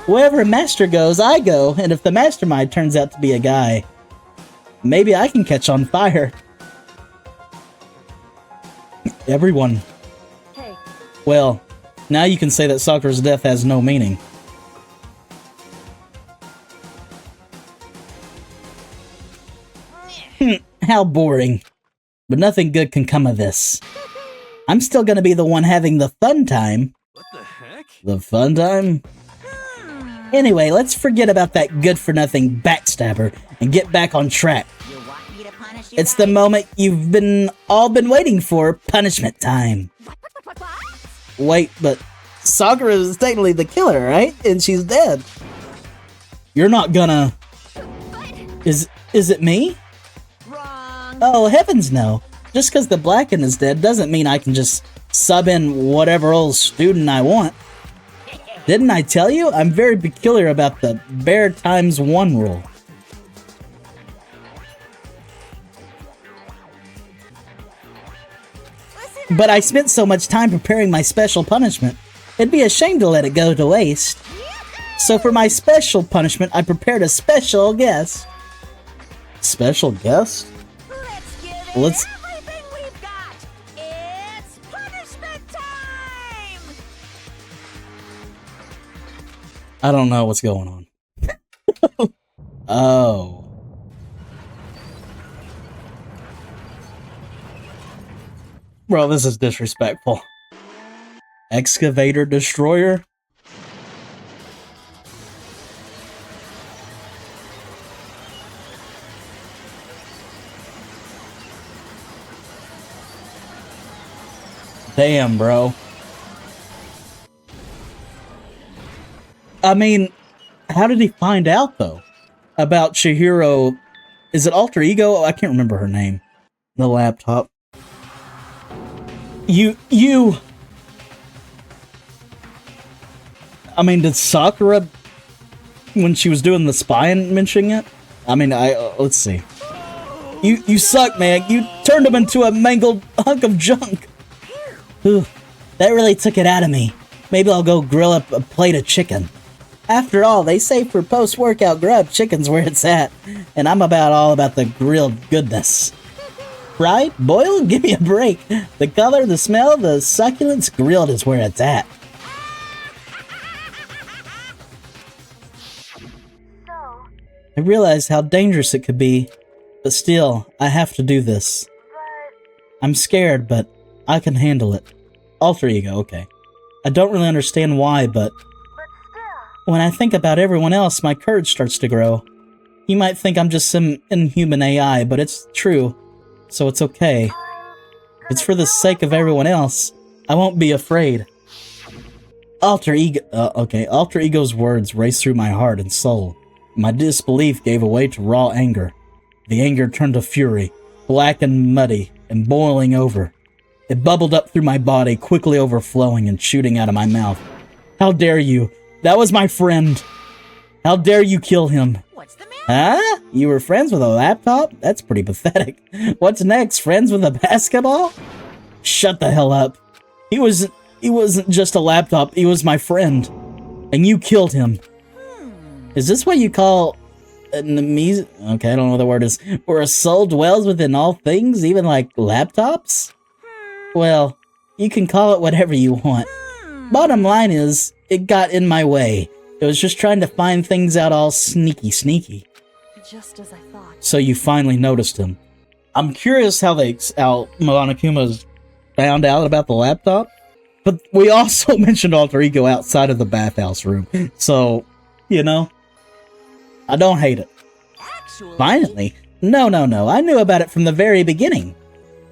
Wherever a master goes, I go, and if the mastermind turns out to be a guy, maybe I can catch on fire. Everyone. Hey, Well, now you can say that Sakura's death has no meaning. How boring. But nothing good can come of this. I'm still gonna be the one having the fun time. what the heck? The fun time? Anyway, let's forget about that good-for-nothing backstabber and get back on track. You want me to punish you It's the guys? moment you've all been waiting for, punishment time. What? Wait, but Sakura is technically the killer, right? And she's dead. You're not gonna... Is it me? Wrong. Oh, heavens no. Just because the Blacken is dead doesn't mean I can just sub in whatever old student I want. Didn't I tell you? I'm very peculiar about the bear times 1 rule. But I spent so much time preparing my special punishment, it'd be a shame to let it go to waste. So for my special punishment, I prepared a special guest. Special guest? Let's give it Let's- everything we've got. It's punishment time. I don't know what's going on. Oh. Bro, this is disrespectful. Excavator destroyer? Damn, bro. I mean, how did he find out, though? About Chihiro... Is it Alter Ego? I can't remember her name. The laptop. You... I mean, did Sakura... When she was doing the spying, mentioning it? I mean, let's see. You suck, man. You turned him into a mangled hunk of junk. Whew, that really took it out of me. Maybe I'll go grill up a plate of chicken. After all, they say for post-workout grub, chicken's where it's at. And I'm all about the grilled goodness. Right? Boiled? Give me a break. The color, the smell, the succulence, grilled is where it's at. I realize how dangerous it could be, but still, I have to do this. I'm scared, but I can handle it. Alter Ego, okay. I don't really understand why, but when I think about everyone else, my courage starts to grow. You might think I'm just some inhuman AI, but it's true, so it's okay. It's for the sake of everyone else. I won't be afraid. Alter Ego, okay, Alter Ego's words raced through my heart and soul. My disbelief gave way to raw anger. The anger turned to fury, black and muddy, and boiling over. It bubbled up through my body, quickly overflowing and shooting out of my mouth. How dare you? That was my friend. How dare you kill him? What's the matter? Huh? You were friends with a laptop? That's pretty pathetic. What's next? Friends with a basketball? Shut the hell up. He wasn't just a laptop, he was my friend. And you killed him. Is this what you call amnesia? Okay, I don't know what the word is. Where a soul dwells within all things, even like laptops? Well, you can call it whatever you want. Bottom line is, it got in my way. It was just trying to find things out all sneaky. Just as I thought. So you finally noticed him. I'm curious how Monokuma's found out about the laptop. But we also mentioned Alter Ego outside of the bathhouse room. So, you know, I don't hate it. Actually, Finally? No. I knew about it from the very beginning.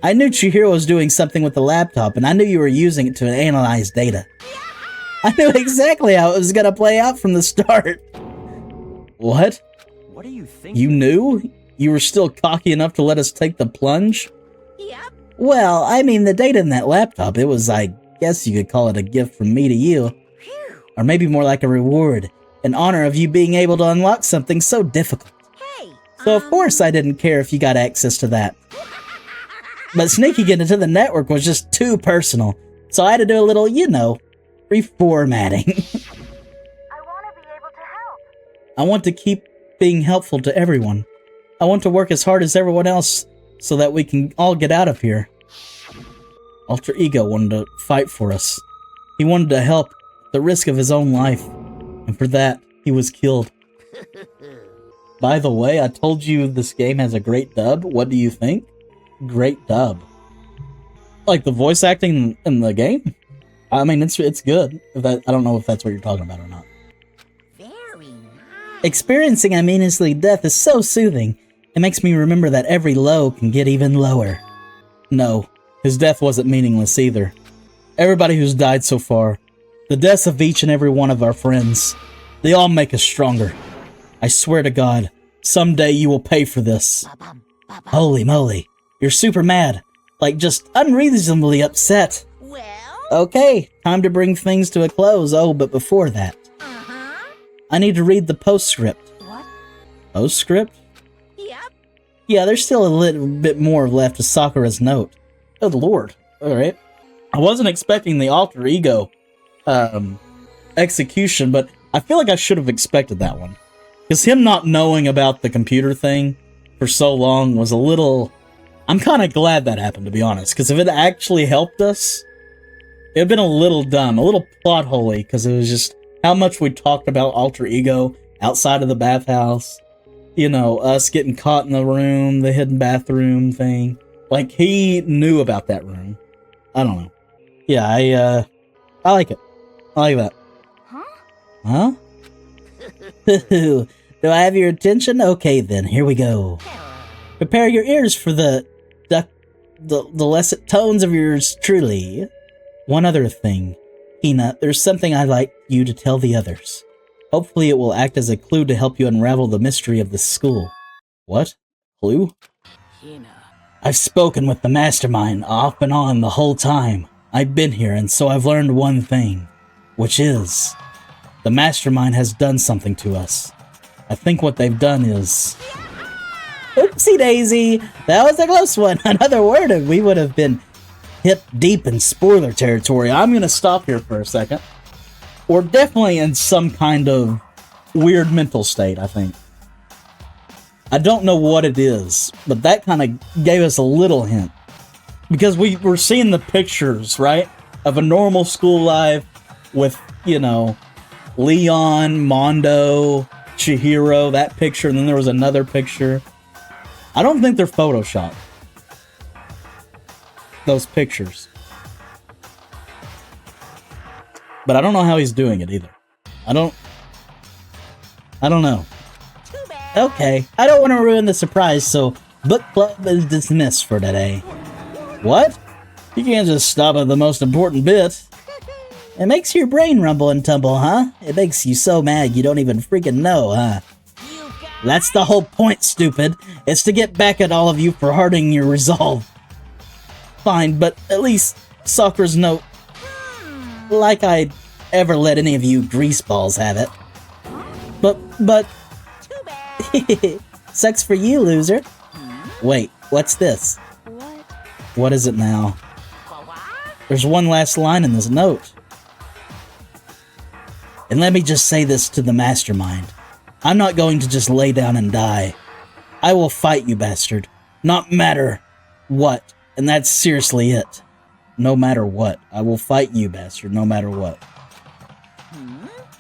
I knew Chihiro was doing something with the laptop, and I knew you were using it to analyze data. I knew exactly how it was going to play out from the start. What? What are you thinking? You knew? You were still cocky enough to let us take the plunge? Yep. Well, I mean, the data in that laptop, it was, I guess you could call it a gift from me to you. Phew. Or maybe more like a reward, in honor of you being able to unlock something so difficult. Hey. So of course I didn't care if you got access to that. But sneaking it into the network was just too personal, so I had to do a little, you know, reformatting. I want to be able to help. I want to keep being helpful to everyone. I want to work as hard as everyone else so that we can all get out of here. Alter Ego wanted to fight for us. He wanted to help at the risk of his own life. And for that, he was killed. By the way, I told you this game has a great dub. What do you think? Great dub. Like the voice acting in the game? I mean, it's good. I don't know if that's what you're talking about or not. Very nice. Experiencing a meaningless death is so soothing. It makes me remember that every low can get even lower. No, his death wasn't meaningless either. Everybody who's died so far, the deaths of each and every one of our friends, they all make us stronger. I swear to God, someday you will pay for this. Ba-bum, ba-bum. Holy moly, you're super mad. Like, just unreasonably upset. Well, Okay, time to bring things to a close. Oh, but before that, I need to read the postscript. What? Postscript? Yep. Yeah, there's still a little bit more left of Sakura's note. Oh, Lord. Alright. I wasn't expecting the alter ego execution, but I feel like I should have expected that one. Because him not knowing about the computer thing for so long was a little... I'm kind of glad that happened, to be honest, because if it actually helped us, it would have been a little dumb, a little plot holy, because it was just how much we talked about alter ego outside of the bathhouse. You know, us getting caught in the room, the hidden bathroom thing. Like, he knew about that room. I don't know. Yeah, I like it. I like that. Huh? Do I have your attention? Okay, then, here we go. Prepare your ears for the lesser tones of yours truly. One other thing, Hina, there's something I'd like you to tell the others. Hopefully it will act as a clue to help you unravel the mystery of this school. What? Clue? Hina. I've spoken with the mastermind off and on the whole time I've been here, and so I've learned one thing, which is the mastermind has done something to us. I think what they've done is... Oopsie daisy! That was a close one. Another word and we would have been hip deep in spoiler territory. I'm gonna stop here for a second. We're definitely in some kind of weird mental state, I think. I don't know what it is, but that kind of gave us a little hint. Because we were seeing the pictures, right? Of a normal school life with, you know, Leon, Mondo, Chihiro, that picture, and then there was another picture. I don't think they're Photoshopped. Those pictures. But I don't know how he's doing it either. I don't know. Okay, I don't want to ruin the surprise, so book club is dismissed for today. What? You can't just stop at the most important bit. It makes your brain rumble and tumble, huh? It makes you so mad you don't even freaking know, huh? That's the whole point, stupid. It's to get back at all of you for hardening your resolve. Fine, but at least Sakura's note... Like I'd ever let any of you greaseballs have it. But... Sucks for you, loser. Wait, what's this? What is it now? There's one last line in this note. And let me just say this to the mastermind. I'm not going to just lay down and die. I will fight you, bastard. Not matter what. And that's seriously it. No matter what. I will fight you, bastard, no matter what.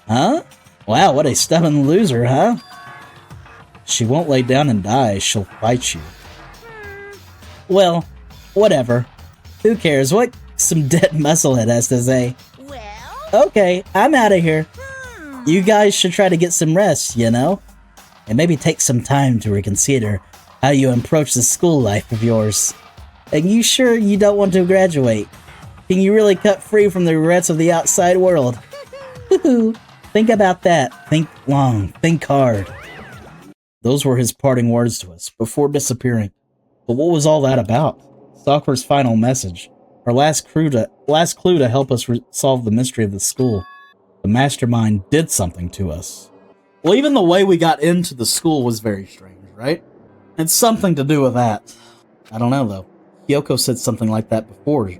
Huh? Wow, what a stubborn loser, huh? She won't lay down and die, she'll fight you. Well, whatever. Who cares what some dead musclehead has to say? Well... Okay, I'm out of here. You guys should try to get some rest, you know? And maybe take some time to reconsider how you approach the school life of yours. Are you sure you don't want to graduate? Can you really cut free from the regrets of the outside world? Think about that. Think long. Think hard. Those were his parting words to us, before disappearing. But what was all that about? Sakura's final message. Our last clue to help us solve the mystery of the school. The mastermind did something to us. Well, even the way we got into the school was very strange, right? It's something to do with that. I don't know, though. Kyoko said something like that before,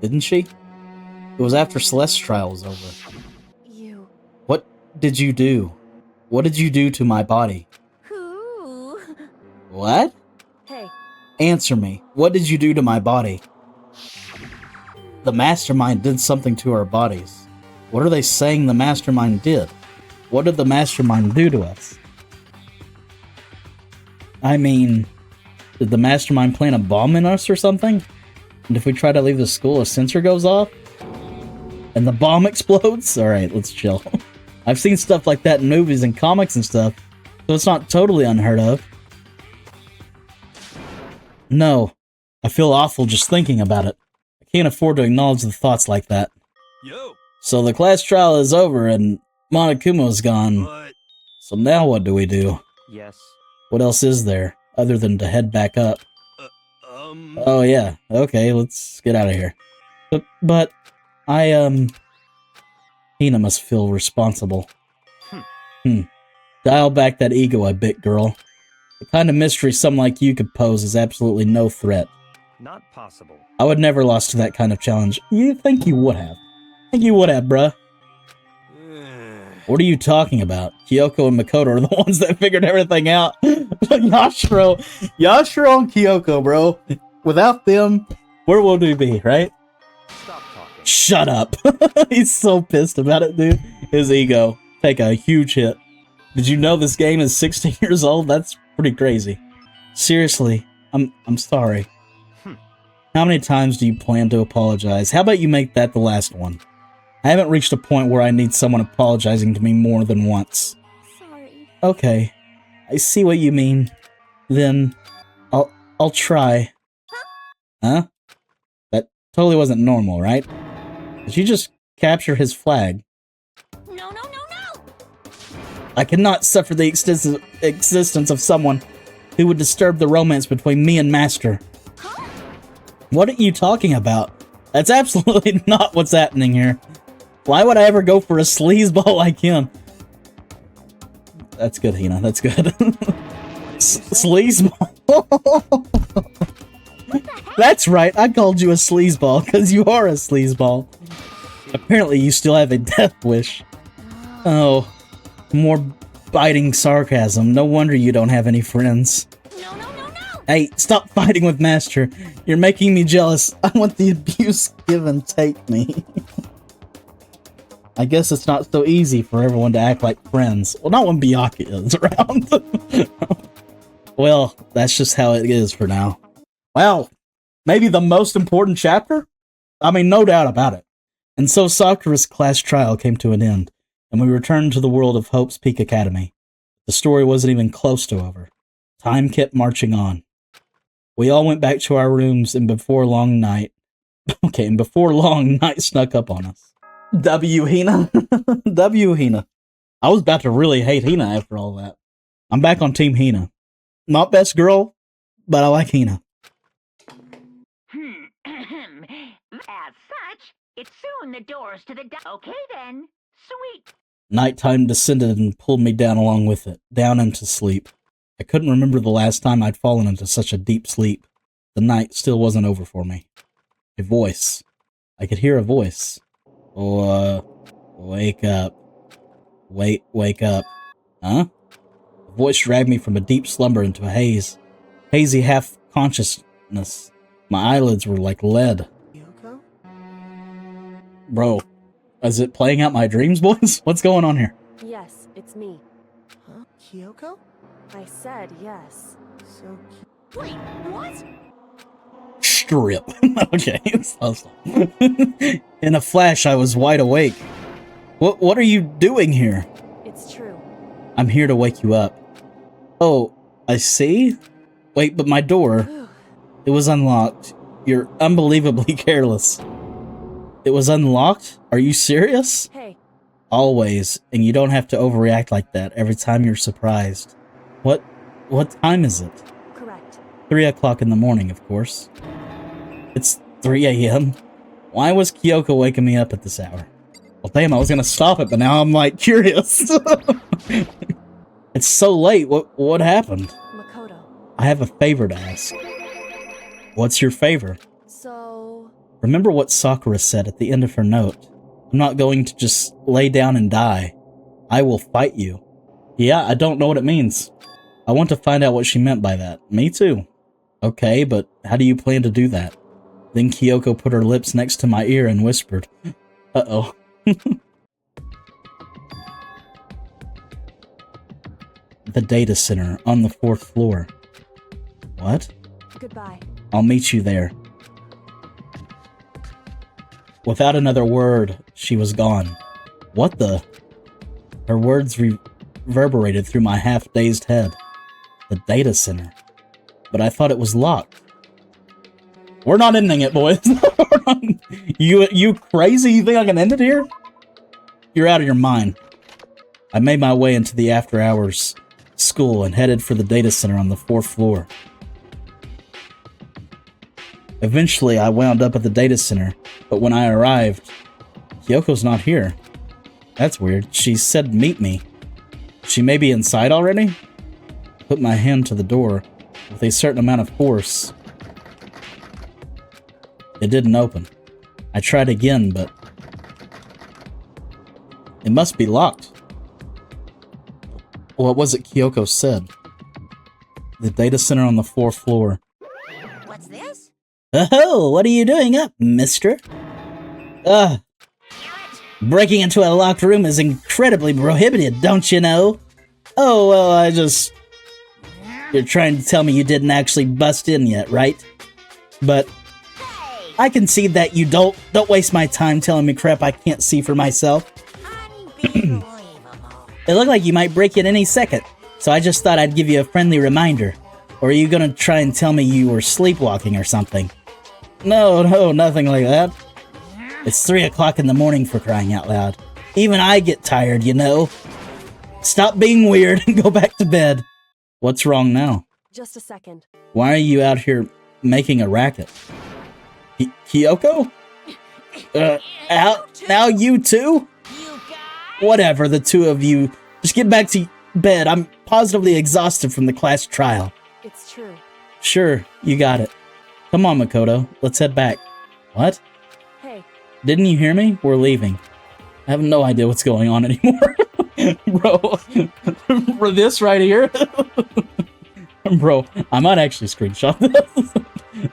didn't she? It was after Celeste's trial was over. You... What did you do? What did you do to my body? Who? What? Hey, Answer me. What did you do to my body? The mastermind did something to our bodies. What are they saying the mastermind did? What did the mastermind do to us? I mean, did the mastermind plant a bomb in us or something? And if we try to leave the school, a sensor goes off? And the bomb explodes? Alright, let's chill. I've seen stuff like that in movies and comics and stuff, so it's not totally unheard of. No, I feel awful just thinking about it. I can't afford to acknowledge the thoughts like that. Yo, So the class trial is over and Monokuma's gone. but... So now what do we do? Yes. What else is there, other than to head back up? Oh yeah, okay, let's get out of here. But Hina must feel responsible. Dial back that ego a bit, girl. The kind of mystery someone like you could pose is absolutely no threat. Not possible. I would never lost to that kind of challenge. You think you would have. Think you would have, bruh. What are you talking about? Kyoko and Makoto are the ones that figured everything out. Yashiro and Kyoko, bro. Without them, where would we be, right? Stop talking. Shut up. He's so pissed about it, dude. His ego. Take a huge hit. Did you know this game is 16 years old? That's pretty crazy. Seriously, I'm sorry. How many times do you plan to apologize? How about you make that the last one? I haven't reached a point where I need someone apologizing to me more than once. Sorry. Okay, I see what you mean. Then, I'll try. Huh? That totally wasn't normal, right? Did you just capture his flag? No. I cannot suffer the existence of someone who would disturb the romance between me and Master. What are you talking about? That's absolutely not what's happening here. Why would I ever go for a sleazeball like him? That's good, Hina. That's good. Sleazeball. That's right. I called you a sleazeball because you are a sleazeball. Apparently, you still have a death wish. Oh, more biting sarcasm. No wonder you don't have any friends. No. Hey, stop fighting with Master. You're making me jealous. I want the abuse give and take me. I guess it's not so easy for everyone to act like friends. Well, not when Byakuya is around. Well, that's just how it is for now. Well, maybe the most important chapter? I mean, no doubt about it. And so Sakura's class trial came to an end, and we returned to the world of Hope's Peak Academy. The story wasn't even close to over. Time kept marching on. We all went back to our rooms, and before long, night snuck up on us. W Hina. W Hina. I was about to really hate Hina after all that. I'm back on Team Hina. Not best girl, but I like Hina. As such, it's soon the doors to the Okay then. Sweet. Nighttime descended and pulled me down along with it, down into sleep. I couldn't remember the last time I'd fallen into such a deep sleep. The night still wasn't over for me. A voice. I could hear a voice. Wake up. Wake up. Huh? The voice dragged me from a deep slumber into a hazy half-consciousness. My eyelids were like lead. Kyoko? Bro, is it playing out my dreams, boys? What's going on here? Yes, it's me. Huh? Kyoko? I said yes. So Wait, what? Strip. Okay. In a flash, I was wide awake. What are you doing here? It's true. I'm here to wake you up. Oh, I see? Wait, but my door... It was unlocked. You're unbelievably careless. It was unlocked? Are you serious? Hey. Always, and you don't have to overreact like that every time you're surprised. What time is it? Correct. 3 o'clock in the morning, of course. It's 3 a.m. Why was Kyoko waking me up at this hour? Well, damn, I was gonna stop it, but now I'm, like, curious. It's so late. What happened? Makoto. I have a favor to ask. What's your favor? So... Remember what Sakura said at the end of her note. I'm not going to just lay down and die. I will fight you. Yeah, I don't know what it means. I want to find out what she meant by that. Me too. Okay, but how do you plan to do that? Then Kyoko put her lips next to my ear and whispered, uh-oh. The data center on the 4th floor. What? Goodbye. I'll meet you there. Without another word, she was gone. What the? Her words reverberated through my half-dazed head. The data center. But I thought it was locked. We're not ending it, boys. You crazy? You think I can end it here? You're out of your mind. I made my way into the after-hours school and headed for the data center on the 4th floor. Eventually, I wound up at the data center, but when I arrived, Kyoko's not here. That's weird. She said meet me. She may be inside already? Put my hand to the door with a certain amount of force. It didn't open. I tried again, but it must be locked. What was it Kyoko said? The data center on the 4th floor. What's this? Oh, what are you doing up, mister? Breaking into a locked room is incredibly prohibited, don't you know? Oh, well, You're trying to tell me you didn't actually bust in yet, right? But I can see that you don't waste my time telling me crap I can't see for myself. Unbelievable. It looked like you might break in any second, so I just thought I'd give you a friendly reminder. Or are you gonna try and tell me you were sleepwalking or something? No, nothing like that. It's 3 o'clock in the morning, for crying out loud. Even I get tired, you know. Stop being weird and go back to bed. What's wrong now? Just a second. Why are you out here making a racket? Kyoko? Now you too? You guys? Whatever, the two of you. Just get back to bed. I'm positively exhausted from the class trial. It's true. Sure, you got it. Come on, Makoto. Let's head back. What? Hey. Didn't you hear me? We're leaving. I have no idea what's going on anymore. Bro, for this right here? Bro, I might actually screenshot this.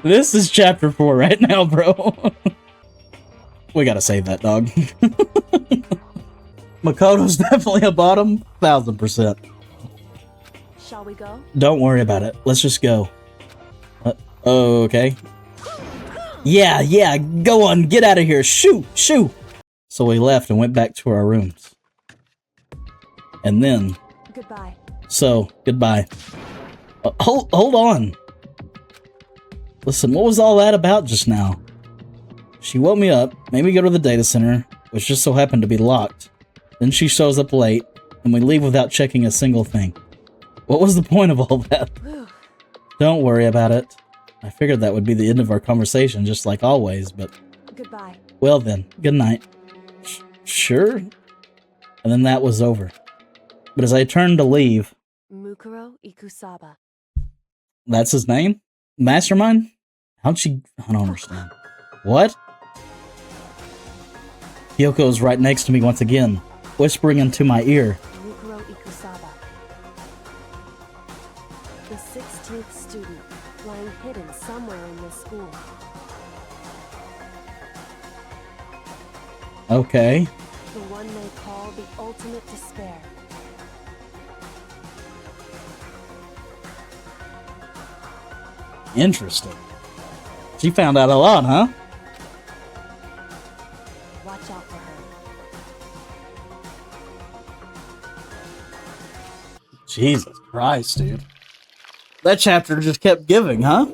This is chapter 4 right now, bro. We gotta save that, dog. Makoto's definitely a bottom, 1000%. Shall we go? Don't worry about it. Let's just go. Okay. Yeah, go on, get out of here. Shoo! So we left and went back to our rooms. And then... Goodbye. So, goodbye. Hold on. Listen, what was all that about just now? She woke me up, made me go to the data center, which just so happened to be locked. Then she shows up late, and we leave without checking a single thing. What was the point of all that? Don't worry about it. I figured that would be the end of our conversation, just like always, but... Goodbye. Well then, good night. Sure? And then that was over. But as I turned to leave... Mukuro Ikusaba. That's his name? Mastermind? How'd she... I don't understand. What? Kyoko's right next to me once again, whispering into my ear. Mukuro Ikusaba. The 16th student, lying hidden somewhere in this school. Okay. The one they call the ultimate despair. Interesting. She found out a lot, huh? Watch out for her. Jesus Christ, dude. That chapter just kept giving, huh?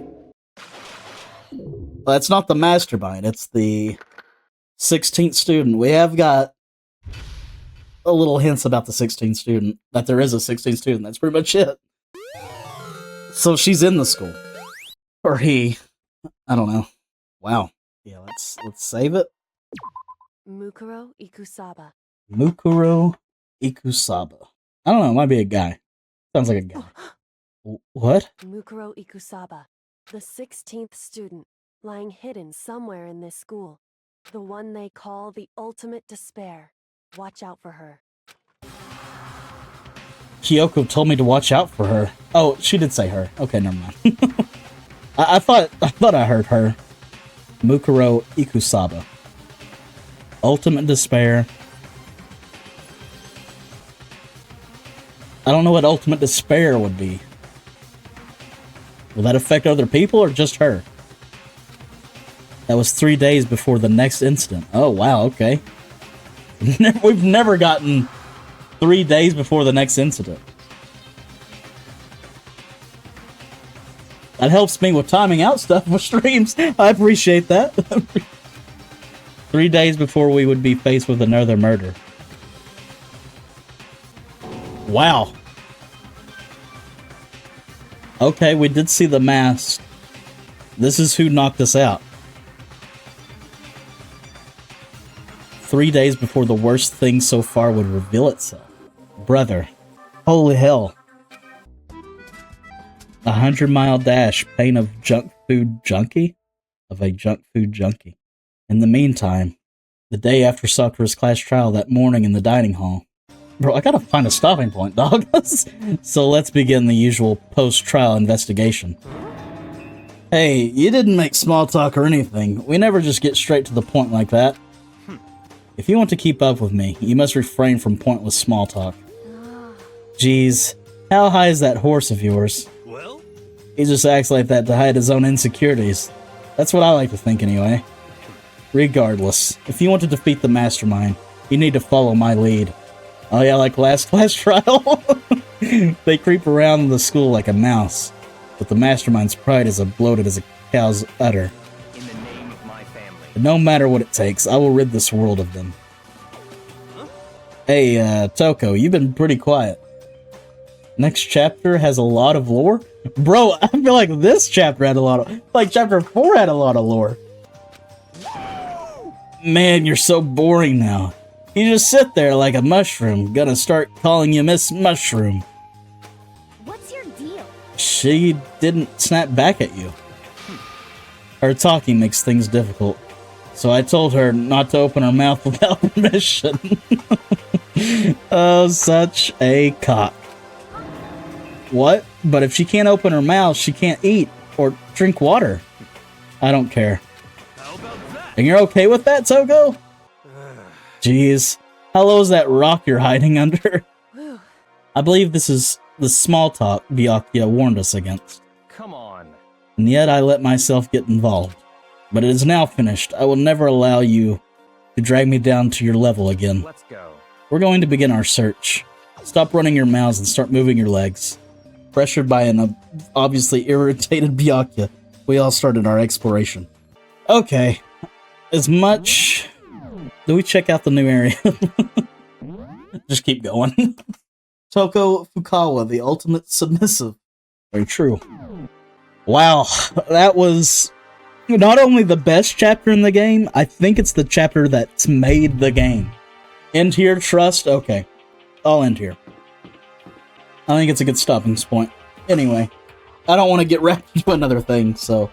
Well, it's not the mastermind, it's the 16th student. We have got a little hints about the 16th student, that there is a 16th student. That's pretty much it. So she's in the school. Or he. I don't know. Wow. Yeah, let's save it. Mukuro Ikusaba. Mukuro Ikusaba. I don't know, it might be a guy. Sounds like a guy. What? Mukuro Ikusaba. The 16th student, lying hidden somewhere in this school. The one they call the ultimate despair. Watch out for her. Kyoko told me to watch out for her. Oh, she did say her. Okay, never mind. I thought I heard her. Mukuro Ikusaba. Ultimate despair. I don't know what ultimate despair would be. Will that affect other people or just her? That was 3 days before the next incident. Oh, wow, okay. We've never gotten 3 days before the next incident. That helps me with timing out stuff with streams. I appreciate that. 3 days before we would be faced with another murder. Wow. Okay, we did see the mask. This is who knocked us out. 3 days before the worst thing so far would reveal itself. Brother. Holy hell. 100-mile dash, pain of junk food junkie? Of a junk food junkie. In the meantime, the day after Sakura's class trial that morning in the dining hall. Bro, I gotta find a stopping point, dog. So let's begin the usual post-trial investigation. Hey, you didn't make small talk or anything. We never just get straight to the point like that. If you want to keep up with me, you must refrain from pointless small talk. Jeez, how high is that horse of yours? Well? He just acts like that to hide his own insecurities. That's what I like to think anyway. Regardless, if you want to defeat the mastermind, you need to follow my lead. Oh yeah, like last class trial? They creep around the school like a mouse, but the mastermind's pride is as bloated as a cow's udder. In the name of my family. But no matter what it takes, I will rid this world of them. Hey, Toko, you've been pretty quiet. Next chapter has a lot of lore? Bro, I feel like this chapter had a lot of... Like, chapter 4 had a lot of lore. Man, you're so boring now. You just sit there like a mushroom. Gonna start calling you Miss Mushroom. What's your deal? She didn't snap back at you. Her talking makes things difficult. So I told her not to open her mouth without permission. Oh, such a cock. What? But if she can't open her mouth, she can't eat or drink water. I don't care. How about that? And you're okay with that, Toko? Jeez. How low is that rock you're hiding under? I believe this is the small talk Byakuya warned us against. Come on. And yet I let myself get involved. But it is now finished. I will never allow you to drag me down to your level again. Let's go. We're going to begin our search. Stop running your mouths and start moving your legs. Pressured by an obviously irritated Byakuya, we all started our exploration. Okay. As much... Do we check out the new area? Just keep going. Toko Fukawa, the ultimate submissive. Very true. Wow, that was not only the best chapter in the game, I think it's the chapter that's made the game. End here, trust? Okay. I'll end here. I think it's a good stopping point. Anyway, I don't want to get wrapped into another thing, so...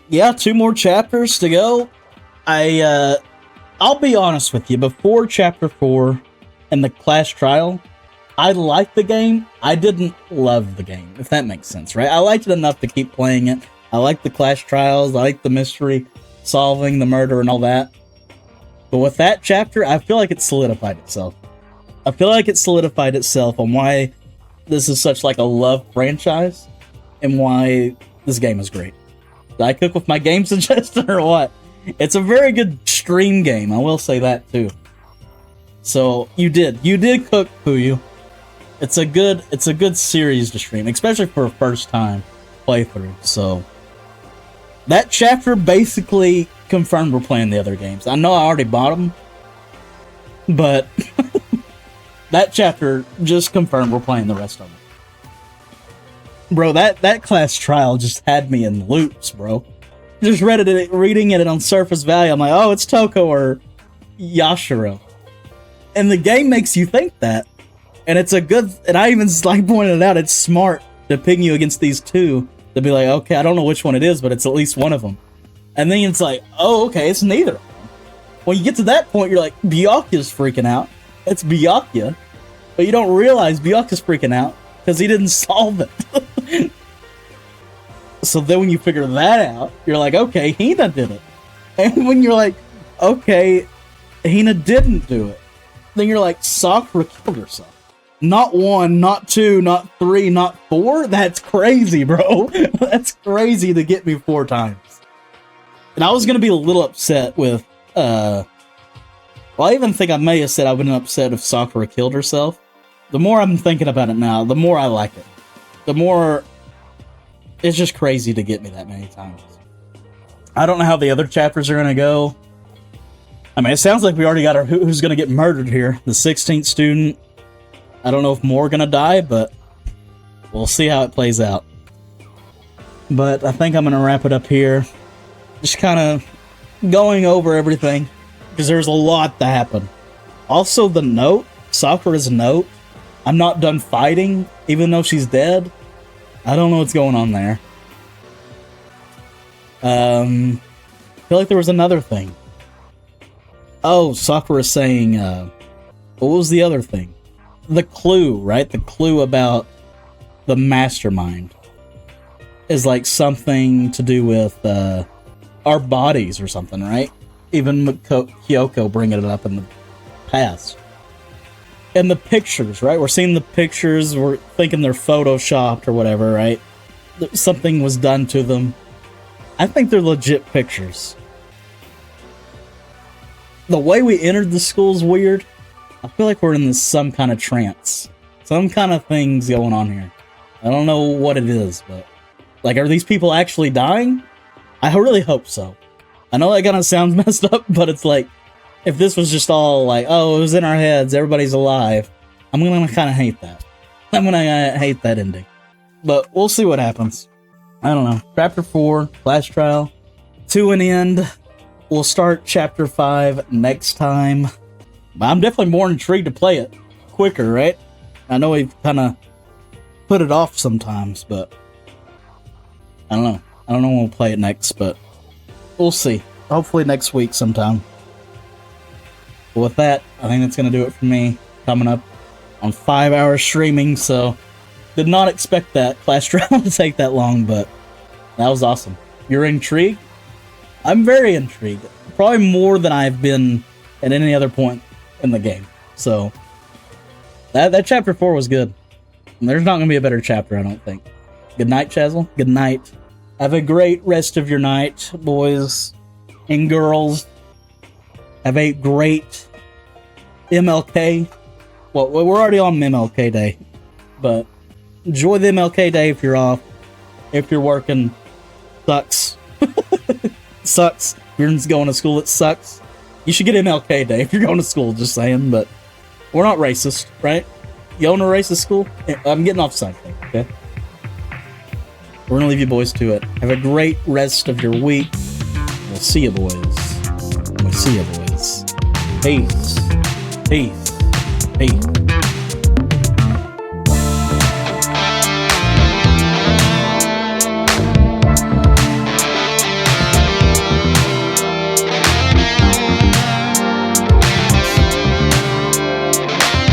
yeah, 2 more chapters to go. I'll be honest with you, before Chapter 4 and the class trial, I liked the game. I didn't love the game, if that makes sense, right? I liked it enough to keep playing it. I liked the class trials, I liked the mystery, solving the murder and all that. But with that chapter, I feel like it solidified itself. I feel like it solidified itself on why this is such like a love franchise and why this game is great. Did I cook with my game suggestion or what? It's a very good stream game, I will say that too. So you did cook, Puyu. It's a good series to stream, especially for a first time playthrough. So that chapter basically confirmed we're playing the other games. I know I already bought them, but that chapter just confirmed we're playing the rest of them. Bro, that class trial just had me in loops, bro. Just reading it on surface value, I'm like, oh, it's Toko or Yashiro. And the game makes you think that. And it's a good, and I even like pointed it out, it's smart to ping you against these two to be like, okay, I don't know which one it is, but it's at least one of them. And then it's like, oh, okay, it's neither of them. When you get to that point, you're like, Byakuya's freaking out. It's Byakuya. But you don't realize Byakuya's freaking out because he didn't solve it. So then when you figure that out, you're like, okay, Hina did it. And when you're like, okay, Hina didn't do it, then you're like, Sakura killed herself. Not 1, not 2, not 3, not 4? That's crazy, bro. That's crazy to get me 4 times. And I was going to be a little upset with, well, I even think I may have said I would have been upset if Sakura killed herself. The more I'm thinking about it now, the more I like it. The more... It's just crazy to get me that many times. I don't know how the other chapters are going to go. I mean, it sounds like we already got our who's going to get murdered here. The 16th student. I don't know if more are going to die, but we'll see how it plays out. But I think I'm going to wrap it up here. Just kind of going over everything. because there's a lot that happened. Also, the note, Sakura's note, I'm not done fighting, even though she's dead. I don't know what's going on there. I feel like there was another thing. Oh, Sakura saying, what was the other thing? The clue, right? The clue about the mastermind is like something to do with our bodies or something, right? Even with Kyoko bringing it up in the past. And the pictures, right? We're seeing the pictures, we're thinking they're photoshopped or whatever, right? Something was done to them. I think they're legit pictures. The way we entered the school's weird. I feel like we're in some kind of trance. Some kind of things going on here. I don't know what it is, but... Like, are these people actually dying? I really hope so. I know that kind of sounds messed up, but it's like... If this was just all like, oh, it was in our heads, everybody's alive, I'm gonna kind of hate that. I'm gonna hate that ending. But we'll see what happens. I don't know. Chapter 4, Class Trial, to an end. We'll start Chapter 5 next time. But I'm definitely more intrigued to play it quicker, right? I know we've kind of put it off sometimes, but I don't know. I don't know when we'll play it next, but we'll see. Hopefully next week sometime. But with that, I think that's going to do it for me. Coming up on 5 hours streaming, so did not expect that Class Trial to take that long, but that was awesome. You're intrigued? I'm very intrigued. Probably more than I've been at any other point in the game. So that chapter 4 was good. And there's not going to be a better chapter, I don't think. Good night, Chazzle. Good night. Have a great rest of your night, boys and girls. Have a great MLK. Well, we're already on MLK Day, but enjoy the MLK Day if you're off. If you're working, sucks. Sucks. If you're going to school, it sucks. You should get MLK Day if you're going to school, just saying, but we're not racist, right? You own a racist school? I'm getting off something, okay? We're gonna leave you boys to it. Have a great rest of your week. We'll see you, boys. We'll see you, boys. Peace. Peace. Peace.